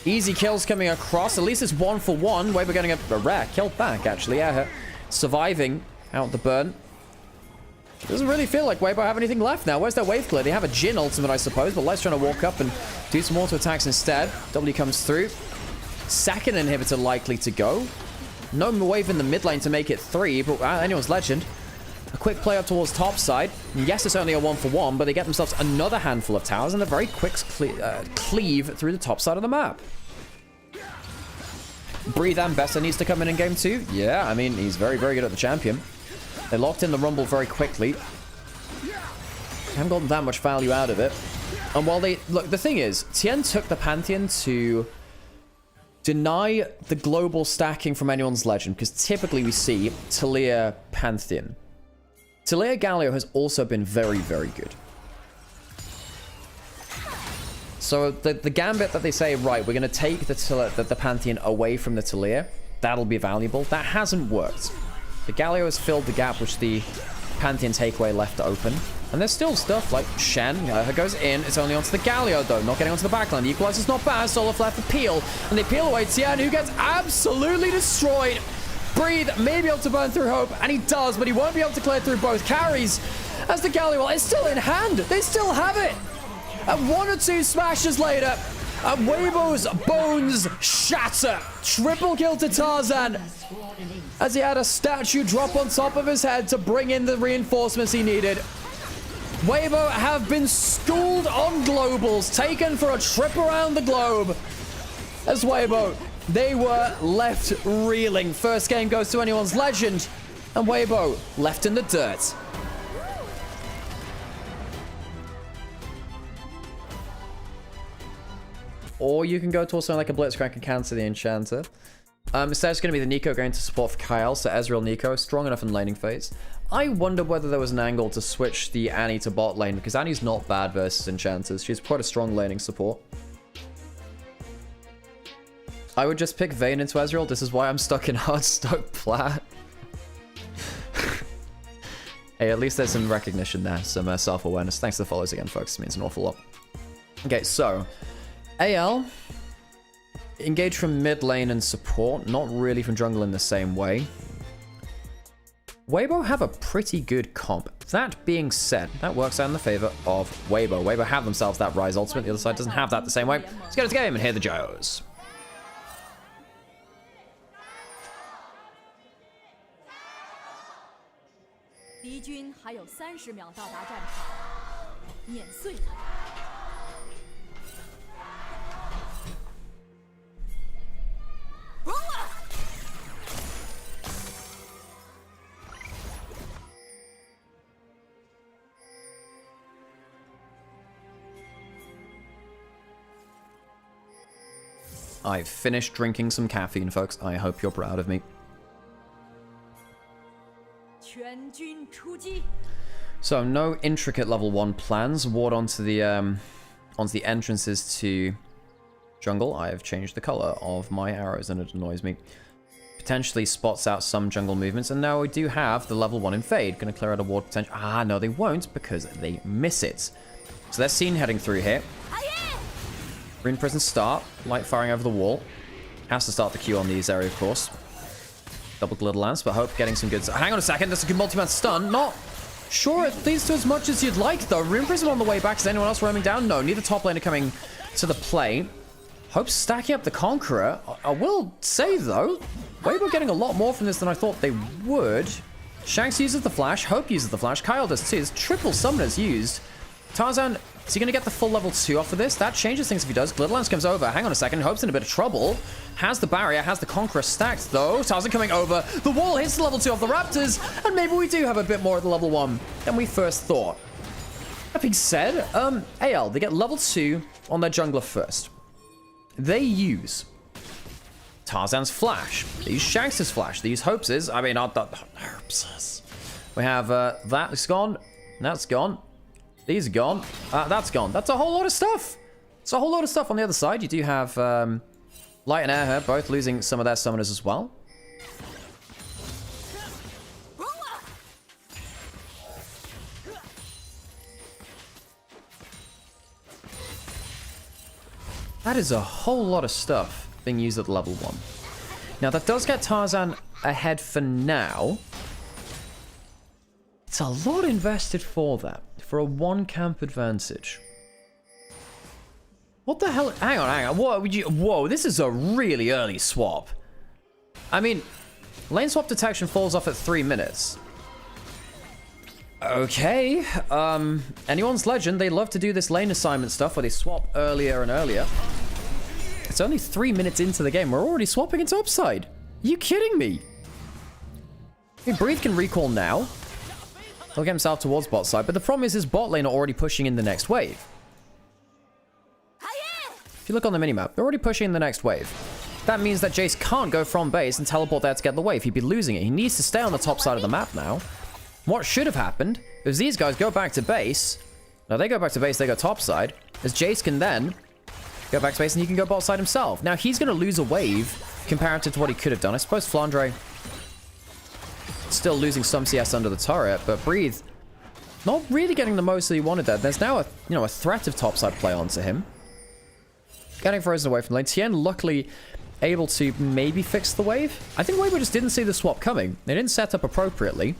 Speaker 1: Easy kills coming across. At least it's 1 for 1. Weibo getting a rare kill back, actually. Yeah, surviving out the burn. Doesn't really feel like Weibo have anything left now. Where's their wave clear? They have a Jhin ultimate, I suppose, but Light's trying to walk up and do some auto attacks instead. W comes through. Second inhibitor likely to go. No wave in the mid lane to make it 3, but Anyone's Legend. A quick play up towards top side. Yes, it's only a 1 for 1, but they get themselves another handful of towers and a very quick cleave through the top side of the map. Breathe and Bessa needs to come in game 2. Yeah, I mean, he's very, very good at the champion. They locked in the Rumble very quickly. Haven't gotten that much value out of it. And while they... Look, the thing is, Tien took the Pantheon to deny the global stacking from Anyone's Legend, because typically we see Taliyah Pantheon. Taliyah Galio has also been very, very good. So the gambit that they say, right, we're going to take the Pantheon away from the Taliyah, that'll be valuable. That hasn't worked. The Galio has filled the gap which the Pantheon takeaway left open. And there's still stuff like Shen. Her goes in. It's only onto the Galio, though. Not getting onto the backline. The equalizer's not bad. Solo flare for Peel. And they peel away Tien, who gets absolutely destroyed. Breathe may be able to burn through Hope, and he does, but he won't be able to clear through both carries. as the Galliwell is still in hand. They still have it. And 1 or 2 smashes later, and Weibo's bones shatter. Triple kill to Tarzan, as he had a statue drop on top of his head to bring in the reinforcements he needed. Weibo have been schooled on globals, taken for a trip around the globe. As Weibo, they were left reeling. First game goes to anyone's legend, and Weibo left in the dirt. Or you can go to something like a Blitzcrank and cancel the Enchanter. Instead, it's going to be the Nico going to support for Kyle, so Ezreal Nico, strong enough in laning phase. I wonder whether there was an angle to switch the Annie to bot lane, because Annie's not bad versus Enchanters. She's quite a strong laning support. I would just pick Vayne into Ezreal. This is why I'm stuck in Hearthstone plat. Hey, at least there's some recognition there, some self-awareness. Thanks to the follows again, folks. It means an awful lot. Okay, so AL, engage from mid lane and support, not really from jungle in the same way. Weibo have a pretty good comp. That being said, that works out in the favor of Weibo. Weibo have themselves that Rise ultimate. The other side doesn't have that the same way. Let's get into the game and hear the Joes. I've finished drinking some caffeine, folks. I hope you're proud of me. So, no intricate level 1 plans. Ward onto the entrances to jungle. I have changed the color of my arrows and it annoys me. Potentially spots out some jungle movements. And now we do have the level 1 invade. Gonna clear out a ward potential. Ah, no, they won't because they miss it. So they're seen heading through here. Rune Prison start. Light firing over the wall. Has to start the Q on these area, of course. Double Glitter Lance, but Hope getting some good... Hang on a second, that's a good multi-man stun. Not sure it leads to as much as you'd like, though. Rune Prison on the way back. Is anyone else roaming down? No, neither top laner coming to the play. Hope stacking up the Conqueror. I will say, though, Weibo getting a lot more from this than I thought they would. Shanks uses the flash. Hope uses the flash. Kyle does too. There's triple summoners used. Tarzan... Is he going to get the full level 2 off of this? That changes things if he does. Glitterlance comes over. Hang on a second. Hope's in a bit of trouble. Has the barrier. Has the Conqueror stacked, though. Tarzan coming over. The wall hits the level 2 off the Raptors. And maybe we do have a bit more at the level 1 than we first thought. That being said, AL, they get level 2 on their jungler first. They use Tarzan's flash. They use Shanks' flash. They use Hope's. I mean, not Hope's. We have that's gone. That's gone. These are gone. That's gone. That's a whole lot of stuff. It's a whole lot of stuff on the other side. You do have Light and Air here, both losing some of their summoners as well. That is a whole lot of stuff being used at level 1. Now, that does get Tarzan ahead for now. It's a lot invested for that. For a 1 camp advantage. What the hell? Hang on. What would you... Whoa, this is a really early swap. I mean, lane swap detection falls off at 3 minutes. Okay. Anyone's legend, they love to do this lane assignment stuff where they swap earlier and earlier. It's only 3 minutes into the game. We're already swapping into upside. Are you kidding me? I mean, Breathe can recall now. He'll get himself towards bot side, but the problem is his bot lane are already pushing in the next wave. If you look on the minimap, they're already pushing in the next wave. That means that Jace can't go from base and teleport there to get the wave. He'd be losing it. He needs to stay on the top side of the map now. What should have happened is these guys go back to base. Now they go back to base, they go top side. As Jace can then go back to base and he can go bot side himself. Now he's going to lose a wave comparative to what he could have done. I suppose Flandre still losing some CS under the turret, but Breathe not really getting the most that he wanted there. There's now a threat of topside play onto him. Getting frozen away from lane. Tien luckily able to maybe fix the wave. I think Weibo just didn't see the swap coming. They didn't set up appropriately.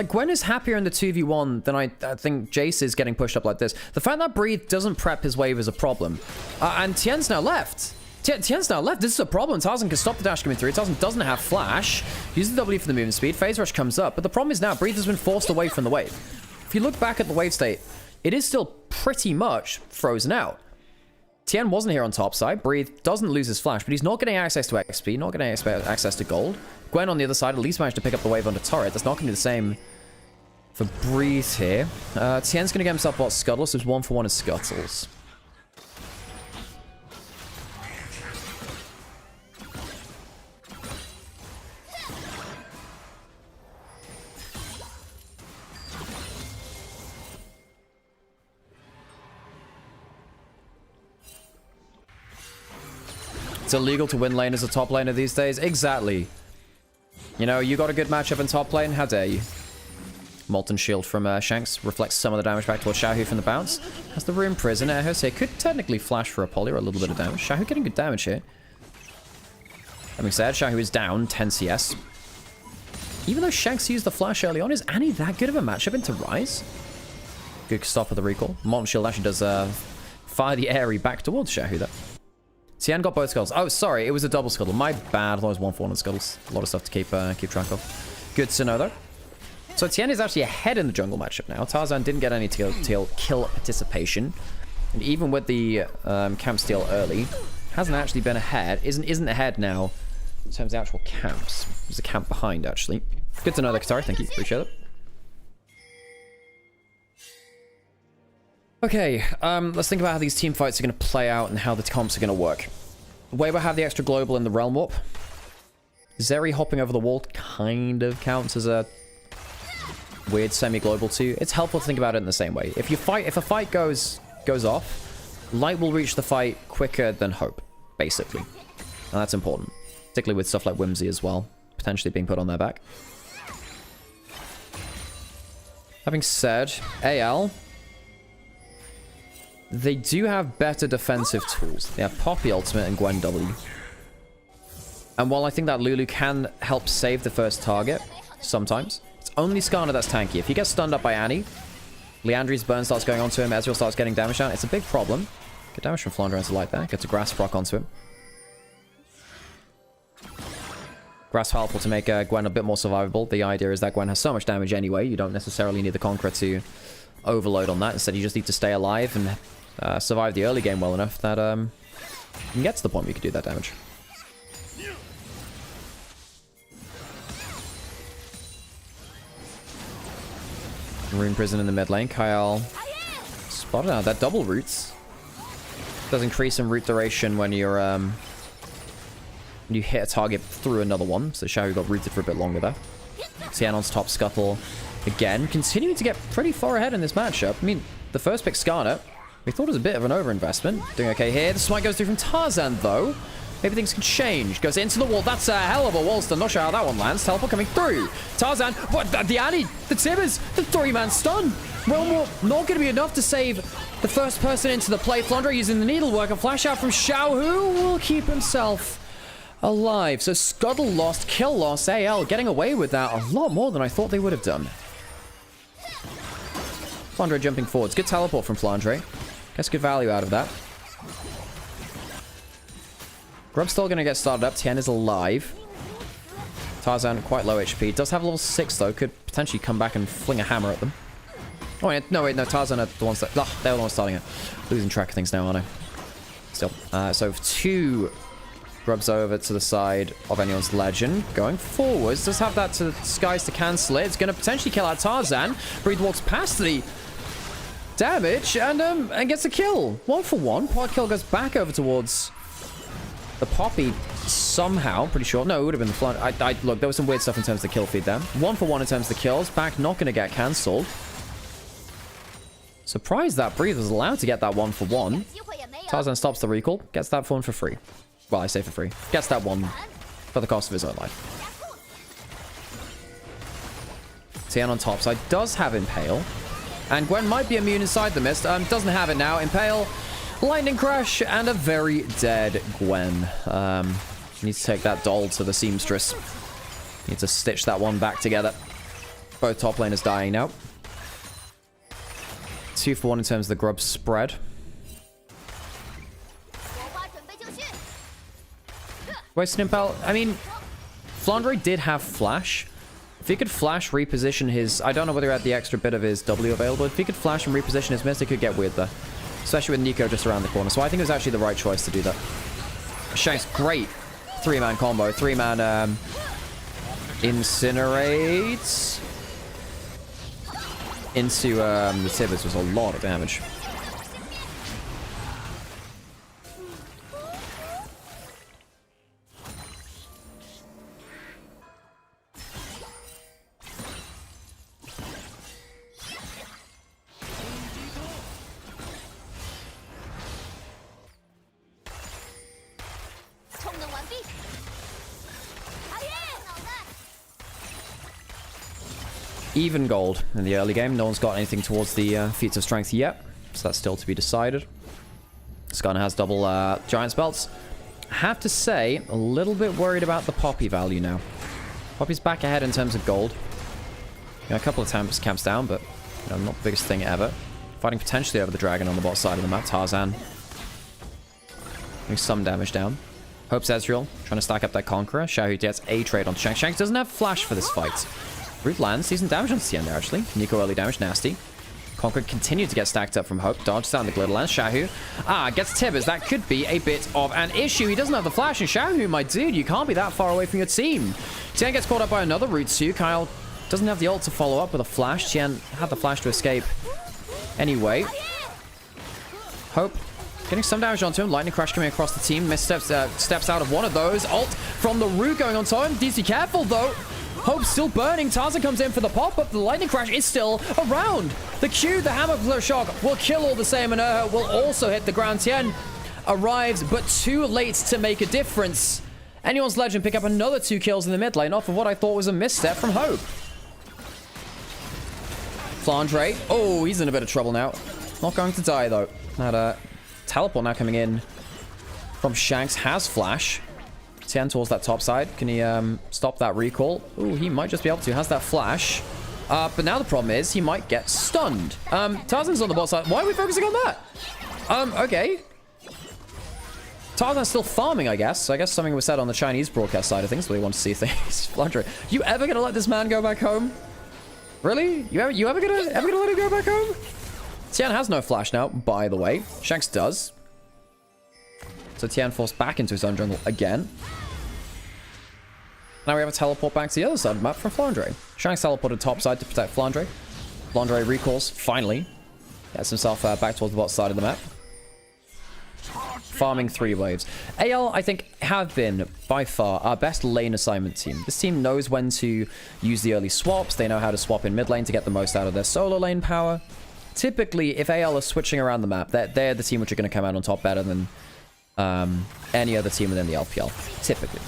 Speaker 1: Like, Gwen is happier in the 2v1 than I think Jace is getting pushed up like this. The fact that Breathe doesn't prep his wave is a problem. And Tien's now left. Tien's now left. This is a problem. Tarzan can stop the dash coming through. Tarzan doesn't have flash. Uses the W for the movement speed. Phase Rush comes up. But the problem is now Breathe has been forced away from the wave. If you look back at the wave state, it is still pretty much frozen out. Tien wasn't here on top side. Breathe doesn't lose his flash, but he's not getting access to XP, not getting access to gold. Gwen on the other side at least managed to pick up the wave under turret. That's not going to be the same for Breathe here. Tien's going to get himself what Scuttles, so it's 1-for-1 in Scuttles. It's illegal to win lane as a top laner these days. Exactly. You know, you got a good matchup in top lane. How dare you? Molten Shield from Shanks reflects some of the damage back towards Xiaohu from the bounce. Has the Rune Prison. Jose could technically flash for a poly or a little bit of damage. Xiaohu getting good damage here. Having said, Xiaohu is down 10 CS. Even though Shanks used the flash early on, is Annie that good of a matchup into Rise? Good stop with the recall. Molten Shield actually does fire the Airy back towards Xiaohu though. Tien got both skulls. Oh, sorry, it was a double scuttle. My bad. I thought it was 1-for-1 on scuttles. A lot of stuff to keep track of. Good to know, though. So Tien is actually ahead in the jungle matchup now. Tarzan didn't get any kill participation. And even with the camp steal early, hasn't actually been ahead. Isn't ahead now in terms of the actual camps. There's a camp behind, actually. Good to know that, Katari. Thank you. Appreciate it. Okay, let's think about how these team fights are going to play out and how the comps are going to work. Weber have the extra global in the Realm Warp. Zeri hopping over the wall kind of counts as a weird semi-global too. It's helpful to think about it in the same way. If a fight goes off, Light will reach the fight quicker than Hope, basically. And that's important. Particularly with stuff like Whimsy as well, potentially being put on their back. Having said, AL... they do have better defensive tools. They have Poppy Ultimate and Gwen W. And while I think that Lulu can help save the first target, sometimes, it's only Skarner that's tanky. If he gets stunned up by Annie, Leandri's burn starts going onto him, Ezreal starts getting damage down, it's a big problem. Good damage from Flandre into light there. Gets a Grass proc onto him. Grass helpful to make Gwen a bit more survivable. The idea is that Gwen has so much damage anyway, you don't necessarily need the Conqueror to overload on that. Instead, you just need to stay alive and survive the early game well enough that you can get to the point where you can do that damage. Rune Prison in the mid lane. Kyle spotted out that double roots. Does increase in root duration when you're when you hit a target through another one. So Xiaohu got rooted for a bit longer there. Tianon's top scuttle again, continuing to get pretty far ahead in this matchup. I mean, the first pick Skarner, we thought it was a bit of an overinvestment. Doing okay here. The smite goes through from Tarzan, though. Maybe things can change. Goes into the wall. That's a hell of a wall stun. Not sure how that one lands. Teleport coming through. Tarzan. What? The Annie. The Tibbers. The 3-man stun. Realm Warp not going to be enough to save the first person into the play. Flandre using the needlework. A flash out from Xiaohu will keep himself alive. So Scuttle lost. Kill lost. AL getting away with that a lot more than I thought they would have done. Flandre jumping forwards. Good teleport from Flandre. Gets good value out of that. Grub's still going to get started up. Tien is alive. Tarzan quite low HP. Does have level 6 though. Could potentially come back and fling a hammer at them. Oh wait, no. Tarzan are the ones that... they're the ones starting it. Losing track of things now, aren't I? Still. So 2 Grubs over to the side of anyone's legend. Going forwards. Does have that to the skies to cancel it. It's going to potentially kill out Tarzan. Breathe walks past the damage and gets a kill. 1-for-1. Pod kill goes back over towards the Poppy somehow. Pretty sure. No, it would have been the flood. Look, there was some weird stuff in terms of the kill feed there. 1-for-1 in terms of the kills. Back not going to get cancelled. Surprised that Breathe was allowed to get that 1-for-1. Tarzan stops the recall. Gets that one for free. Well, I say for free. Gets that one for the cost of his own life. Tien on top side does have Impale. And Gwen might be immune inside the mist. Doesn't have it now. Impale, Lightning Crash, and a very dead Gwen. Needs to take that doll to the seamstress. Need to stitch that one back together. Both top laners dying now. 2 for 1 in terms of the grub spread. Wait, Snimpel, I mean, Flandre did have flash. If he could flash, reposition his... I don't know whether he had the extra bit of his W available. If he could flash and reposition his miss, it could get weird there. Especially with Nico just around the corner. So I think it was actually the right choice to do that. Shanks, great 3-man combo. 3-man incinerates into the Tibbers was a lot of damage. Even gold in the early game. No one's got anything towards the feats of strength yet, so that's still to be decided. Skarner has double Giant's belts. Have to say, a little bit worried about the Poppy value now. Poppy's back ahead in terms of gold. You know, a couple of times camps down, but you know, not the biggest thing ever. Fighting potentially over the dragon on the bot side of the map. Tarzan doing some damage down. Hope's Ezreal trying to stack up that Conqueror. Xiaohu gets a trade on Shanks. Shanks doesn't have flash for this fight. Root lands, decent damage on Tien there, actually. Nico early damage, nasty. Conqueror continued to get stacked up from Hope. Dodges down the glitter lands. Xiaohu. Gets Tibbers. That could be a bit of an issue. He doesn't have the flash. And Xiaohu, my dude, you can't be that far away from your team. Tien gets caught up by another root too. Kyle doesn't have the ult to follow up with a flash. Tien had the flash to escape anyway. Hope getting some damage onto him. Lightning Crash coming across the team. Missteps steps out of one of those. Ult from the root going on top. DC careful though. Hope still burning. Tarzan comes in for the pop-up. The Lightning Crash is still around. The Q, the Hammer Blow Shock, will kill all the same, and will also hit the ground. Tien arrives, but too late to make a difference. Anyone's Legend pick up another 2 kills in the mid lane off of what I thought was a misstep from Hope. Flandre. Oh, he's in a bit of trouble now. Not going to die, though. That teleport now coming in from Shanks has flash. Tien towards that top side. Can he stop that recall? Ooh, he might just be able to. Has that flash. But now the problem is he might get stunned. Tarzan's on the bot side. Why are we focusing on that? Okay. Tarzan's still farming, I guess. I guess something was said on the Chinese broadcast side of things. We want to see things. Flandre, you ever gonna let this man go back home? Really? You ever gonna let him go back home? Tien has no flash now, by the way. Shanks does. So Tien forced back into his own jungle again. Now we have a teleport back to the other side of the map from Flandre. Shanks teleported top side to protect Flandre. Flandre recalls, finally. Gets himself back towards the bot side of the map. Farming 3 waves. AL, I think, have been, by far, our best lane assignment team. This team knows when to use the early swaps. They know how to swap in mid lane to get the most out of their solo lane power. Typically, if AL are switching around the map, they're the team which are going to come out on top better than any other team within the LPL. Typically.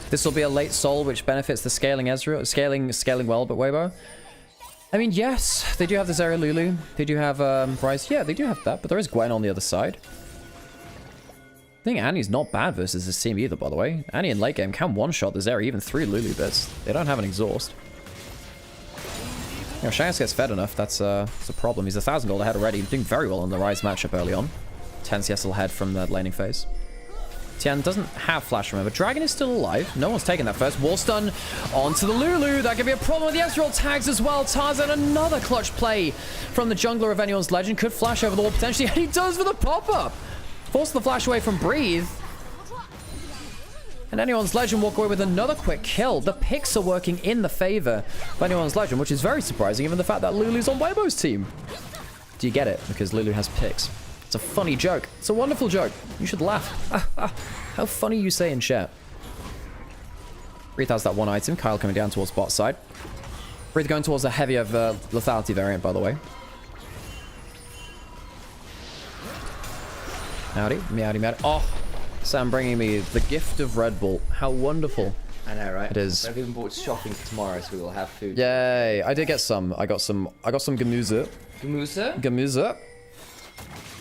Speaker 1: This will be a late soul, which benefits the scaling Ezreal. Scaling well, but Weibo. I mean, yes, they do have the Zeri Lulu. They do have Rise. Yeah, they do have that, but there is Gwen on the other side. I think Annie's not bad versus this team either, by the way. Annie in late game can one-shot the Zeri, even 3 Lulu bits. They don't have an exhaust. You know, Shanks gets fed enough. That's a problem. He's 1,000 gold ahead already. Doing very well in the Rise matchup early on. 10 CS ahead from the laning phase. Tien doesn't have flash, remember. Dragon is still alive. No one's taking that first. Wall stun onto the Lulu. That could be a problem with the Ezreal tags as well. Tarzan, another clutch play from the jungler of anyone's legend. Could flash over the wall potentially, and he does for the pop-up. Force the flash away from Breathe. And anyone's legend walk away with another quick kill. The picks are working in the favor of anyone's legend, which is very surprising given the fact that Lulu's on Weibo's team. Do you get it? Because Lulu has picks. It's a funny joke. It's a wonderful joke. You should laugh. How funny you say in chat. Breathe has that one item. Kyle coming down towards bot side. Breathe going towards a heavier lethality variant, by the way. Howdy. Meowdy, meowdy. Oh, Sam bringing me the gift of Red Bull. How wonderful.
Speaker 2: I know, right?
Speaker 1: It is.
Speaker 2: I've even bought shopping for tomorrow, so we will have food.
Speaker 1: Yay. I did get some. I got some Gemüse.
Speaker 2: Gemüse?
Speaker 1: Gemüse.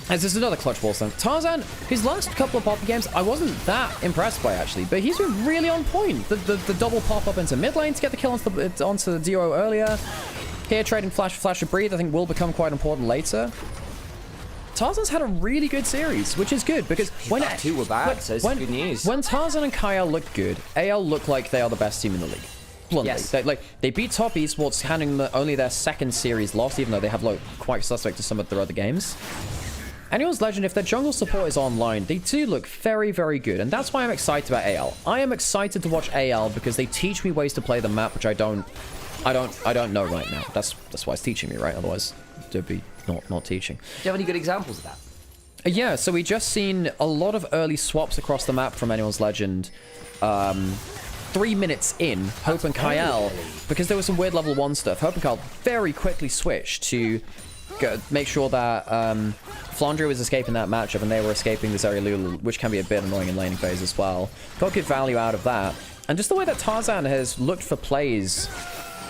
Speaker 1: As this is another clutch ball stun. Tarzan, his last couple of Poppy games, I wasn't that impressed by actually, but he's been really on point. The double pop up into mid lane to get the kill onto the duo earlier. Here, trading flash to breathe, I think will become quite important later. Tarzan's had a really good series, which is good because when
Speaker 2: two were bad, so it's good news.
Speaker 1: When Tarzan and Kyle look good, AL look like they are the best team in the league. Bluntly.
Speaker 2: Yes.
Speaker 1: They beat Top Esports, handing them only their second series loss, even though they have quite suspect to some of their other games. Anyone's Legend, if their jungle support is online, they do look very, very good, and that's why I'm excited about AL. I am excited to watch AL because they teach me ways to play the map, which I don't know right now. That's why it's teaching me, right? Otherwise, it'd be not teaching.
Speaker 2: Do you have any good examples of that?
Speaker 1: Yeah, so we just seen a lot of early swaps across the map from Anyone's Legend. 3 minutes in, Hope and Kyle, because there was some weird level 1 stuff, Hope and Kyle very quickly switched to make sure that Flandre was escaping that matchup and they were escaping this area Lulu, which can be a bit annoying in laning phase as well. Got good value out of that. And just the way that Tarzan has looked for plays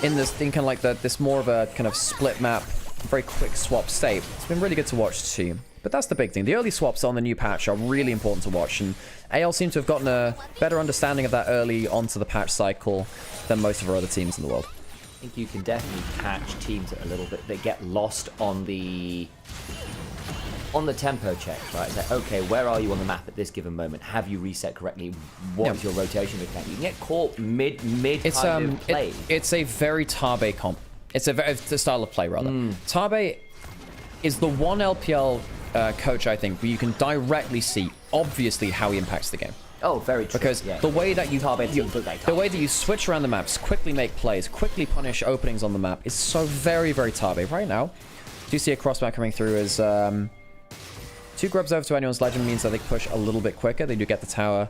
Speaker 1: in kind of like this more of a kind of split map, very quick swap state. It's been really good to watch too. But that's the big thing. The early swaps on the new patch are really important to watch, and AL seems to have gotten a better understanding of that early onto the patch cycle than most of our other teams in the world.
Speaker 2: I think you can definitely catch teams a little bit that get lost on the tempo check, right? It's like, okay, where are you on the map at this given moment? Have you reset correctly? What is your rotation looking like? You can get caught mid kind of play.
Speaker 1: It's a very Tabe comp. It's a style of play, rather. Tabe is the one LPL coach, I think, where you can directly see, obviously, how he impacts the game.
Speaker 2: Oh, very true.
Speaker 1: Because the way that you switch around the maps, quickly make plays, quickly punish openings on the map is so very, very Tabe. Right now, do you see a crossback coming through as 2 grubs over to Anyone's Legend means that they push a little bit quicker. They do get the tower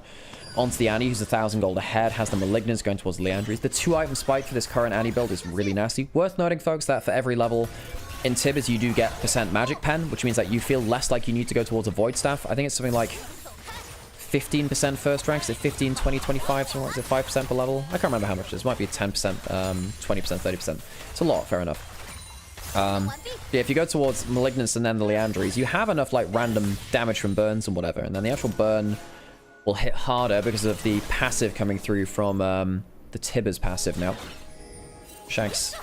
Speaker 1: onto the Annie, who's 1,000 gold ahead, has the Malignants going towards Leandries. The 2-item spike for this current Annie build is really nasty. Worth noting, folks, that for every level in Tibbers, you do get % magic pen, which means that you feel less like you need to go towards a Void Staff. I think it's something like 15% first rank. Is it 15, 20, 25, something like that? 5% per level? I can't remember how much it is. It might be 10%, 20%, 30%. It's a lot, fair enough. Yeah, if you go towards Malignants and then the Leandries, you have enough like random damage from burns and whatever, and then the actual burn will hit harder because of the passive coming through from the Tibbers passive now. Shanks.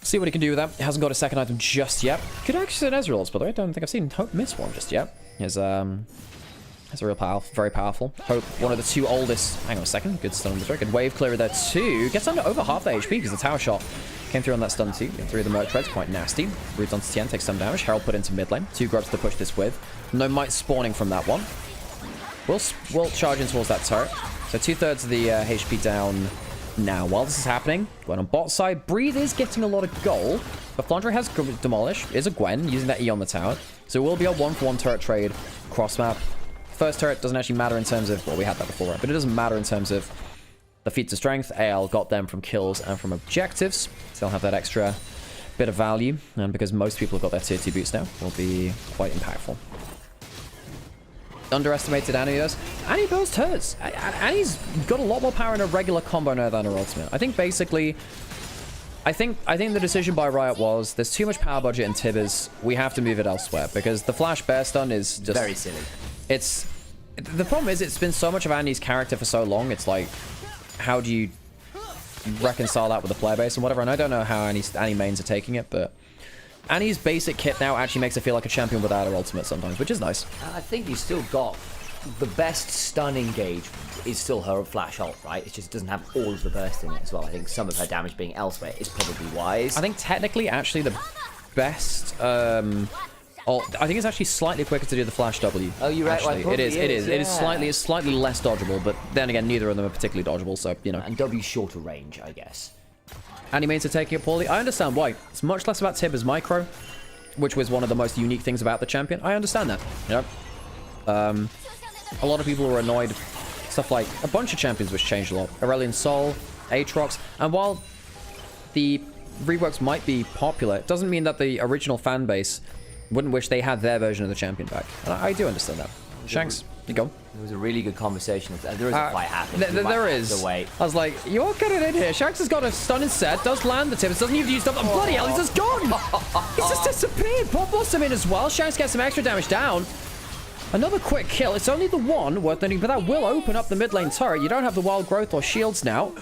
Speaker 1: See what he can do with that. He hasn't got a second item just yet. Could actually set Ezreal's, by the way. I don't think I've seen Hope miss one just yet. He's a real powerful, very powerful. Hope, one of the 2 oldest. Hang on a second. Good stun on the trigger. Good wave clearer there too. Gets under over half the HP because the tower shot came through on that stun too. Through the Merc Treads, quite nasty. Roots onto Tien, takes some damage. Herald put into mid lane. 2 grubs to push this with. No might spawning from that one. We'll charge in towards that turret. So 2/3 of the HP down now. While this is happening, going on bot side, Breathe is getting a lot of gold, but Flandre has Demolish, is a Gwen, using that E on the tower. So it will be a 1-for-1 turret trade cross map. First turret doesn't actually matter in terms of, well, we had that before, right? But it doesn't matter in terms of the feats of strength. AL got them from kills and from objectives. So they'll have that extra bit of value, and because most people have got their tier 2 boots now, will be quite impactful. Underestimated Annie does. Annie builds turrets. Annie's got a lot more power in a regular combo now than her ultimate. I think basically, I think the decision by Riot was there's too much power budget in Tibbers. We have to move it elsewhere because the flash bear stun is just
Speaker 2: very silly.
Speaker 1: The problem is it's been so much of Annie's character for so long. It's like, how do you reconcile that with the player base and whatever? And I don't know how Annie mains are taking it, but Annie's basic kit now actually makes her feel like a champion without her ultimate sometimes, which is nice.
Speaker 2: I think you still got the best stun engage is still her flash ult, right? It just doesn't have all of the burst in it as well. I think some of her damage being elsewhere is probably wise.
Speaker 1: I think technically actually the best I think it's actually slightly quicker to do the flash W.
Speaker 2: Oh, you're right.
Speaker 1: Actually,
Speaker 2: well,
Speaker 1: it is.
Speaker 2: Yeah.
Speaker 1: It's slightly less dodgeable, but then again, neither of them are particularly dodgeable, so you know.
Speaker 2: And W shorter range, I guess.
Speaker 1: Annie mains are taking it poorly. I understand why. It's much less about Tibbers micro, which was one of the most unique things about the champion. I understand that. You know, a lot of people were annoyed. Stuff like a bunch of champions which changed a lot. Aurelion Sol, Aatrox, and while the reworks might be popular, it doesn't mean that the original fan base wouldn't wish they had their version of the champion back. And I do understand that. Shanks. You go.
Speaker 2: It was a really good conversation. There is a fight happening.
Speaker 1: There is. I was like, you're getting in here. Shanks has got a stunning set, does land the tips, doesn't even use stuff. Oh, bloody hell, he's just gone. He's just disappeared. Pop busts him in as well. Shanks gets some extra damage down. Another quick kill. It's only the one worth noting, but that will open up the mid lane turret. You don't have the wild growth or shields now.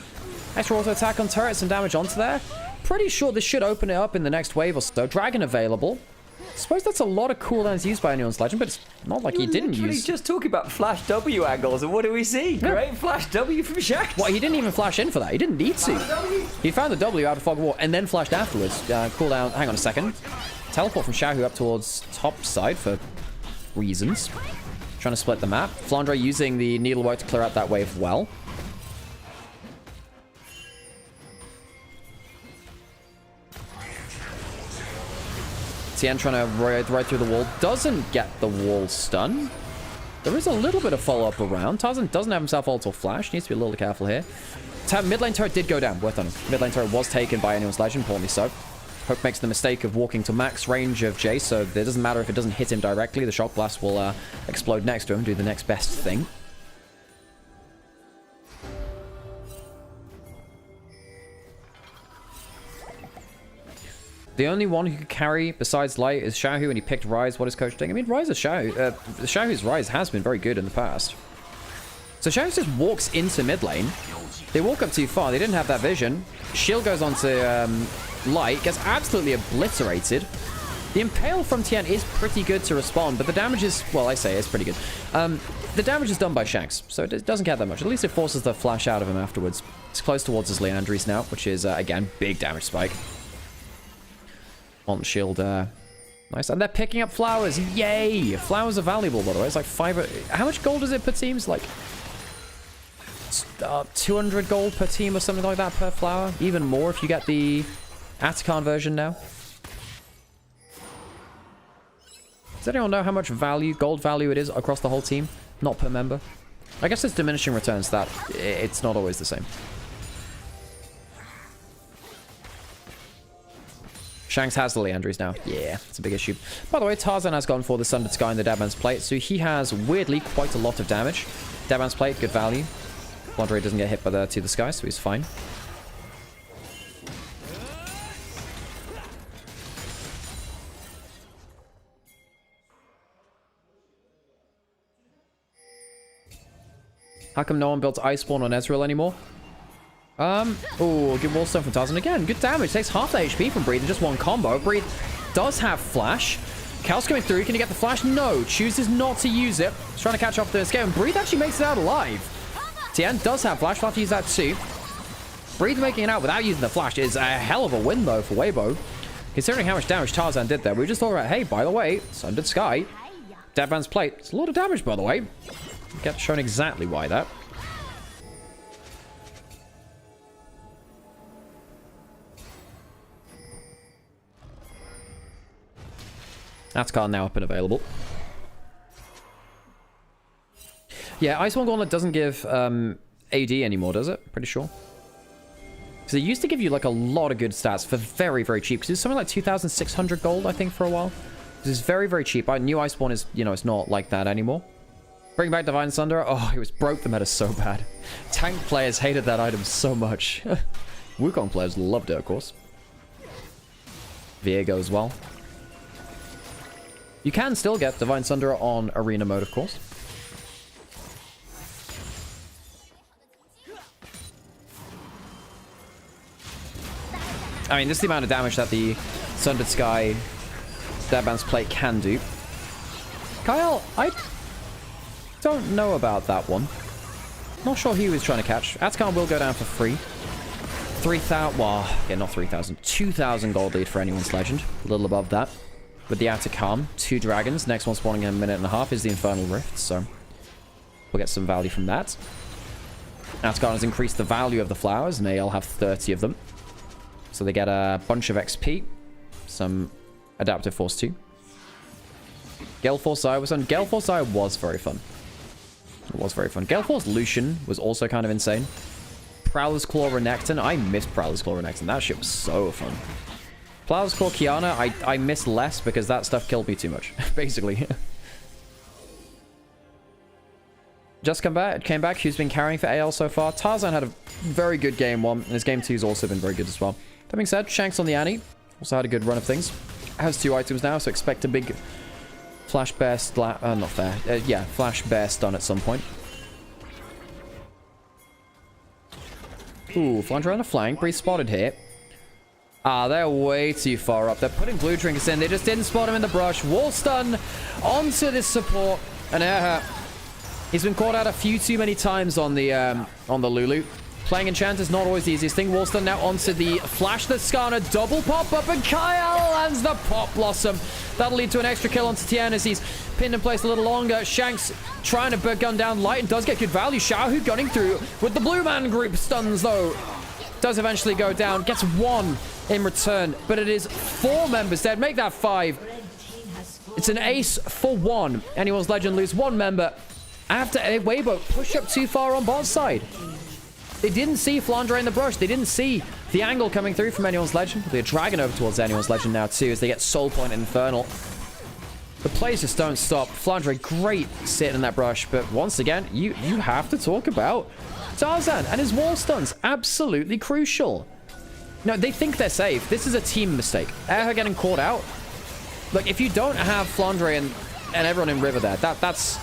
Speaker 1: Extra auto attack on turret, some damage onto there. Pretty sure this should open it up in the next wave or so. Dragon available. I suppose that's a lot of cooldowns used by anyone's legend, but it's not like he didn't use.
Speaker 2: Just talking about flash W angles, and what do we see? Yeah. Great flash W from Shanks.
Speaker 1: Well, he didn't even flash in for that. He didn't need to. He found the W out of fog of war and then flashed afterwards. Cooldown. Hang on a second. Teleport from Xiaohu up towards top side for reasons. Trying to split the map. Flandre using the needlework to clear out that wave well. Tien trying to ride right through the wall. Doesn't get the wall stun. There is a little bit of follow-up around. Tarzan doesn't have himself ult or flash. Needs to be a little careful here. Mid lane turret did go down. Worth on him. Mid lane turret was taken by anyone's legend. Poorly so. Hope makes the mistake of walking to max range of Jay, so it doesn't matter if it doesn't hit him directly. The shock blast will explode next to him, do the next best thing. The only one who could carry besides Light is Xiaohu, and he picked Rise. What is Coach doing? I mean, Rise is Xiaohu's Rise has been very good in the past. So Xiaohu just walks into mid lane. They walk up too far. They didn't have that vision. Shield goes onto Light, gets absolutely obliterated. The Impale from Tien is pretty good to respond, but the damage is, well, I say it's pretty good. The damage is done by Shanks, so it doesn't get that much. At least it forces the flash out of him afterwards. It's close towards his Leandries now, which is, again, big damage spike. On shield, nice. And they're picking up flowers. Yay! Flowers are valuable, by the way. It's like 5... How much gold is it per team? It's like 200 gold per team or something like that per flower. Even more if you get the Atacon version now. Does anyone know how much value, gold value it is across the whole team? Not per member. I guess it's diminishing returns that it's not always the same. Shanks has the Leandries now. Yeah, it's a big issue. By the way, Tarzan has gone for the Sundered Sky and the Deadman's Plate, so he has, weirdly, quite a lot of damage. Deadman's Plate, good value. Flandre doesn't get hit by the To the Sky, so he's fine. How come no one built Iceborne on Ezreal anymore? Oh, good Wallstone from Tarzan again. Good damage. Takes half the HP from Breathe in just one combo. Breathe does have flash. Cal's coming through. Can he get the flash? No. Chooses not to use it. He's trying to catch up to the scale. And Breathe actually makes it out alive. Tien does have flash. We'll have to use that too. Breathe making it out without using the flash is a hell of a win, though, for Weibo. Considering how much damage Tarzan did there, we just thought about, hey, by the way, Sundered Sky, Deadman's Plate. It's a lot of damage, by the way. Get shown exactly why that. Atacon now up and available. Yeah, Iceborne Gauntlet doesn't give AD anymore, does it? Pretty sure. Because it used to give you like a lot of good stats for very, very cheap. Because it was something like 2,600 gold, I think, for a while. This is very, very cheap. New Iceborne is, you know, it's not like that anymore. Bring back Divine Sunder. Oh, it was broke the meta so bad. Tank players hated that item so much. Wukong players loved it, of course. Viego as well. You can still get Divine Sunder on Arena mode, of course. I mean, this is the amount of damage that the Sundered Sky Deadman's Plate can do. Kyle, I don't know about that one. Not sure who he was trying to catch. Atacon will go down for free. 3,000, well, yeah, not 3,000. 2,000 gold lead for anyone's legend. A little above that. With the Atacon, 2 dragons. Next one spawning in a minute and a half is the Infernal Rift, so we'll get some value from that. Atacon has increased the value of the flowers, and they'll have 30 of them. So they get a bunch of XP, some Adaptive Force too. Gale Force Eye was fun. Gale Force Eye was very fun. It was very fun. Gale Force Lucian was also kind of insane. Prowler's Claw Renekton. I missed Prowler's Claw Renekton. That shit was so fun. Prowler's Claw Kiana, I missed less because that stuff killed me too much, basically. just came back. Who's been carrying for AL so far? Tarzan had a very good game 1, and his game 2's also been very good as well. That being said, Shanks on the Annie also had a good run of things. Has 2 items now, so expect a big flash bear not fair. Yeah, flash bear stun at some point. Ooh, Flandre on the flank. Breeze spotted here. Ah, they're way too far up. They're putting blue trinkets in. They just didn't spot him in the brush. Wall stun onto this support. And he's been caught out a few too many times on the Lulu. Playing enchant is not always the easiest thing. Wall stun now onto the flash. The Skarner double pop up, and Kyle lands the pop blossom. That'll lead to an extra kill onto Tien as he's pinned in place a little longer. Shanks trying to gun down light and does get good value. Xiaohu gunning through with the blue man group stuns though. Does eventually go down. Gets 1 in return, but it is 4 members dead. Make that 5. It's an ace for 1. Anyone's Legend lose 1 member after a Weibo push up too far on bot side. They didn't see Flandre in the brush. They didn't see the angle coming through from Anyone's Legend. They're dragging over towards Anyone's Legend now too as they get Soul Point and Infernal. The plays just don't stop. Flandre, great sitting in that brush, but once again, you have to talk about Tarzan and his wall stuns. Absolutely crucial. No, they think they're safe. This is a team mistake. Air getting caught out. Look, if you don't have Flandre and everyone in River there, that's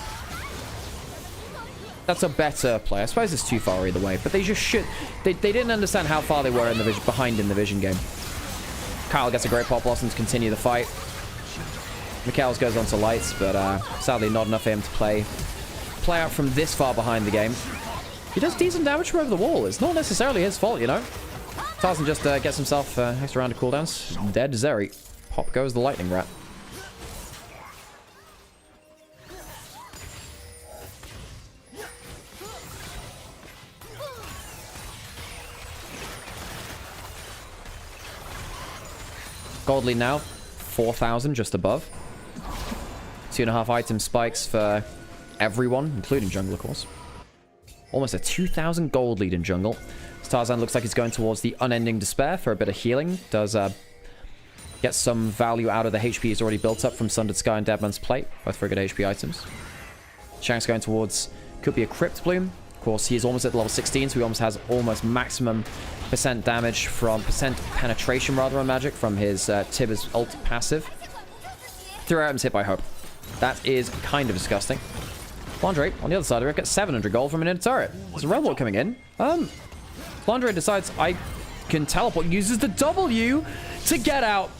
Speaker 1: a better play. I suppose it's too far either way, but they just should. They didn't understand how far they were in the behind in the vision game. Kyle gets a great pop blossom to continue the fight. Mikhails goes on to lights, but sadly not enough for him to play out from this far behind the game. He does decent damage from over the wall. It's not necessarily his fault, you know. Tarzan just gets himself extra round of cooldowns. Dead Zeri. Pop goes the lightning rat. Gold lead now, 4,000 just above. 2.5 item spikes for everyone, including jungle, of course. Almost a 2,000 gold lead in jungle. Tarzan looks like he's going towards the Unending Despair for a bit of healing. Does get some value out of the HP he's already built up from Sundered Sky and Deadman's Plate, both for good HP items. Shank's going towards, could be a Crypt Bloom. Of course, he is almost at level 16, so he almost has almost maximum percent damage from penetration rather on magic from his Tibbers ult passive. 3 items hit by Hope. That is kind of disgusting. Flandre, on the other side of it, gets 700 gold from an inner turret. There's a Realm Walk coming in. Flandre decides I can teleport, uses the W to get out.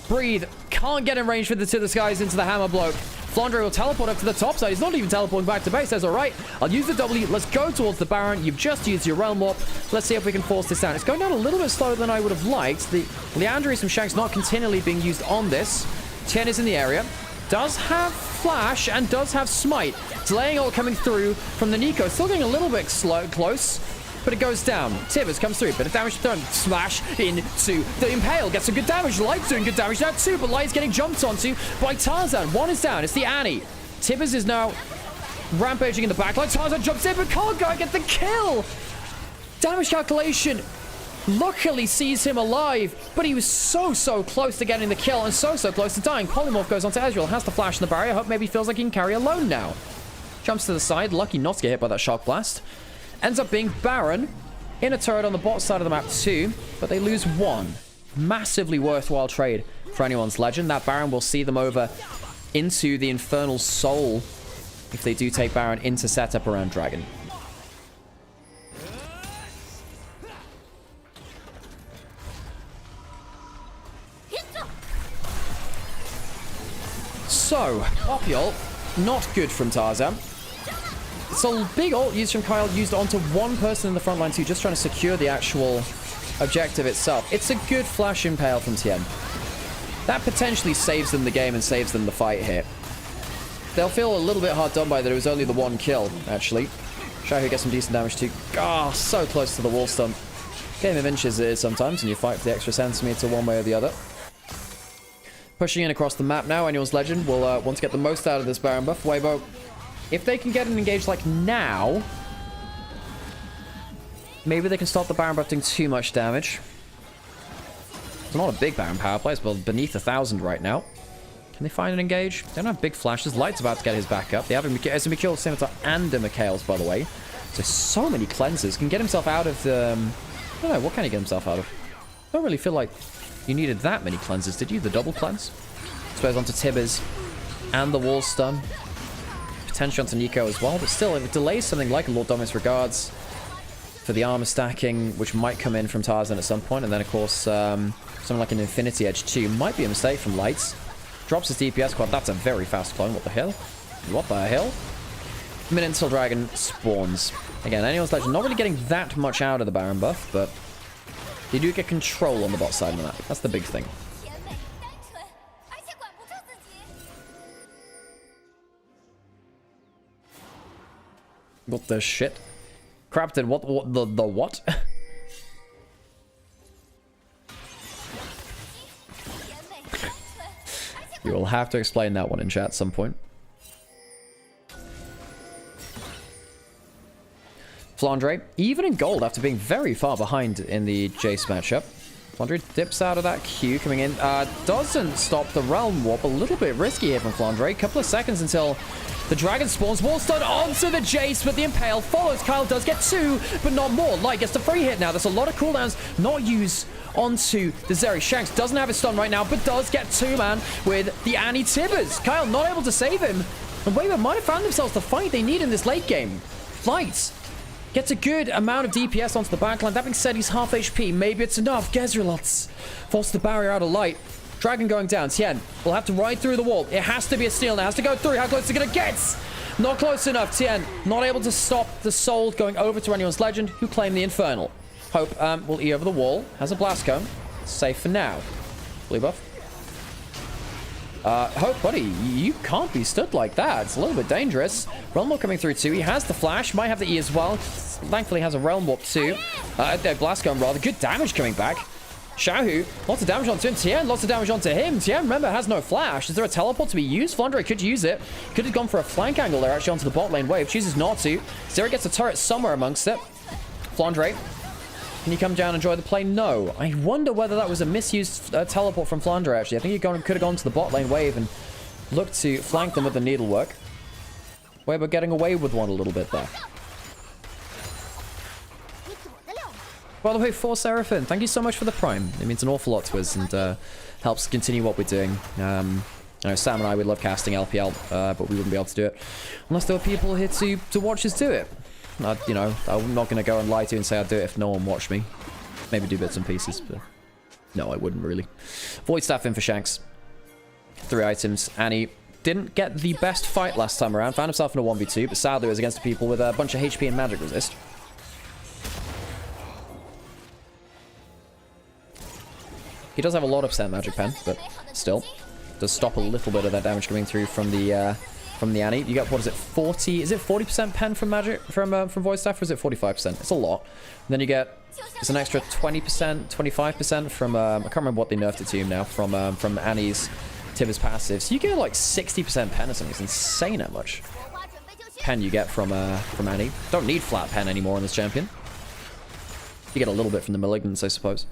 Speaker 1: Breathe. Can't get in range for the to the skies into the hammer blow. Flandre will teleport up to the top side. He's not even teleporting back to base. Says, all right, I'll use the W. Let's go towards the Baron. You've just used your Realm Warp. Let's see if we can force this down. It's going down a little bit slower than I would have liked. The Leandries from Shanks not continually being used on this. Tien is in the area. Does have Flash and does have Smite. Delaying ult coming through from the Nico. Still getting a little bit close. But it goes down. Tibbers comes through. Bit of damage done. Smash into the Impale. Gets some good damage. Light's doing good damage now too. But Light's getting jumped onto by Tarzan. 1 is down. It's the Annie. Tibbers is now rampaging in the backline. Tarzan jumps in, but can't get the kill. Damage calculation luckily sees him alive. But he was so close to getting the kill and so close to dying. Polymorph goes onto Ezreal. Has to flash in the barrier. Hope maybe feels like he can carry alone now. Jumps to the side. Lucky not to get hit by that shock blast. Ends up being Baron in a turret on the bot side of the map too, but they lose 1. Massively worthwhile trade for Anyone's Legend. That Baron will see them over into the Infernal Soul if they do take Baron into setup around Dragon. So, Poppy ult, not good from Tarzan. So big ult used from Kyle, used onto one person in the front line too, just trying to secure the actual objective itself. It's a good flash impale from Tien. That potentially saves them the game and saves them the fight here. They'll feel a little bit hard done by that it was only the 1 kill, actually. Xiaohu gets some decent damage too. Ah, so close to the wall stump. Game of inches it is sometimes, and you fight for the extra centimeter one way or the other. Pushing in across the map now, Anyone's Legend will want to get the most out of this Baron buff. Weibo, if they can get an engage like now, maybe they can stop the Baron buff doing too much damage. It's not a big Baron power play, it's beneath 1,000 right now. Can they find an engage? They don't have big flashes. Light's about to get his back up. They have a Mikhail Scimitar and a Mikhail's, by the way. So many cleanses. Can get himself out of the... I don't know, what can he get himself out of? I don't really feel like you needed that many cleanses, did you? The double cleanse? Suppose onto Tibbers and the wall stun. Potentially onto Nico as well, but still, if it delays something like a Lord Dominus Regards for the armor stacking, which might come in from Tarzan at some point, and then, of course, something like an Infinity Edge 2 might be a mistake from Lights. Drops his DPS quad. That's a very fast clone. What the hell? What the hell? Minute until Dragon spawns. Again, anyone's legend not really getting that much out of the Baron buff, but you do get control on the bot side of the map. That's the big thing. What the shit? Crafted what the what? You will have to explain that one in chat at some point. Flandre, even in gold after being very far behind in the Jace matchup. Flandre dips out of that Q coming in. Doesn't stop the Realm Warp. A little bit risky here from Flandre. Couple of seconds until the Dragon spawns. Wall stun onto the Jace, but the Impale follows. Kyle does get 2, but not more. Light gets the free hit now. There's a lot of cooldowns not used onto the Zeri. Shanks doesn't have his stun right now, but does get 2, man, with the Annie Tibbers. Kyle not able to save him. And Waver might have found themselves the fight they need in this late game. Flight gets a good amount of DPS onto the backline. That being said, he's half HP. Maybe it's enough. Gezrelotz forces the barrier out of Light. Dragon going down. Tien will have to ride through the wall. It has to be a steal now. It has to go through. How close is it going to get? Not close enough. Tien not able to stop the soul going over to anyone's legend, who claim the Infernal. Hope will E over the wall. Has a blast cone. Safe for now. Blue buff. Hope, buddy, you can't be stood like that. It's a little bit dangerous. Realm Warp coming through too. He has the flash. Might have the E as well. Thankfully has a Realm Warp too. Blast cone rather. Good damage coming back. Xiaohu, lots of damage onto him. Tien, lots of damage onto him. Tien, remember, has no flash. Is there a teleport to be used? Flandre could use it. Could have gone for a flank angle there, actually, onto the bot lane wave. Chooses not to. Zeri gets a turret somewhere amongst it. Flandre, can you come down and enjoy the play? No. I wonder whether that was a misused teleport from Flandre, actually. I think he could have gone to the bot lane wave and looked to flank them with the needlework. Weber getting away with one a little bit there. By the way, For Seraphim, thank you so much for the Prime. It means an awful lot to us and helps continue what we're doing. I know Sam and I would love casting LPL, but we wouldn't be able to do it unless there were people here to watch us do it. You know, I'm not going to go and lie to you and say I'd do it if no one watched me. Maybe do bits and pieces, but no, I wouldn't really. Void Staff in for Shanks. 3 items. Annie didn't get the best fight last time around. Found himself in a 1v2, but sadly it was against people with a bunch of HP and magic resist. He does have a lot of % magic pen, but still does stop a little bit of that damage coming through from the Annie. You get, what is it, 40? Is it 40% pen from magic from Void Staff, or is it 45%? It's a lot. And then you get, it's an extra 20%, 25% from I can't remember what they nerfed it to now from Annie's Tibbers passive. So you get like 60% pen or something. It's insane how much pen you get from Annie. Don't need flat pen anymore on this champion. You get a little bit from the Malignants, I suppose.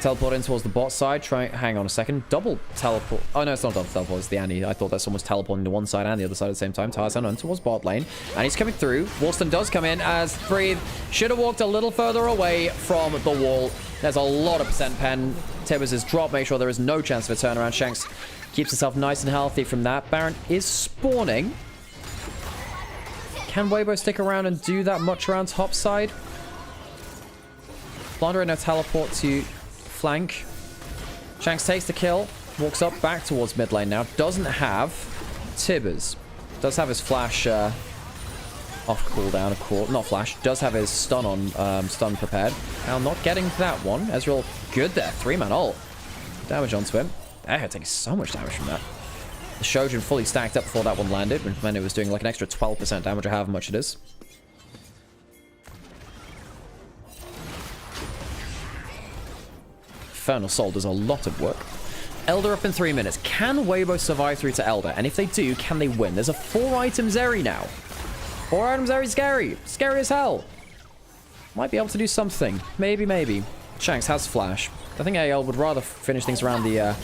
Speaker 1: Teleport in towards the bot side. Hang on a second. Double teleport. Oh, no, it's not double teleport. It's the Annie. I thought that someone was teleporting to one side and the other side at the same time. Tarzan on towards bot lane. And he's coming through. Walston does come in as Breathe should have walked a little further away from the wall. There's a lot of % pen. Tibbers is dropped. Make sure there is no chance of a turnaround. Shanks keeps himself nice and healthy from that. Baron is spawning. Can Weibo stick around and do that much around top side? Flandre no teleport to flank. Shanks takes the kill. Walks up back towards mid lane now. Doesn't have Tibbers. Does have his flash off cooldown, of course. Not flash. Does have his stun on stun prepared. Now not getting that one. Ezreal good there. 3-man ult. Damage onto him. Echo taking so much damage from that. The Shojin fully stacked up before that one landed, when it was doing like an extra 12% damage or however much it is. Infernal Soul does a lot of work. Elder up in 3 minutes. Can Weibo survive through to Elder? And if they do, can they win? There's a 4-item Zeri now. 4-item Zeri scary. Scary as hell. Might be able to do something. Maybe, maybe. Shanks has flash. I think AL would rather finish things around the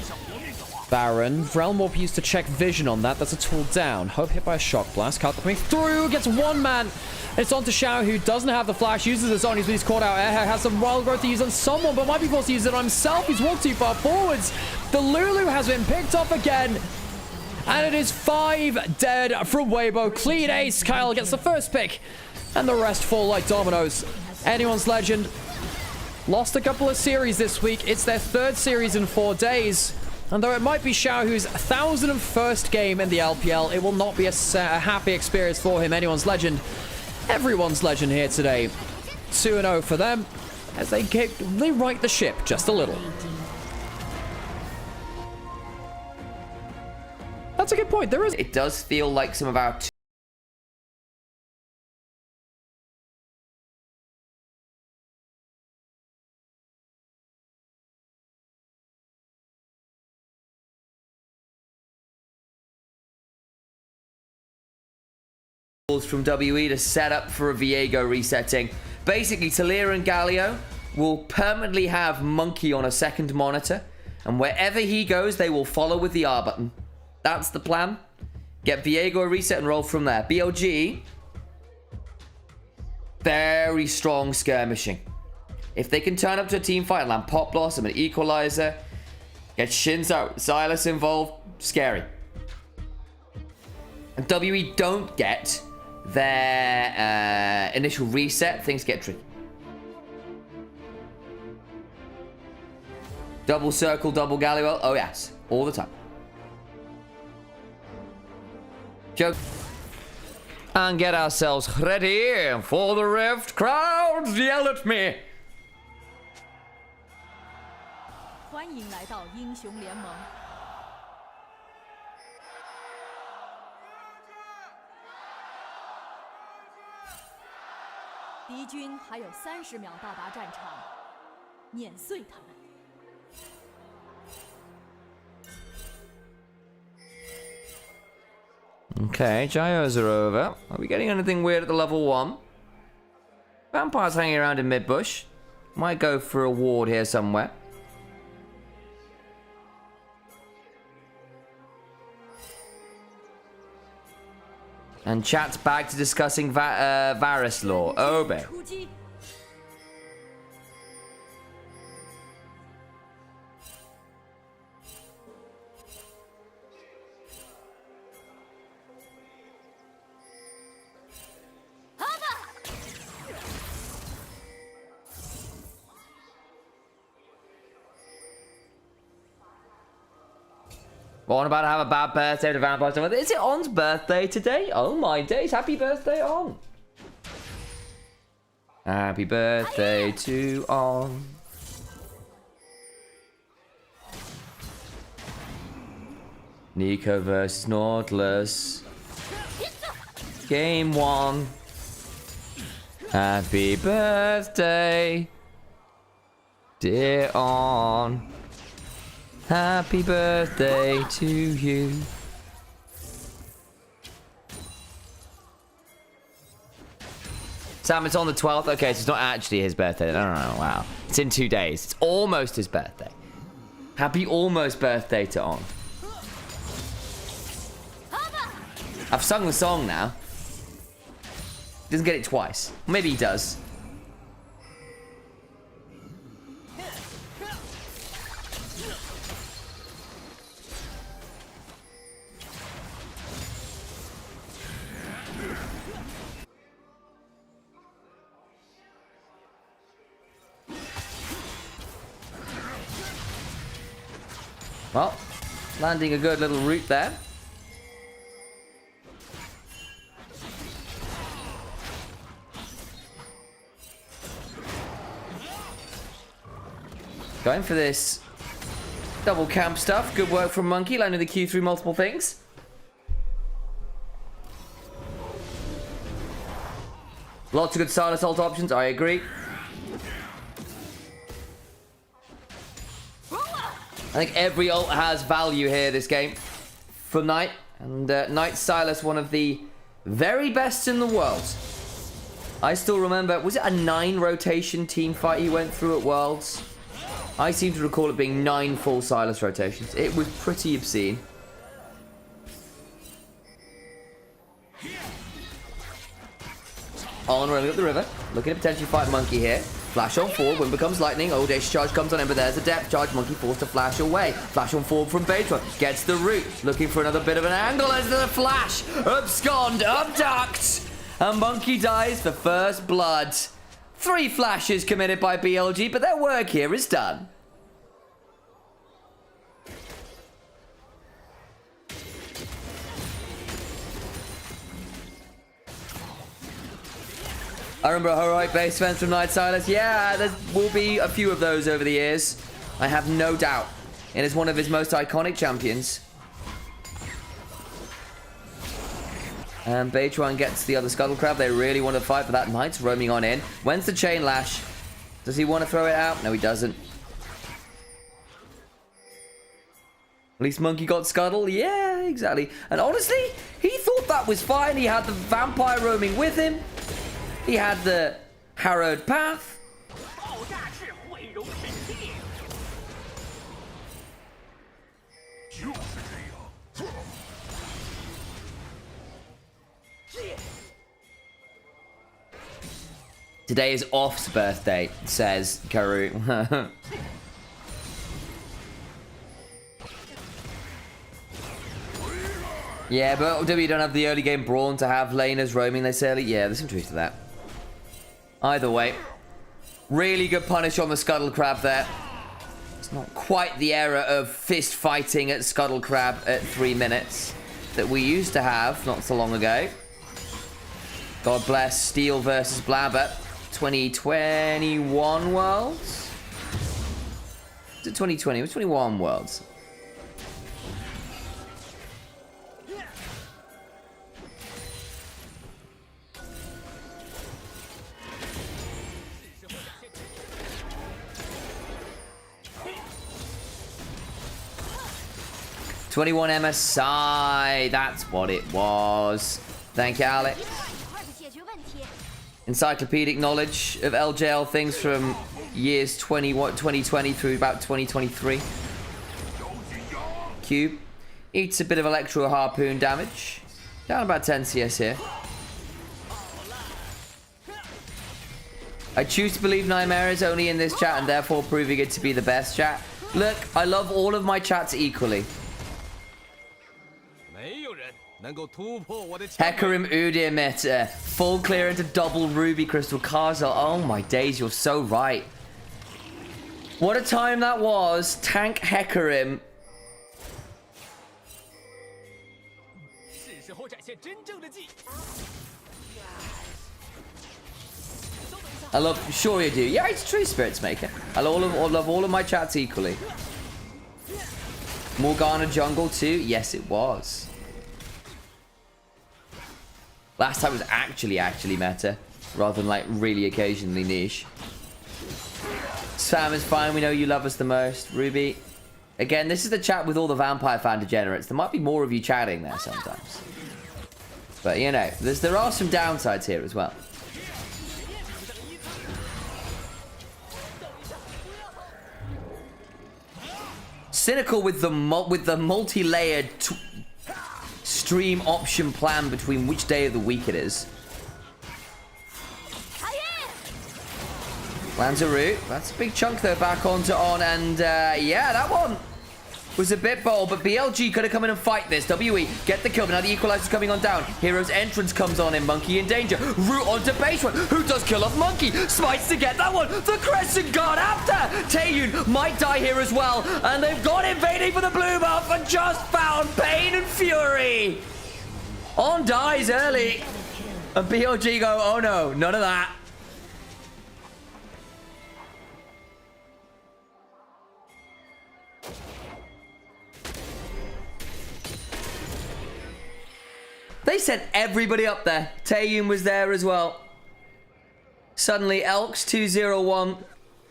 Speaker 1: Baron. Realm Warp used to check vision on that. That's a tool down. Hope hit by a shock blast. Cut coming through. Gets one man. It's on to Xiao, who doesn't have the flash. Uses his Onis, but he's caught out. Air has some wild growth to use on someone, but might be forced to use it on himself. He's walked too far forwards. The Lulu has been picked up again. And it is 5 dead from Weibo. Clean ace. Kyle gets the first pick. And the rest fall like dominoes. Anyone's Legend lost a couple of series this week. It's their 3rd series in 4 days. And though it might be Xiaohu's 1,001st game in the LPL, it will not be a happy experience for him. Anyone's Legend. Everyone's Legend here today. 2-0 for them as they right the ship just a little. That's a good point. There is.
Speaker 2: It does feel like some of our from WE to set up for a Viego resetting. Basically, Talia and Galio will permanently have Monkey on a second monitor, and wherever he goes, they will follow with the R button. That's the plan. Get Viego a reset and roll from there. BLG, very strong skirmishing. If they can turn up to a team fight and land Pop Blossom and Equalizer, get Shins out, Silas involved, scary. And WE don't get their initial reset, things get tricky. Double circle, double Galliwell. Oh yes, all the time. Joke. And get ourselves ready for the Rift. Crowds yell at me.
Speaker 3: 欢迎来到英雄联盟。敌军还有30秒到达战场，碾碎他们。
Speaker 2: Okay, gyros are over. Are we getting anything weird at the level 1? Vampire's hanging around in mid-bush. Might go for a ward here somewhere. And chat's back to discussing Varus lore. Obe. Well, I'm about to have a bad birthday to Vampire. Is it On's birthday today? Oh my days. Happy birthday, On. Happy birthday to On. Nico versus Nautilus. Game 1. Happy birthday, dear On. Happy birthday to you. Sam, it's on the 12th. Okay, so it's not actually his birthday. No, wow. It's in 2 days. It's almost his birthday. Happy almost birthday to On. I've sung the song now. Doesn't get it twice. Maybe he does. Well, landing a good little route there. Going for this double camp stuff. Good work from Monkey, landing the Q through multiple things. Lots of good side assault options, I agree. I think every ult has value here this game for Knight. And Knight Silas, one of the very best in the world. I still remember, was it a 9 rotation team fight he went through at Worlds? I seem to recall it being 9 full Silas rotations. It was pretty obscene. On rolling up the river, looking to potentially fight Monkey here. Flash on forward, when becomes lightning. Old Age charge comes on in, but there's a depth charge. Monkey forced to flash away. Flash on forward from Beatron. Gets the root. Looking for another bit of an angle as the flash. Abscond, abduct. And Monkey dies for first blood. 3 flashes committed by BLG, but their work here is done. I remember a heroic base defense from Knight Silas. Yeah, there will be a few of those over the years. I have no doubt. It is one of his most iconic champions. And Beatron gets the other Scuttle Crab. They really want to fight for that. Knight's roaming on in. When's the chain lash? Does he want to throw it out? No, he doesn't. At least Monkey got Scuttle. Yeah, exactly. And honestly, he thought that was fine. He had the vampire roaming with him. He had the harrowed path. Today is Off's birthday, says Karu. Yeah, but W don't have the early game brawn to have laners roaming this early. Yeah, there's some truth to that. Either way, really good punish on the Scuttle Crab there. It's not quite the era of fist fighting at Scuttle Crab at 3 minutes that we used to have not so long ago. God bless Steel versus Blabber. 2021 Worlds? Was it 2020? It was 21 Worlds. "21 MSI, that's what it was." Thank you, Alex. Encyclopedic knowledge of LJL things from years 2020 through about 2023. Cube eats a bit of electro harpoon damage. Down about 10 CS here. I choose to believe Nymaera is only in this chat and therefore proving it to be the best chat. Look, I love all of my chats equally. Hecarim Udir full clear into double ruby crystal Karzal. Oh my days, you're so right. What a time that was. Tank Hecarim. I love, sure you do. Yeah, it's true, Spirits Maker. I love all of my chats equally. Morgana jungle too? Yes, it was. Last time was actually meta, rather than like really occasionally niche. Sam is fine. We know you love us the most. Ruby. Again, this is the chat with all the vampire fan degenerates. There might be more of you chatting there sometimes. But you know, there are some downsides here as well. Cynical with the multi-layered stream option plan between which day of the week it is. Lands a root. That's a big chunk though back onto On, and yeah, that one was a bit bold, but BLG could have come in and fight this. WE get the kill, but now the equalizer's coming on down. Hero's entrance comes on in. Monkey in danger. Root onto Beatron, who does kill off Monkey. Smites to get that one. The Crescent Guard after. Taeyun might die here as well, and they've got invading for the blue buff and just found Pain and Fury. On dies early, and BLG go, oh no, none of that. They sent everybody up there. Taeyun was there as well. Suddenly, Elks 2-0-1.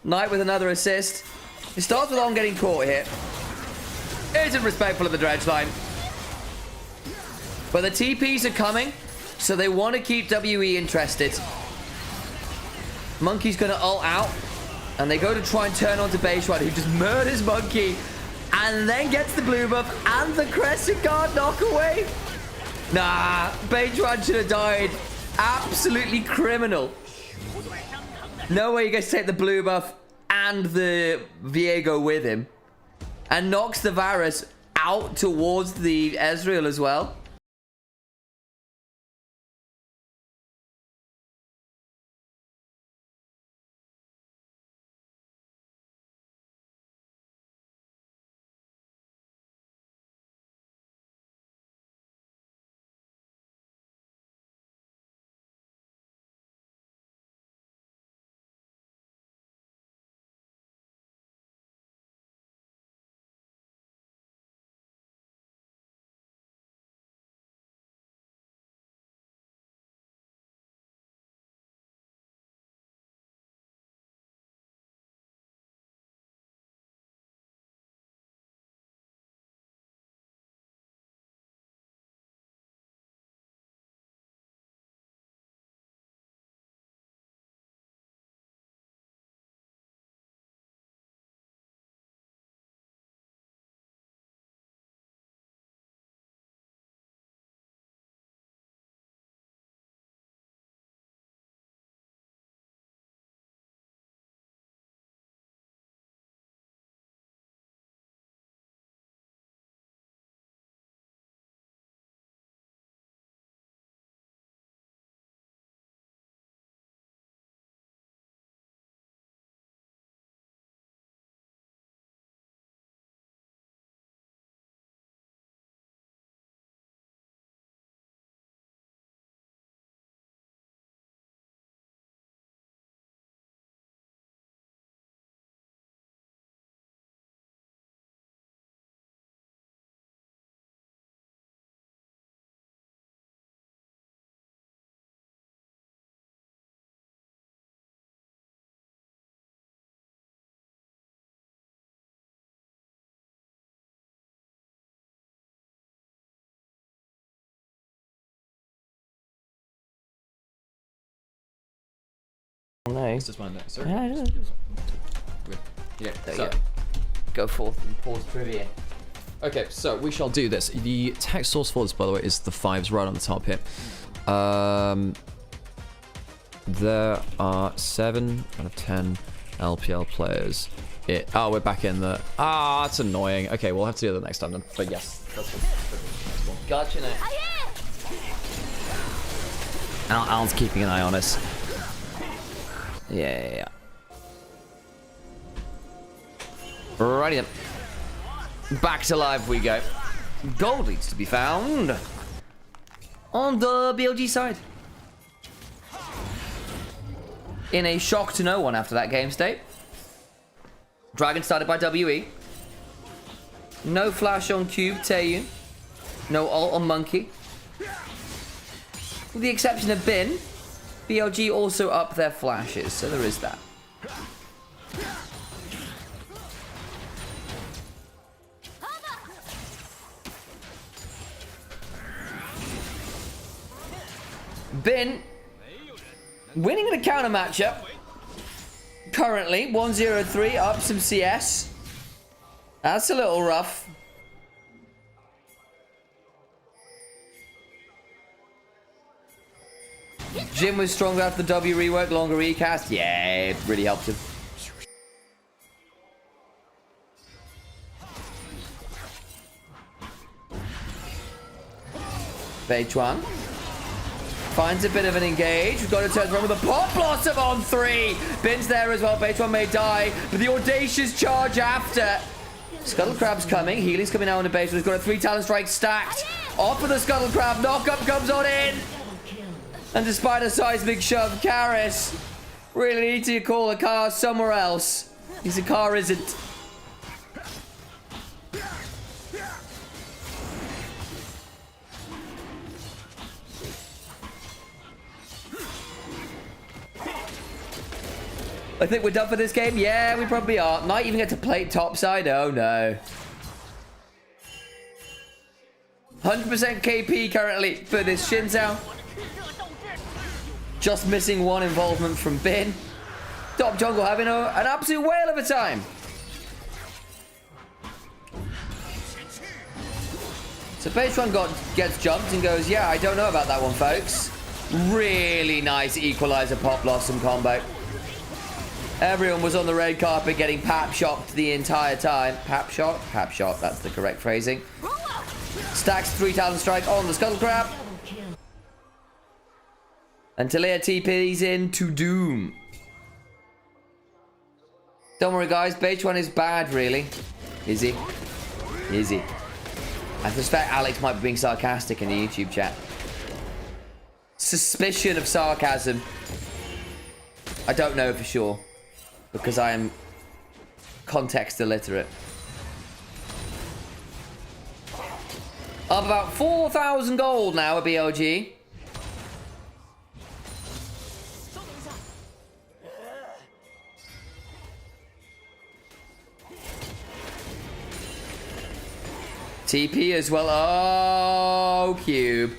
Speaker 2: Knight with another assist. It starts with On getting caught here. Isn't respectful of the dredge line. But the TPs are coming, so they want to keep WE interested. Monkey's going to ult out, and they go to try and turn onto Beishwan, who just murders Monkey, and then gets the blue buff and the Crescent Guard knock away. Nah, Beishwan should have died. Absolutely criminal. No way you guys take the blue buff and the Viego with him. And knocks the Varus out towards the Ezreal as well. No.
Speaker 1: It's just my notes. Sorry. Yeah, so.
Speaker 2: Go forth and pause trivia.
Speaker 1: Okay, so we shall do this. The text source for this, by the way, is the 5s right on the top here. There are 7 out of 10 LPL players. Oh, we're back in the... that's annoying. Okay, we'll have to do that next time then. But yes, that's one.
Speaker 2: Gotcha now.
Speaker 1: Alan's keeping an eye on us. Yeah.
Speaker 2: Righty then. Back to live we go. Gold needs to be found on the BLG side. In a shock to no one after that game state. Dragon started by WE. No flash on Cube, Taeyun. No ult on Monkey. With the exception of Bin, BLG also up their flashes, so there is that. Bin winning in a counter matchup. Currently 1-0-3, up some CS. That's a little rough. Jim was stronger after the W rework, longer recast. Yeah, it really helped him. Beichuan finds a bit of an engage. We've got to turn around with a Pop Blossom on 3. Bin's there as well. Beichuan may die, but the audacious charge after. Scuttle Crab's coming. Healy's coming out on the base. He's got a 3 Talon Strike stacked. Off of the Scuttle Crab. Knockup comes on in. And despite a seismic shove, Karis really need to call a car somewhere else. His car isn't. I think we're done for this game. Yeah, we probably are. Might even get to play topside. Oh no. 100% KP currently for this Xin Zhao. Just missing one involvement from Bin. Top jungle having an absolute whale of a time. So base one gets jumped and goes, yeah, I don't know about that one, folks. Really nice equalizer pop blossom combo. Everyone was on the red carpet getting pap shocked the entire time. Pap shot? Pap shot, that's the correct phrasing. Stacks 3 talent strike on the scuttle crab. And Talia TP's in to doom. Don't worry, guys. Base one is bad, really. Is he? Is he? I suspect Alex might be being sarcastic in the YouTube chat. Suspicion of sarcasm. I don't know for sure. Because I am context illiterate. Up about 4,000 gold now at BLG. TP as well. Oh, cube.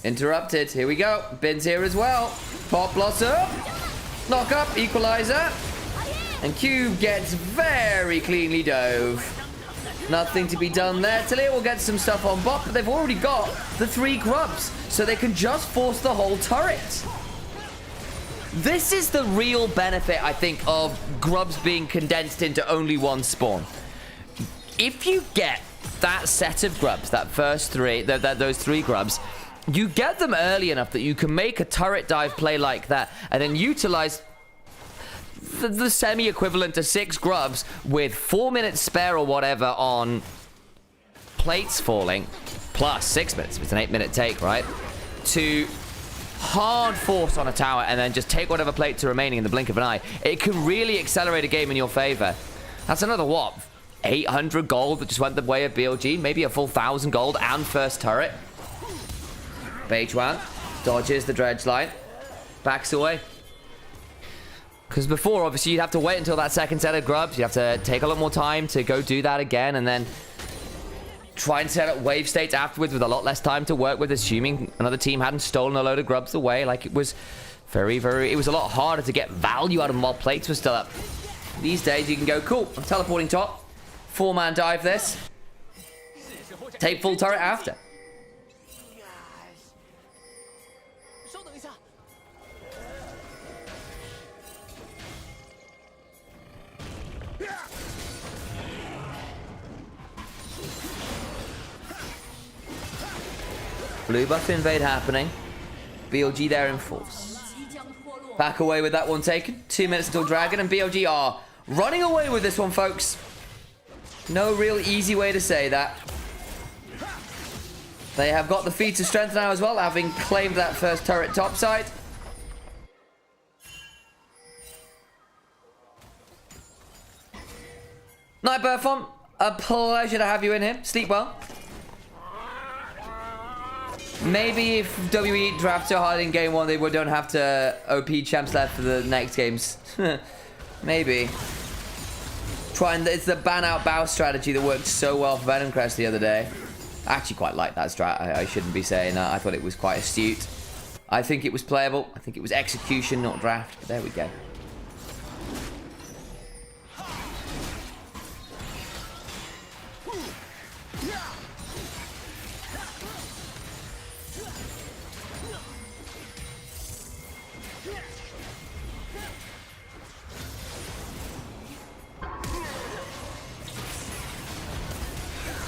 Speaker 2: Interrupted. Here we go. Bin's here as well. Pop blossom. Knock up. Equalizer. And cube gets very cleanly dove. Nothing to be done there. Talia will get some stuff on bot, but they've already got the 3 grubs. So they can just force the whole turret. This is the real benefit, I think, of grubs being condensed into only one spawn. If you get that set of grubs, that first 3, those 3 grubs, you get them early enough that you can make a turret dive play like that and then utilize the semi-equivalent to 6 grubs with 4 minutes spare or whatever on plates falling, plus 6 minutes. It's an 8-minute take, right? To hard force on a tower and then just take whatever plates are remaining in the blink of an eye. It can really accelerate a game in your favor. That's another what? 800 gold that just went the way of BLG. Maybe a full 1,000 gold and first turret. Beijuan dodges the dredge line. Backs away. Because before, obviously, you'd have to wait until that second set of grubs. You'd have to take a lot more time to go do that again. And then try and set up wave states afterwards with a lot less time to work with, assuming another team hadn't stolen a load of grubs away. Like, it was it was a lot harder to get value out of them while plates were still up. These days, you can go, cool, I'm teleporting top. 4-man dive this. Take full turret after. Blue buff invade happening. BLG there in force. Back away with that one taken. 2 minutes until Dragon, and BLG are running away with this one, folks. No real easy way to say that. They have got the feats of strength now as well, having claimed that first turret topside. Night Burfon, a pleasure to have you in here. Sleep well. Maybe if WE draft so hard in game 1, they don't have to OP champs left for the next games. Maybe. It's the ban out bow strategy that worked so well for Venom Crest the other day. I actually quite like that strat. I shouldn't be saying that. I thought it was quite astute. I think it was playable. I think it was execution, not draft. But there we go.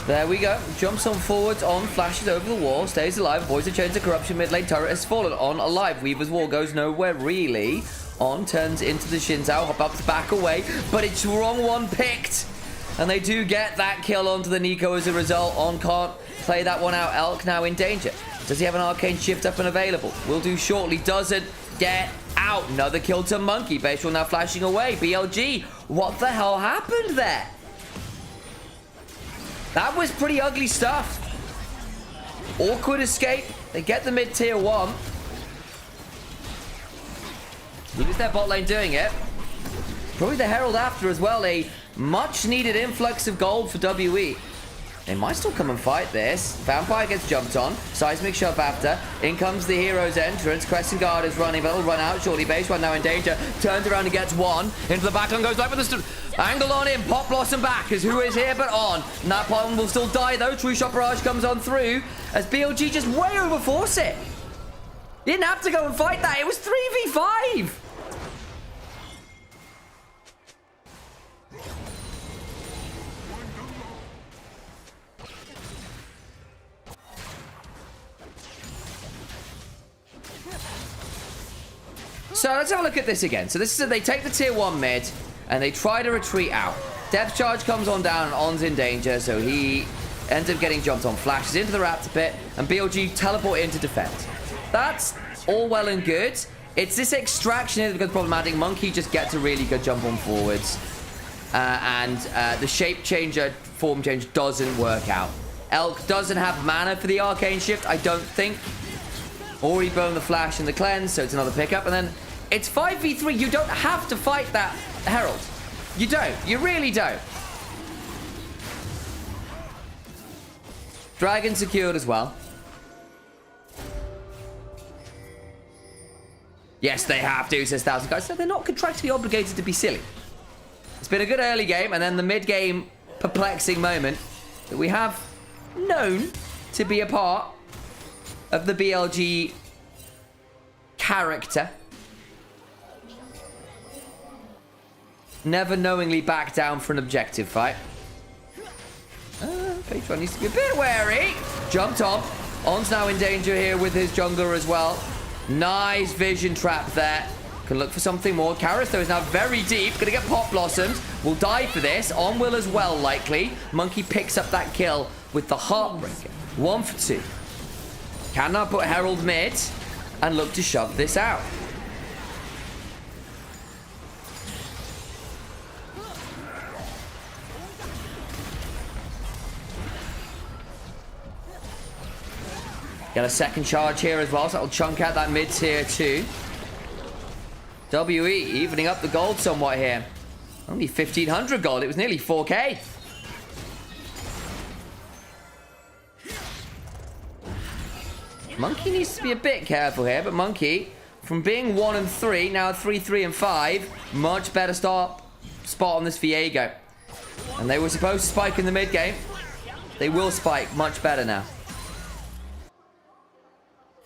Speaker 2: There we go. Jumps on forwards, on, flashes over the wall, stays alive, avoids the chains of corruption. Mid lane turret has fallen on, alive. Weaver's wall goes nowhere really. On, turns into the Xin Zhao, hop up, back away, but it's wrong one picked. And they do get that kill onto the Nico as a result. On can't play that one out. Elk now in danger. Does he have an arcane shift up and available? Will do shortly. Doesn't get out. Another kill to Monkey. Baseball now flashing away. BLG. What the hell happened there? That was pretty ugly stuff. Awkward escape. They get the mid-tier 1. Lose their bot lane doing it. Probably the Herald after as well. A much-needed influx of gold for WE. They might still come and fight this. Vampire gets jumped on. Seismic shove after. In comes the hero's entrance. Crescent Guard is running, but it'll run out shortly. Base one now in danger. Turns around and gets one. Into the backline goes live with the angle on him. Pop Blossom back as who is here but on. And that Pop will still die though. True Shot Barrage comes on through as BLG just way overforce it. He didn't have to go and fight that. It was 3v5. So let's have a look at this again. So this is they take the tier 1 mid and they try to retreat out. Depth charge comes on down and On's in danger, so he ends up getting jumped on, flashes into the raptor pit, and BLG teleport in to defend. That's all well and good. It's this extraction here that becomes problematic. Monkey just gets a really good jump on forwards. And the shape changer, form change doesn't work out. Elk doesn't have mana for the arcane shift, I don't think. Already burned the flash and the cleanse, so it's another pickup. And then it's 5v3. You don't have to fight that Herald. You don't. You really don't. Dragon secured as well. Yes, they have to, says 1,000 guys. So they're not contractually obligated to be silly. It's been a good early game, and then the mid-game perplexing moment that we have known to be a part of the BLG character. Never knowingly back down for an objective fight. Page 1 needs to be a bit wary. Jumped on. On's now in danger here with his jungler as well. Nice vision trap there. Can look for something more. Karras, though, is now very deep. Gonna get Pop Blossoms. Will die for this. On will as well, likely. Monkey picks up that kill with the Heartbreaker. 1 for 2. Can now put Herald mid and look to shove this out. Get a second charge here as well, so that'll chunk out that mid tier too. WE evening up the gold somewhat here. Only 1,500 gold. It was nearly 4k. Monkey needs to be a bit careful here, but Monkey, from being 1 and 3, now 3, 3 and 5, much better spot on this Viego. And they were supposed to spike in the mid game. They will spike much better now.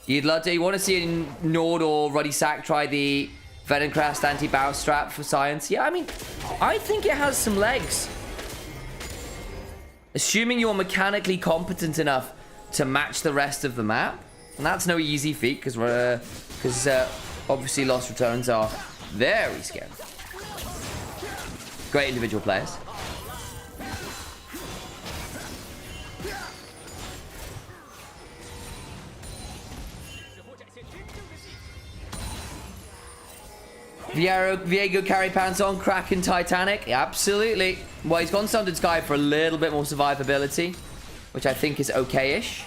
Speaker 2: You want to see Nord or Ruddy Sack try the Venomcrest anti-bounce strap for science? Yeah, I mean, I think it has some legs. Assuming you're mechanically competent enough to match the rest of the map. And that's no easy feat, because obviously Lost Returns are very scary. Great individual players. Viego carry pants on, Kraken Titanic. Absolutely. Well, he's gone Sundered Sky for a little bit more survivability, which I think is okay-ish.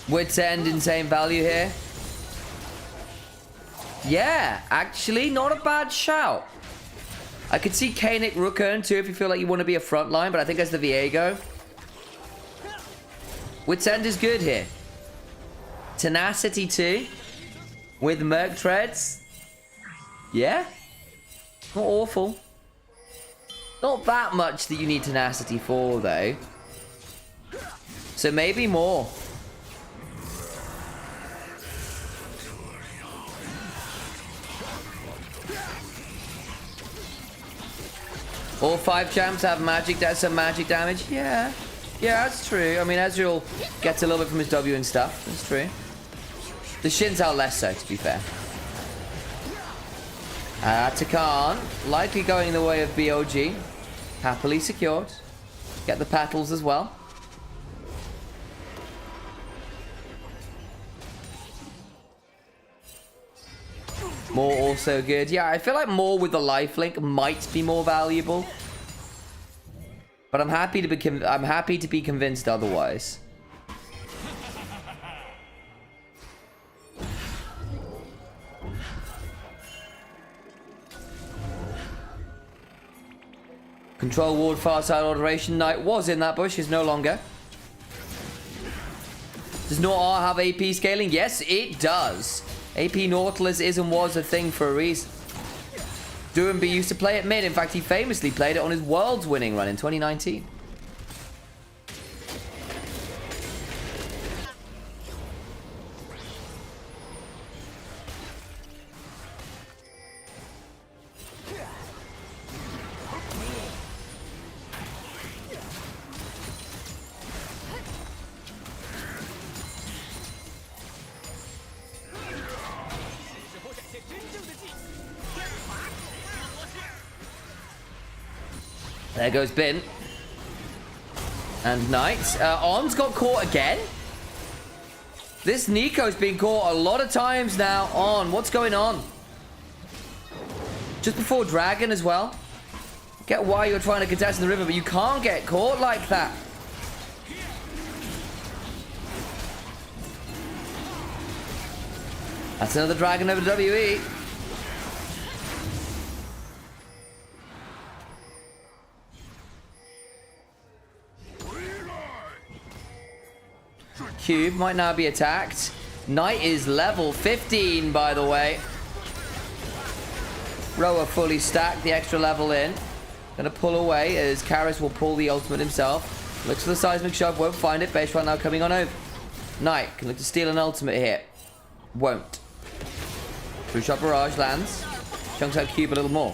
Speaker 2: Wits End, insane value here. Yeah, actually, not a bad shout. I could see Kanik Rookern too if you feel like you want to be a front line, but I think as the Viego. Wits End is good here. Tenacity too. With Merc Treads. Yeah. Not awful. Not that much that you need Tenacity for, though. So maybe more. All 5 champs have some magic damage. Yeah. Yeah, that's true. I mean, Ezreal gets a little bit from his W and stuff. That's true. The Shin's out less so, to be fair. Takan, likely going the way of BLG. Happily secured. Get the petals as well. More also good. Yeah, I feel like more with the lifelink might be more valuable. But I'm happy to be convinced otherwise. Control ward, far side alteration. Knight was in that bush, is no longer. Does Nautilus have AP scaling? Yes, it does. AP Nautilus is and was a thing for a reason. Doomby used to play it mid. In fact, he famously played it on his Worlds winning run in 2019. There goes Bin. And Knight. On's got caught again. This Nico's been caught a lot of times now. On. What's going on? Just before Dragon as well. Get why you're trying to contest in the river, but you can't get caught like that. That's another Dragon over WE. Cube might now be attacked. Knight is level 15, by the way. Roa fully stacked, the extra level in. Gonna pull away as Karis will pull the ultimate himself. Looks for the seismic shove, won't find it. Base right now coming on over. Knight can look to steal an ultimate here. Won't. True shot barrage lands. Chunks out Cube a little more.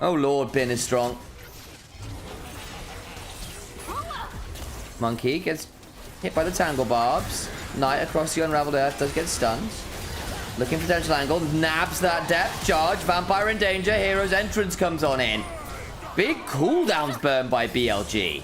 Speaker 2: Oh lord, Bin is strong. Monkey gets hit by the tangle barbs. Knight across the unraveled earth does get stunned. Looking for potential angle. Nabs that depth charge. Vampire in danger. Hero's entrance comes on in. Big cooldowns burned by BLG.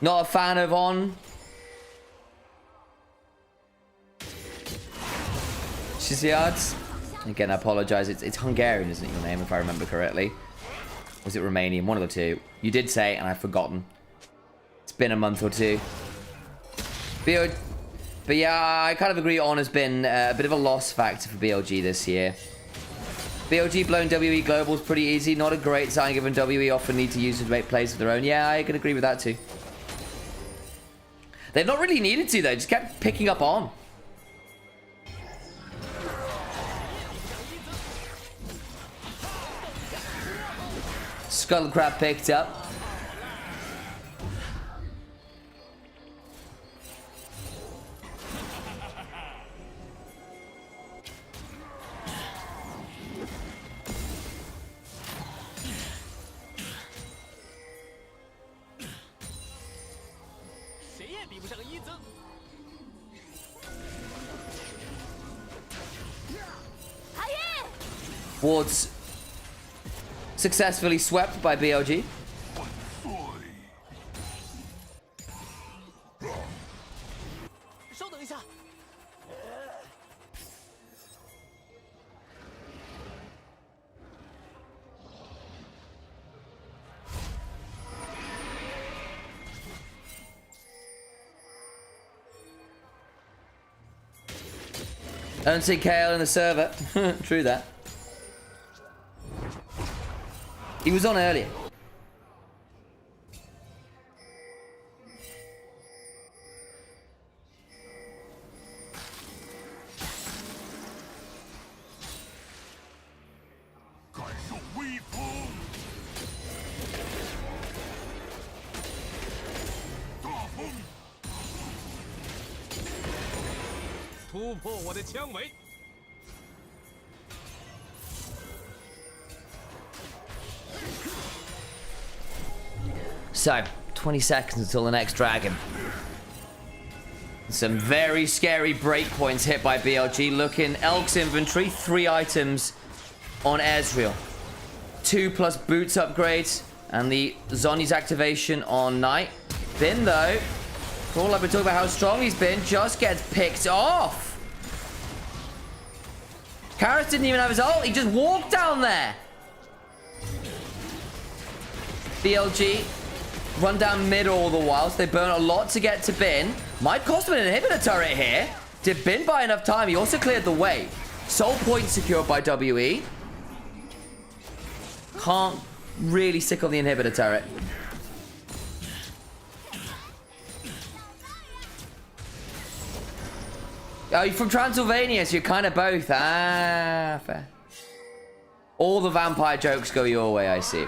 Speaker 2: Not a fan of On. Shiziards. Again, I apologize. It's Hungarian, isn't it, your name, if I remember correctly? Was it Romanian? One of the two. You did say it, and I've forgotten. It's been a month or two. But yeah, I kind of agree On has been a bit of a loss factor for BLG this year. BLG blowing WE Global is pretty easy. Not a great sign given WE often need to use it to make plays of their own. Yeah, I can agree with that too. They've not really needed to, though. Just kept picking up On. Skullcrab picked up. Wards successfully swept by BLG. Don't see KL in the server. True that. He was on earlier. So, 20 seconds until the next dragon. Some very scary breakpoints hit by BLG. Look in Elk's inventory, 3 items on Ezreal. 2+ boots upgrades, and the Zhonya's activation on Knight. Bin, though, for all I've been talking about how strong he's been, just gets picked off. Karras didn't even have his ult, he just walked down there. BLG run down mid all the while, so they burn a lot to get to Bin. Might cost him an inhibitor turret here. Did Bin buy enough time? He also cleared the way. Soul point secured by WE. Can't really stick on the inhibitor turret. Oh, you're from Transylvania, so you're kind of both. Ah, fair. All the vampire jokes go your way, I see.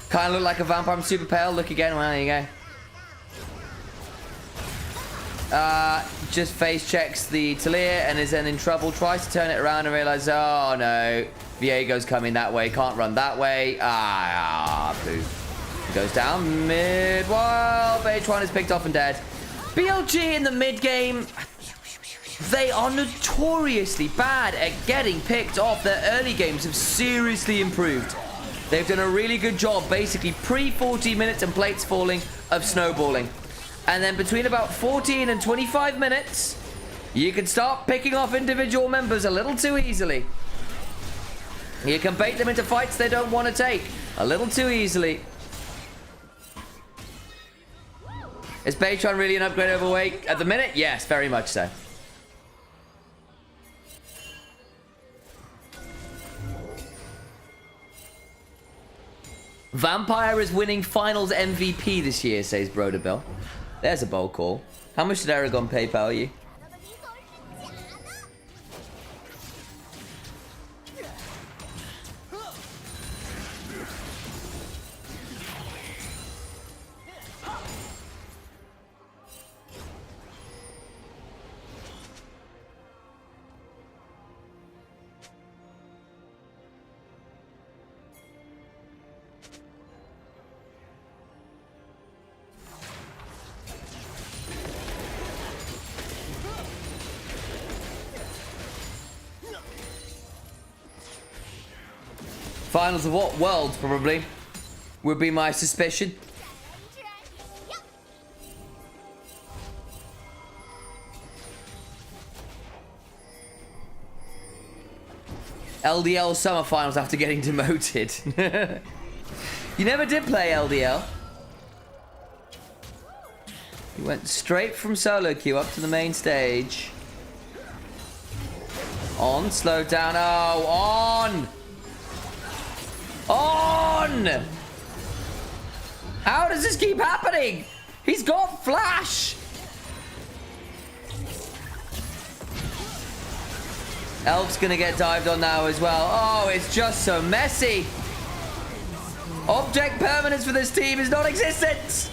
Speaker 2: Kind of look like a vampire. I'm super pale. Look again. Well, there you go. Just face checks the Talia and is then in trouble. Tries to turn it around and realizes, oh no, Viego's coming that way. Can't run that way. Boo. Goes down mid. Well, Beitron is picked off and dead. BLG in the mid game. They are notoriously bad at getting picked off. Their early games have seriously improved. They've done a really good job, basically pre-40 minutes and plates falling of snowballing. And then between about 14 and 25 minutes, you can start picking off individual members a little too easily. You can bait them into fights they don't want to take a little too easily. Is Beitron really an upgrade overweight at the minute? Yes, very much so. Vampire is winning finals MVP this year, says Broderbell. There's a bold call. How much did Aragon PayPal you? Finals of what? Worlds, probably. Would be my suspicion. LDL Summer Finals after getting demoted. You never did play LDL. You went straight from solo queue up to the main stage. On, slow down. Oh, on! On! How does this keep happening? He's got flash! Elf's gonna get dived on now as well. Oh, it's just so messy. Object permanence for this team is non-existent.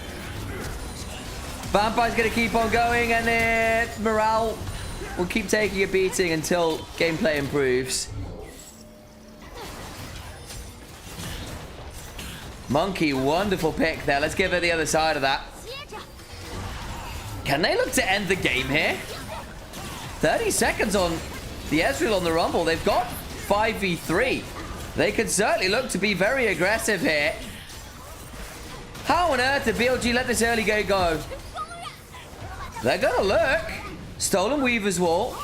Speaker 2: Vampire's gonna keep on going, and morale will keep taking a beating until gameplay improves. Monkey, wonderful pick there. Let's give her the other side of that. Can they look to end the game here? 30 seconds on the Ezreal on the Rumble. They've got 5v3. They could certainly look to be very aggressive here. How on earth did BLG let this early game go? They're gonna look. Stolen Weaver's Wall.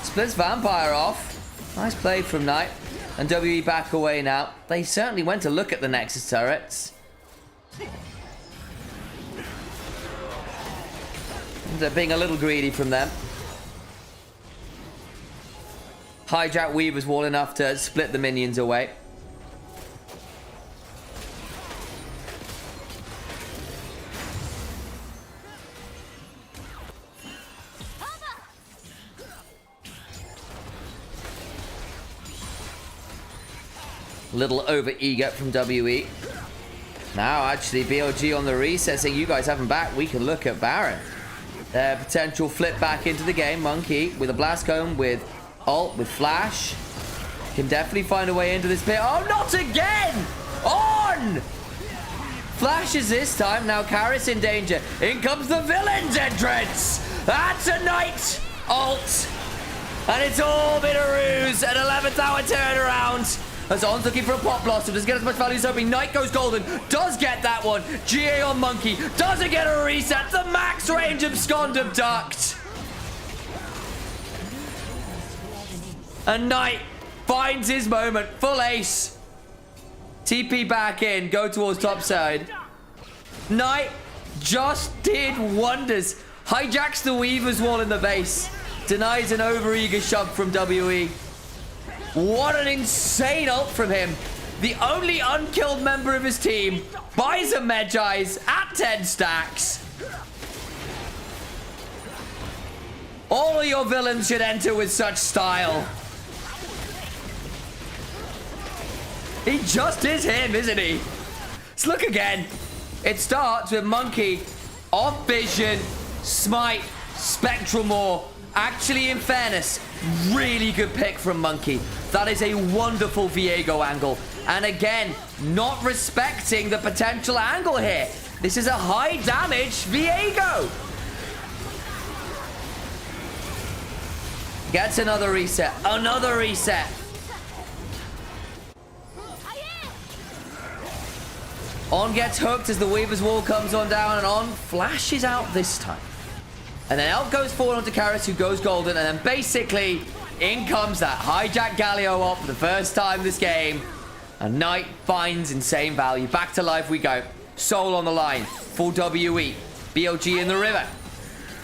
Speaker 2: Splits Vampire off. Nice play from Knight. And WE back away now. They certainly went to look at the Nexus turrets. They're being a little greedy from them. Hijack Weaver's Wall enough to split the minions away. Little over-eager from WE. Now, actually, BLG on the reset saying, you guys have him back. We can look at Baron. Potential flip back into the game. Monkey with a Blast Cone, with ult, with Flash. Can definitely find a way into this pit. Oh, not again! On! Flashes this time. Now, Karis in danger. In comes the villain's entrance. That's a Knight ult. And it's all been a ruse. An 11th hour turnaround. As On's looking for a pop blossom, doesn't get as much value as hoping. Knight goes golden, does get that one. GA on Monkey, doesn't get a reset. The max range abscond abduct. And Knight finds his moment, full ace. TP back in, go towards top side. Knight just did wonders. Hijacks the Weaver's Wall in the base. Denies an overeager shove from WE. What an insane ult from him. The only unkilled member of his team buys a Medjai's at 10 stacks. All of your villains should enter with such style. He just is him, isn't he? Let's look again. It starts with Monkey, off vision, smite, spectral maw. Actually, in fairness, really good pick from Monkey. That is a wonderful Viego angle. And again, not respecting the potential angle here. This is a high damage Viego. Gets another reset. Another reset. On gets hooked as the Weaver's Wall comes on down, and On flashes out this time. And then Elk goes forward onto Karis, who goes golden, and then basically in comes that hijack Galio up for the first time this game. And Knight finds insane value. Back to life we go. Soul on the line. Full WE. BLG in the river.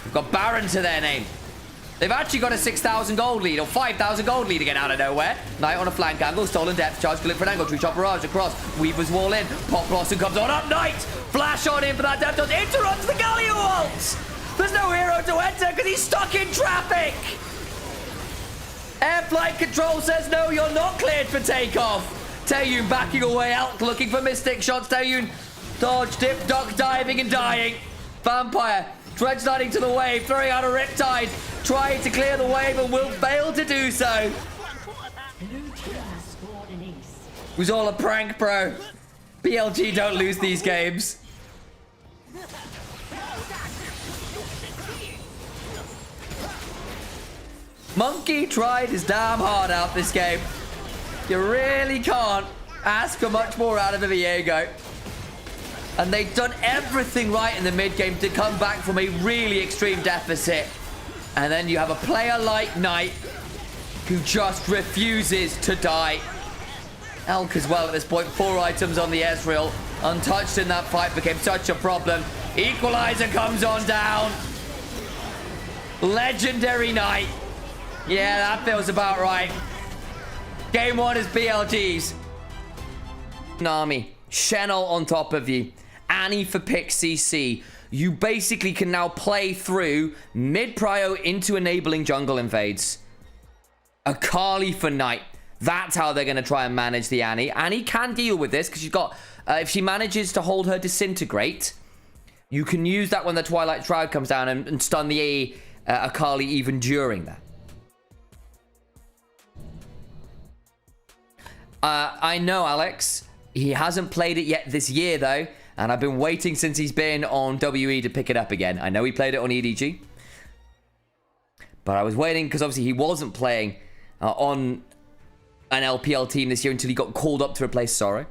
Speaker 2: We've got Baron to their name. They've actually got a 6,000 gold lead, or 5,000 gold lead again out of nowhere. Knight on a flank angle, stolen depth charge, clip for an angle, tree chop barrage across. Weaver's Wall in. Pop Blossom comes on up. Knight! Flash on in for that depth charge. Interrupts the Galio ult! There's no hero to enter because he's stuck in traffic. Air flight control says no, you're not cleared for takeoff. Taeyun backing away, Elk looking for mystic shots. Taeyun dodge, dip, duck, diving and dying. Vampire dredge sliding to the wave, throwing out a Riptide, trying to clear the wave and will fail to do so. It was all a prank, bro. BLG don't lose these games. Monkey tried his damn hard out this game. You really can't ask for much more out of a Viego. And they've done everything right in the mid-game to come back from a really extreme deficit. And then you have a player like Knight who just refuses to die. Elk as well at this point. 4 items on the Ezreal. Untouched in that fight became such a problem. Equalizer comes on down. Legendary Knight. Yeah, that feels about right. Game 1 is BLG's. Nami, Shenol on top of you. Annie for pick CC. You basically can now play through mid-prio into enabling jungle invades. Akali for Knight. That's how they're going to try and manage the Annie. Annie can deal with this because she's got... if she manages to hold her disintegrate, you can use that when the Twilight Shroud comes down and stun the Akali even during that. I know, Alex. He hasn't played it yet this year, though. And I've been waiting since he's been on WE to pick it up again. I know he played it on EDG. But I was waiting because obviously he wasn't playing on an LPL team this year until he got called up to replace Sorrow.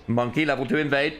Speaker 2: Monkey level 2 invade.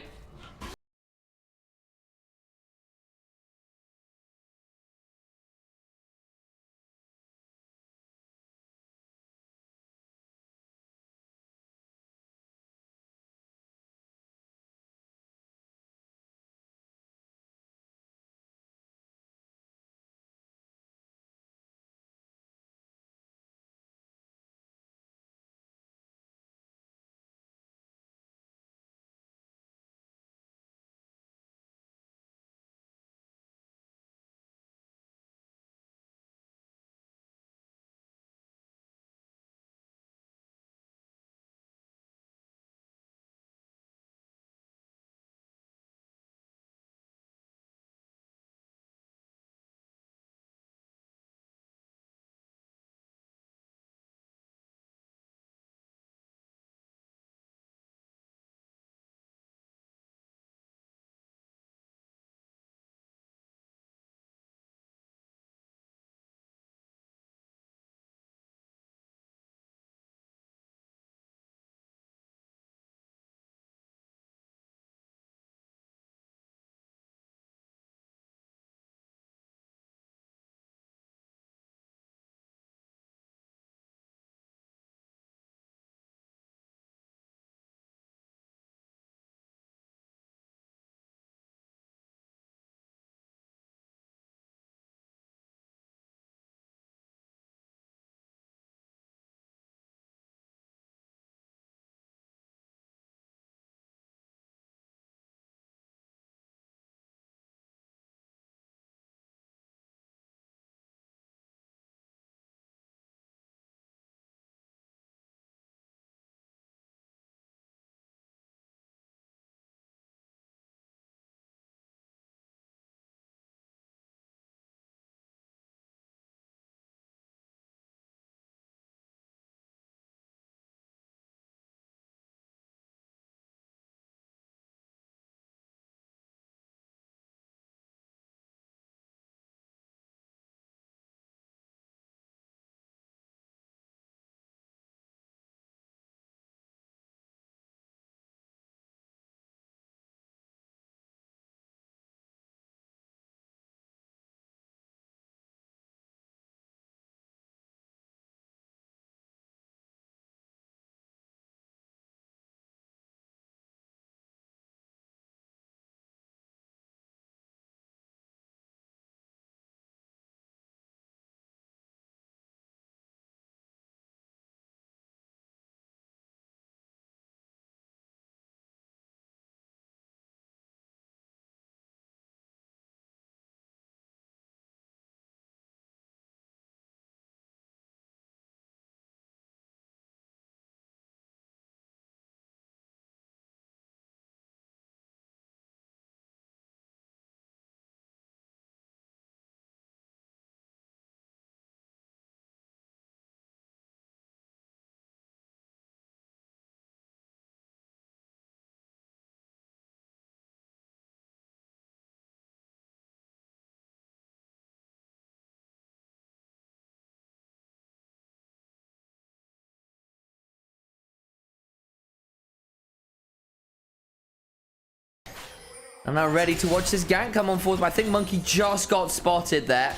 Speaker 2: I'm now ready to watch this gank come on forward, but I think Monkey just got spotted there.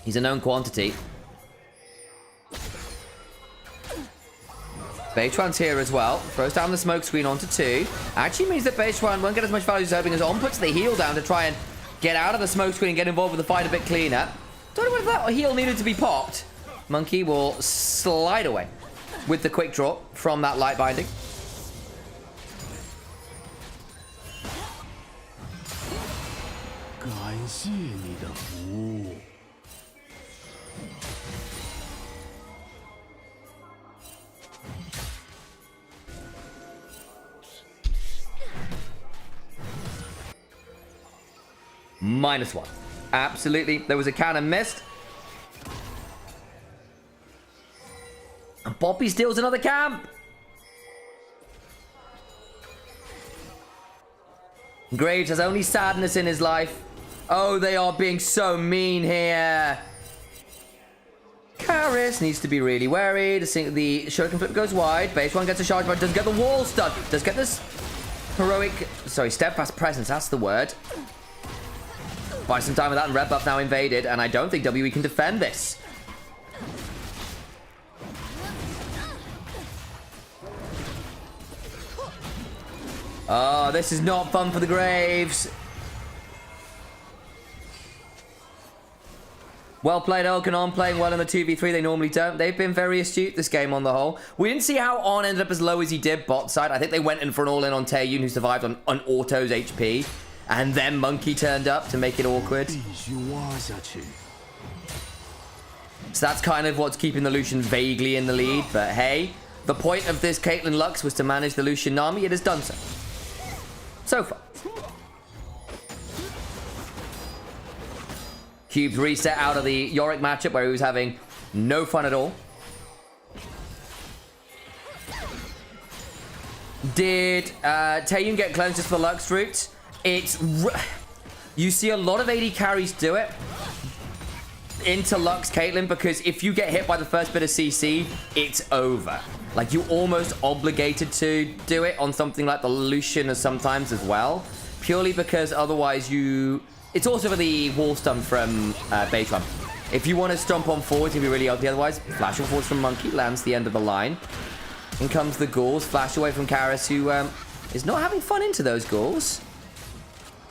Speaker 2: He's a known quantity. Beitran's here as well. Throws down the smoke screen onto 2. Actually means that Beitran won't get as much value as he's hoping, as On puts the heal down to try and get out of the smoke screen and get involved with the fight a bit cleaner. Don't know whether that heal needed to be popped. Monkey will slide away with the quick draw from that light binding. -1. Absolutely. There was a cannon missed. And Poppy steals another camp. Graves has only sadness in his life. Oh, they are being so mean here. Karis needs to be really wary. The shuriken flip goes wide. Base one gets a charge, but doesn't get the wall stun. Does get this heroic... Sorry, steadfast presence. That's the word. Buy some time with that, and red buff now invaded, and I don't think WE can defend this. Oh, this is not fun for the Graves. Well played, Elkanon, playing well in the 2v3. They normally don't. They've been very astute this game on the whole. We didn't see how On ended up as low as he did bot side. I think they went in for an all-in on Taeyun, who survived on Auto's HP. And then Monkey turned up to make it awkward. So that's kind of what's keeping the Lucian vaguely in the lead. But hey, the point of this Caitlyn Lux was to manage the Lucian Nami. It has done so. So far. Cubes reset out of the Yorick matchup where he was having no fun at all. Did Taeyun get cleansed just for the Lux route? You see a lot of AD carries do it into Lux Caitlyn, because if you get hit by the first bit of CC, it's over. Like, you're almost obligated to do it on something like the Lucian sometimes as well, purely because otherwise you... It's also for the wall stun from Beitran. If you want to stomp on forward, it'll be really ugly otherwise. Flash on forwards from Monkey, lands the end of the line. In comes the Ghouls, flash away from Karis, who is not having fun into those Ghouls.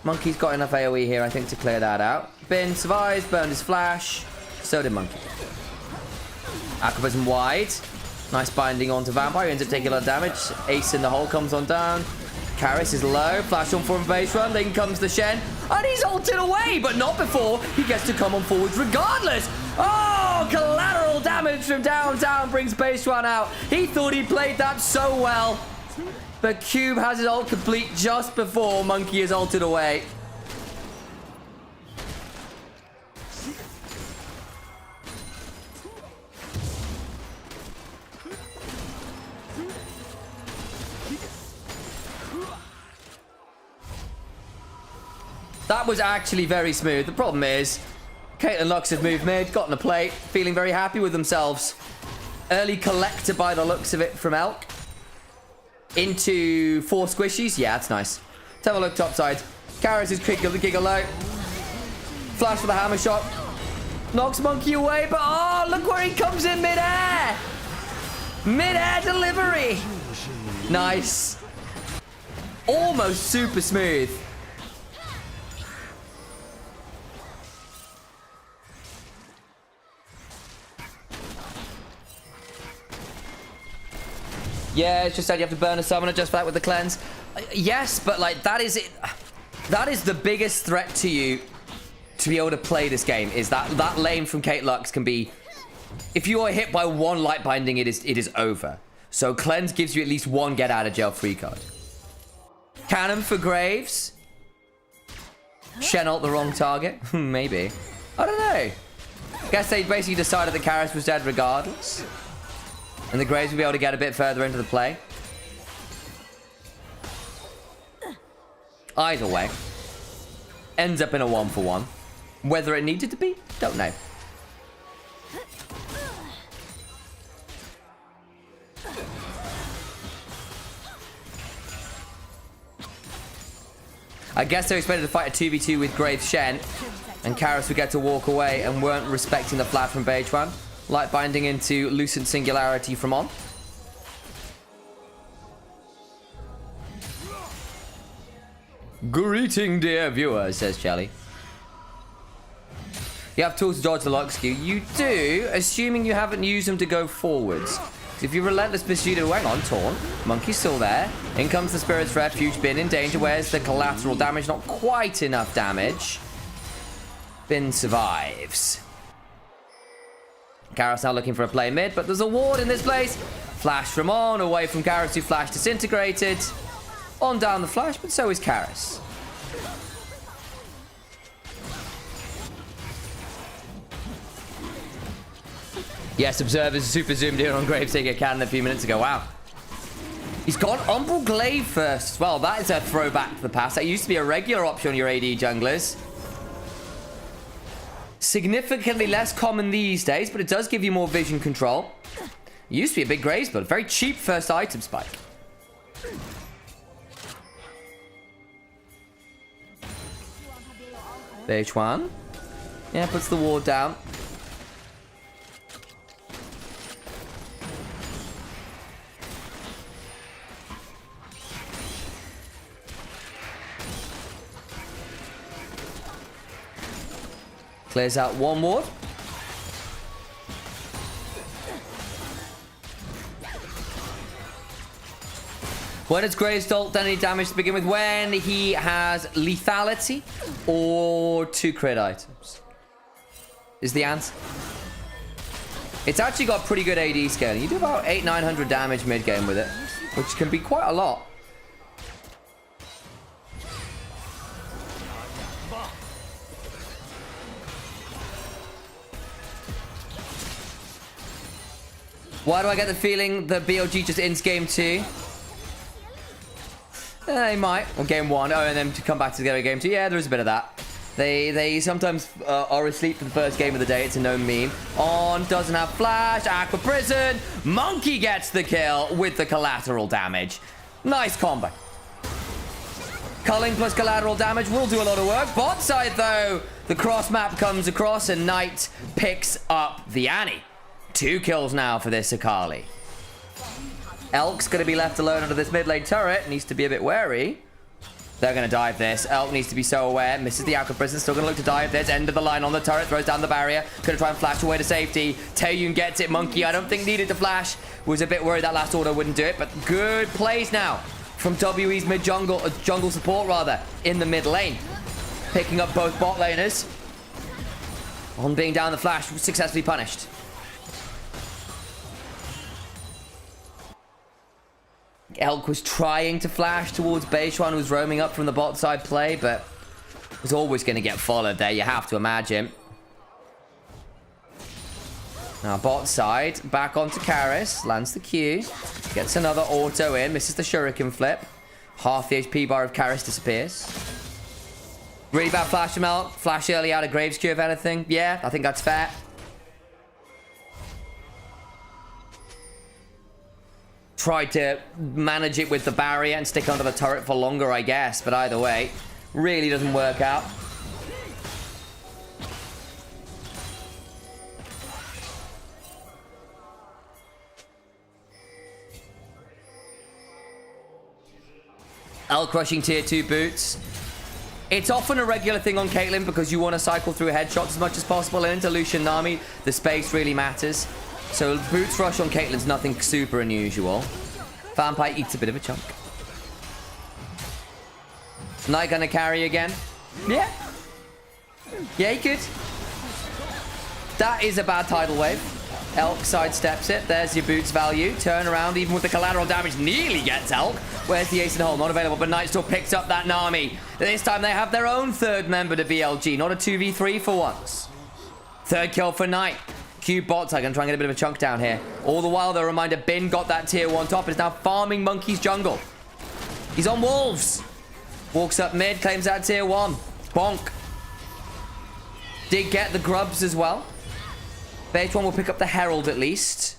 Speaker 2: Monkey's got enough AoE here, I think, to clear that out. Bin survives, burned his flash. So did Monkey. Acrobatism wide. Nice binding onto Vampire. He ends up taking a lot of damage. Ace in the hole comes on down. Karis is low. Flash on for a base run. Then comes the Shen. And he's ulted away, but not before he gets to come on forwards regardless. Oh, collateral damage from downtown brings base run out. He thought he played that so well. But Cube has his ult complete just before Monkey is ulted away. That was actually very smooth. The problem is, Caitlyn Lux have moved mid, gotten a plate, feeling very happy with themselves. Early collector by the looks of it from Elk. Into 4 squishies. Yeah, that's nice. Let's have a look topside. Karis is quick, the giggle low. Flash for the hammer shot. Knocks Monkey away, but oh, look where he comes in mid-air. Mid-air delivery. Nice. Almost super smooth. Yeah, it's just that you have to burn a summoner just for that with the cleanse. Yes, but like that is it. That is the biggest threat to you to be able to play this game. Is that lane from Kate Lux can be, if you are hit by one light binding, it is over. So cleanse gives you at least one get out of jail free card. Cannon for Graves. Shen ult the wrong target. Maybe. I don't know. Guess they basically decided that Karis was dead regardless. And the Graves will be able to get a bit further into the play. Either way. Ends up in a 1-for-1. Whether it needed to be, don't know. I guess they're expected to fight a 2v2 with Grave Shen, and Karis would get to walk away and weren't respecting the flat from Beichuan. Light binding into Lucent Singularity from On. Greeting, dear viewer, says Shelly. You have tools to dodge the lock skew. You do, assuming you haven't used them to go forwards. If you relentless pursuit of... Hang on, Taunt. Monkey's still there. In comes the Spirit's Refuge. Bin in danger. Where's the collateral damage? Not quite enough damage. Bin survives. Karis now looking for a play mid, but there's a ward in this place. Flash from On, away from Karis, who flash disintegrated. On down the flash, but so is Karis. Yes, observers super zoomed in on Gravesdigger Cannon a few minutes ago. Wow. He's got Umbral Glaive first as well. That is a throwback to the past. That used to be a regular option on your AD junglers. Significantly less common these days, but it does give you more vision control. Used to be a big Graves build. Very cheap first item spike. Beichuan. Yeah, puts the ward down. Clears out one ward. When does Graves ult done any damage to begin with? When he has lethality or 2 crit items is the answer. It's actually got pretty good AD scaling. You do about 800-900 damage mid game with it, which can be quite a lot. Why do I get the feeling that BLG just ends game 2? They might. Or game 1. Oh, and then to come back together in game 2. Yeah, there is a bit of that. They sometimes are asleep for the first game of the day. It's a known meme. On doesn't have flash. Aqua Prison. Monkey gets the kill with the collateral damage. Nice combo. Culling plus collateral damage will do a lot of work. Bot side, though, the cross map comes across and Knight picks up the Annie. 2 kills now for this Akali. Elk's going to be left alone under this mid lane turret. Needs to be a bit wary. They're going to dive this. Elk needs to be so aware. Misses the Aqua Prison. Still going to look to dive this. End of the line on the turret. Throws down the barrier. Going to try and flash away to safety. Taeyun gets it. Monkey, I don't think needed to flash. Was a bit worried that last order wouldn't do it. But good plays now from WE's mid jungle, jungle support rather, in the mid lane. Picking up both bot laners. On being down the flash. Successfully punished. Elk was trying to flash towards Beichuan, who was roaming up from the bot side play, but was always going to get followed there, you have to imagine. Now bot side, back onto Karis, lands the Q, gets another auto in, misses the Shuriken flip. Half the HP bar of Karis disappears. Really bad flash from Elk, flash early out of Graves Q if anything. Yeah, I think that's fair. Tried to manage it with the barrier and stick under the turret for longer, I guess. But either way, really doesn't work out. Elk crushing tier 2 boots. It's often a regular thing on Caitlyn because you want to cycle through headshots as much as possible. And into Lucian Nami, the space really matters. So boots rush on Caitlyn's nothing super unusual. Vampire eats a bit of a chunk. Knight gonna carry again. Yeah. Yeah, he could. That is a bad tidal wave. Elk sidesteps it. There's your boots value. Turn around, even with the collateral damage, nearly gets Elk. Where's the ace in the hole? Not available, but Knight still picks up that Nami. This time they have their own third member to BLG, not a 2v3 for once. Third kill for Knight. Q bots, I can try and get a bit of a chunk down here. All the while, the reminder, Bin got that tier 1 top. Is now farming Monkey's jungle. He's on Wolves. Walks up mid, claims that tier 1. Bonk. Did get the grubs as well. Beichuan will pick up the Herald at least.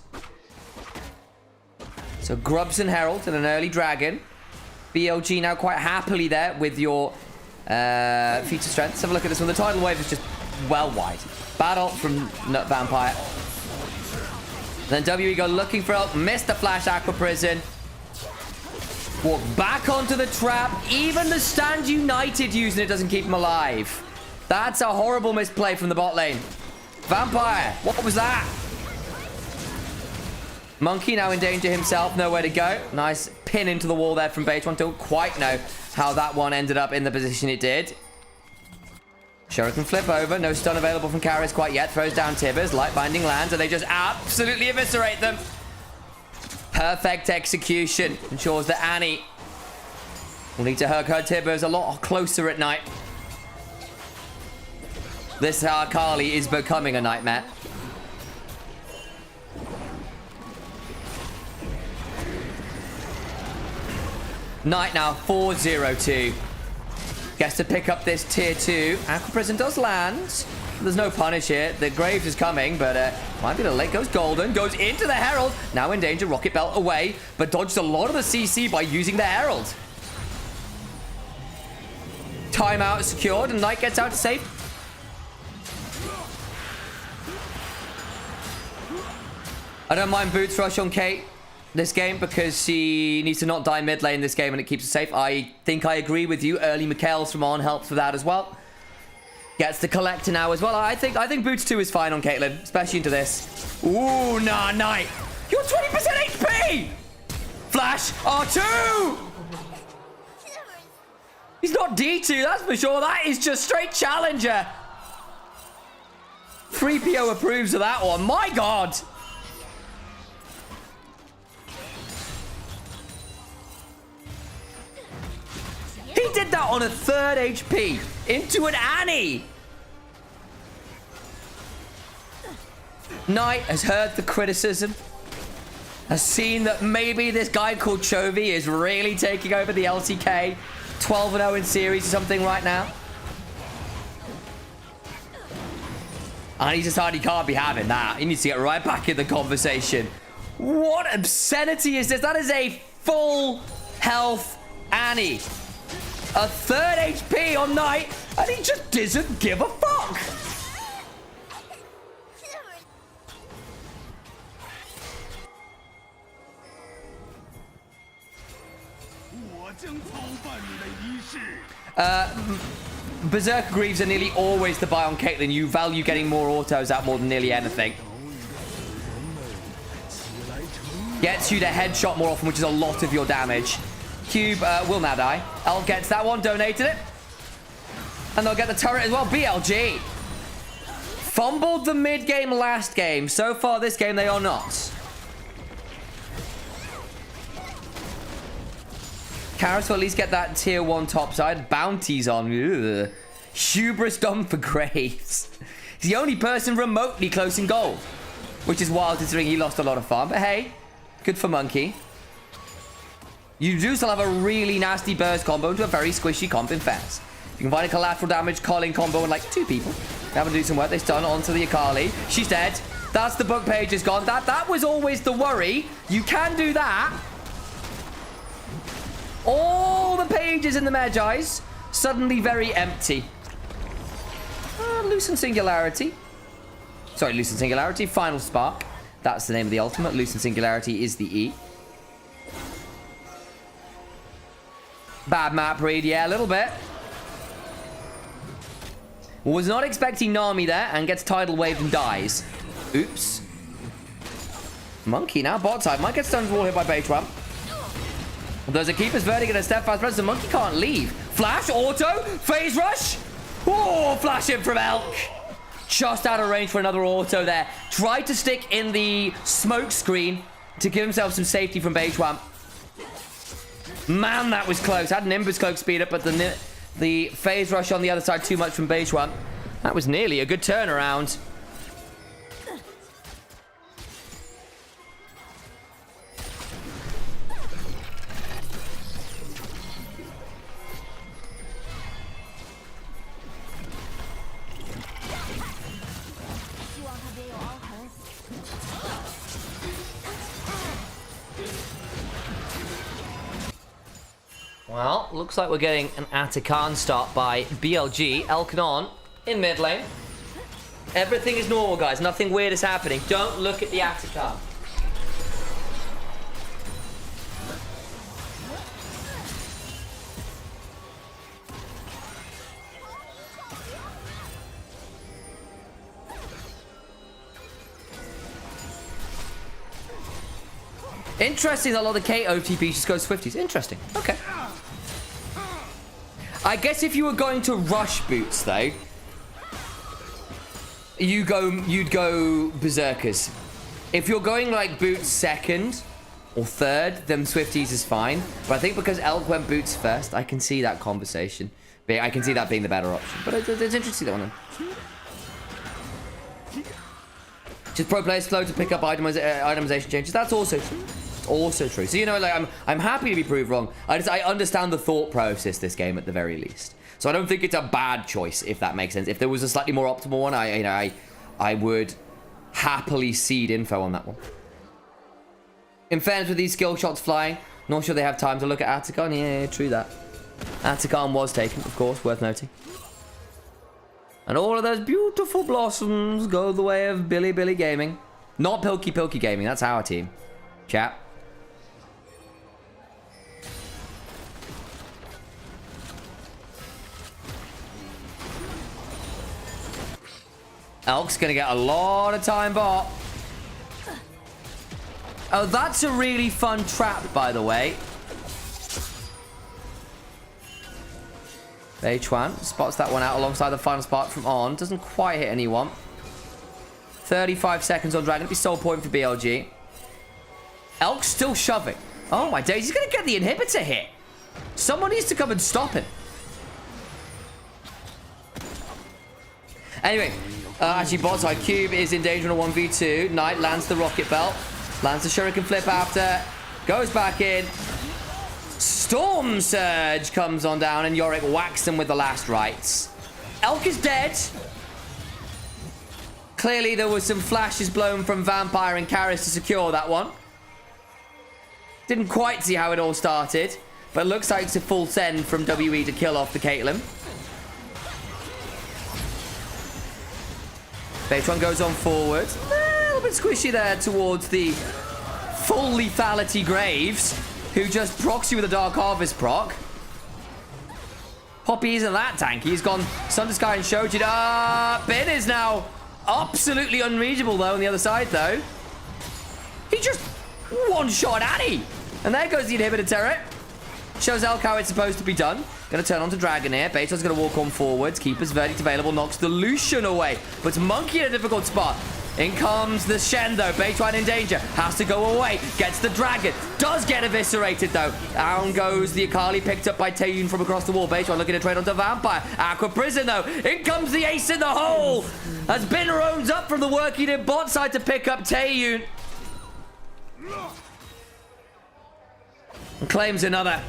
Speaker 2: So grubs and Herald and an early dragon. BLG now quite happily there with your Feature strength. Let's have a look at this one. The tidal wave is just well wide. Bad ult from Vampire. Then WBG looking for help. Missed the flash Aqua Prison. Walk back onto the trap. Even the Stand United using it doesn't keep him alive. That's a horrible misplay from the bot lane. Vampire, what was that? Monkey now in danger himself. Nowhere to go. Nice pin into the wall there from BH1. Don't quite know how that one ended up in the position it did. Shuriken flip over. No stun available from Karis quite yet. Throws down Tibbers. Light binding lands, and they just absolutely eviscerate them. Perfect execution. Ensures that Annie will need to hug her Tibbers a lot closer at night. This Akali is becoming a nightmare. Knight now 4-0-2. Gets to pick up this tier 2. Aqua Prison does land. There's no punish here. The Graves is coming, but might be the late. Goes Golden. Goes into the Herald. Now in danger. Rocket Belt away, but dodged a lot of the CC by using the Herald. Timeout secured, and Knight gets out safe. I don't mind Boots rush on Kate this game because she needs to not die mid lane this game and it keeps her safe. I think I agree with you. Early Mikhails from On helps with that as well. Gets the Collector now as well. I think Boots 2 is fine on Caitlyn, especially into this. Ooh, nah, Knight. You're 20% HP! Flash R2! He's not D2, that's for sure. That is just straight Challenger. 3PO approves of that one. My God. He did that on a 3rd HP into an Annie. Knight has heard the criticism, has seen that maybe this guy called Chovy is really taking over the LCK. 12-0 in series or something right now. And he decided he can't be having that. He needs to get right back in the conversation. What obscenity is this? That is a full health Annie. A 3rd HP on Knight, and he just doesn't give a fuck. Berserker Greaves are nearly always the buy on Caitlyn. You value getting more autos out more than nearly anything. Gets you the headshot more often, which is a lot of your damage. Cube will now die. Elk gets that one, donated it. And they'll get the turret as well. BLG. Fumbled the mid game last game. So far this game, they are not. Karis will at least get that tier 1 topside. Bounties on. Ugh. Hubris done for Graves. He's the only person remotely close in gold. Which is wild considering he lost a lot of farm. But hey, good for Monkey. You do still have a really nasty burst combo into a very squishy comp in Fence. You can find a collateral damage calling combo in like 2 people. They haven't do some work. They stun onto the Akali. She's dead. That's the book page is gone. That was always the worry. You can do that. All the pages in the Magi's suddenly very empty. Lucent Singularity. Sorry, Lucent Singularity. Final Spark. That's the name of the ultimate. Lucent Singularity is the E. Bad map read, yeah, a little bit. Was not expecting Nami there and gets tidal waved and dies. Oops. Monkey now, bot side. Might get stunned wall hit by BH1. There's a Keeper's Verdict and a step fast press. The Monkey can't leave. Flash, auto, phase rush. Oh, flash in from Elk. Just out of range for another auto there. Tried to stick in the smoke screen to give himself some safety from BH1. Man, that was close. Had Nimbus Cloak speed up, but the phase rush on the other side too much from BH1. That was nearly a good turnaround. Well, looks like we're getting an Atakan start by BLG. Elkanon in mid lane. Everything is normal, guys. Nothing weird is happening. Don't look at the Atakan. Interesting that a lot of the K OTP just goes Swifties. Interesting. Okay. I guess if you were going to rush boots, though, you'd go Berserkers. If you're going like boots second or third, then Swifties is fine. But I think because Elk went boots first, I can see that conversation. I can see that being the better option. But it's interesting that one. Just pro players slow to pick up itemization changes. That's also true. Also true. So, you know, like I'm happy to be proved wrong. I understand the thought process this game at the very least. So I don't think it's a bad choice, if that makes sense. If there was a slightly more optimal one, I would happily cede info on that one. In fairness, with these skill shots flying, not sure they have time to look at Atakan. Yeah, true that. Atakan was taken, of course, worth noting. And all of those beautiful blossoms go the way of Billy Gaming. Not Pilky Gaming, that's our team. Chat. Elk's gonna get a lot of time bot. Oh, that's a really fun trap, by the way. H1 spots that one out alongside the final spot from On. Doesn't quite hit anyone. 35 seconds on Dragon. It'd be soul point for BLG. Elk's still shoving. Oh my days, he's gonna get the inhibitor hit. Someone needs to come and stop him. Anyway, actually bot side, Cube is in danger on a 1v2. Knight lands the rocket belt. Lands the shuriken flip after. Goes back in. Storm Surge comes on down and Yorick whacks him with the last rites. Elk is dead. Clearly there was some flashes blown from Vampire and Karis to secure that one. Didn't quite see how it all started, but it looks like it's a full send from WE to kill off the Caitlyn. Baytron goes on forward. A little bit squishy there towards the full lethality Graves, who just procs you with a Dark Harvest proc. Poppy isn't that tanky. He's gone Sunder Sky and Shojin. Bin is now absolutely unreachable, though, on the other side, though. He just one-shot Annie. And there goes the inhibitor turret. Shows Elk how it's supposed to be done. Gonna turn on to Dragon here. Bayton's gonna walk on forwards. Keeper's verdict available. Knocks the Lucian away. Puts Monkey in a difficult spot. In comes the Shen, though. Baytwan in danger. Has to go away. Gets the Dragon. Does get eviscerated, though. Down goes the Akali, picked up by Taeyun from across the wall. Baytwan looking to trade onto Vampire. Aqua Prison, though. In comes the ace in the hole. Has been roamed up from the work he did bot side to pick up Taeyun. And claims another.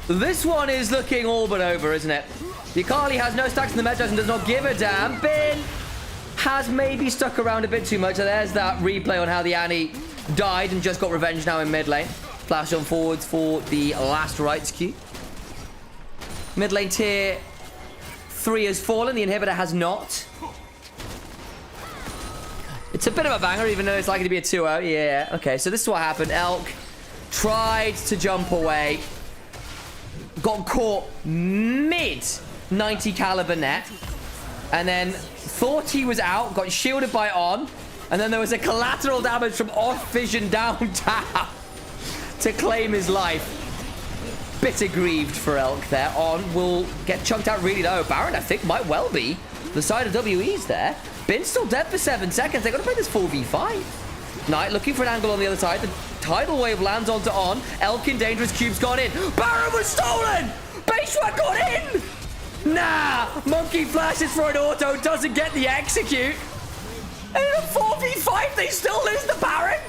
Speaker 2: This one is looking all but over, isn't it? The Akali has no stacks in the Metros and does not give a damn. Bin has maybe stuck around a bit too much. So there's that replay on how the Annie died and just got revenge now in mid lane. Flash on forwards for the last rights queue. Mid lane tier 3 has fallen. The inhibitor has not. It's a bit of a banger, even though it's likely to be a 2-0. Yeah, okay. So this is what happened. Elk tried to jump away. Got caught mid 90 caliber net. And then thought he was out. Got shielded by On. And then there was a collateral damage from off vision down tap to claim his life. Bit aggrieved for Elk there. On will get chunked out really low. Baron, I think, might well be the side of WE's there. Bin's still dead for 7 seconds. They're going to play this 4v5. Knight looking for an angle on the other side. The tidal wave lands onto On. Elk in dangerous. Cube's gone in. Baron was stolen! Basewag got in! Nah! Monkey flashes for an auto. Doesn't get the execute. And in a 4v5, they still lose the Baron?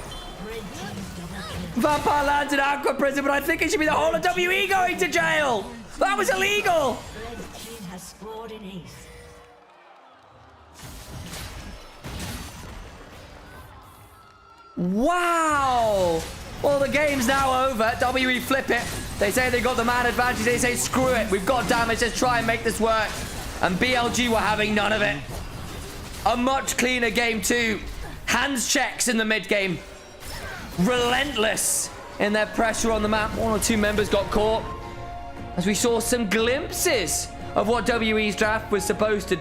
Speaker 2: Vampire lands in Aqua Prison, but I think it should be the whole of WE going to jail. That was illegal.
Speaker 4: Red team has scored an ace.
Speaker 2: Wow. Well, the game's now over. WE flip it. They say they got the man advantage. They say, screw it. We've got damage. Let's try and make this work. And BLG were having none of it. A much cleaner game too. Hands checks in the mid game. Relentless in their pressure on the map. 1 or 2 members got caught. As we saw some glimpses of what WE's draft was supposed to do.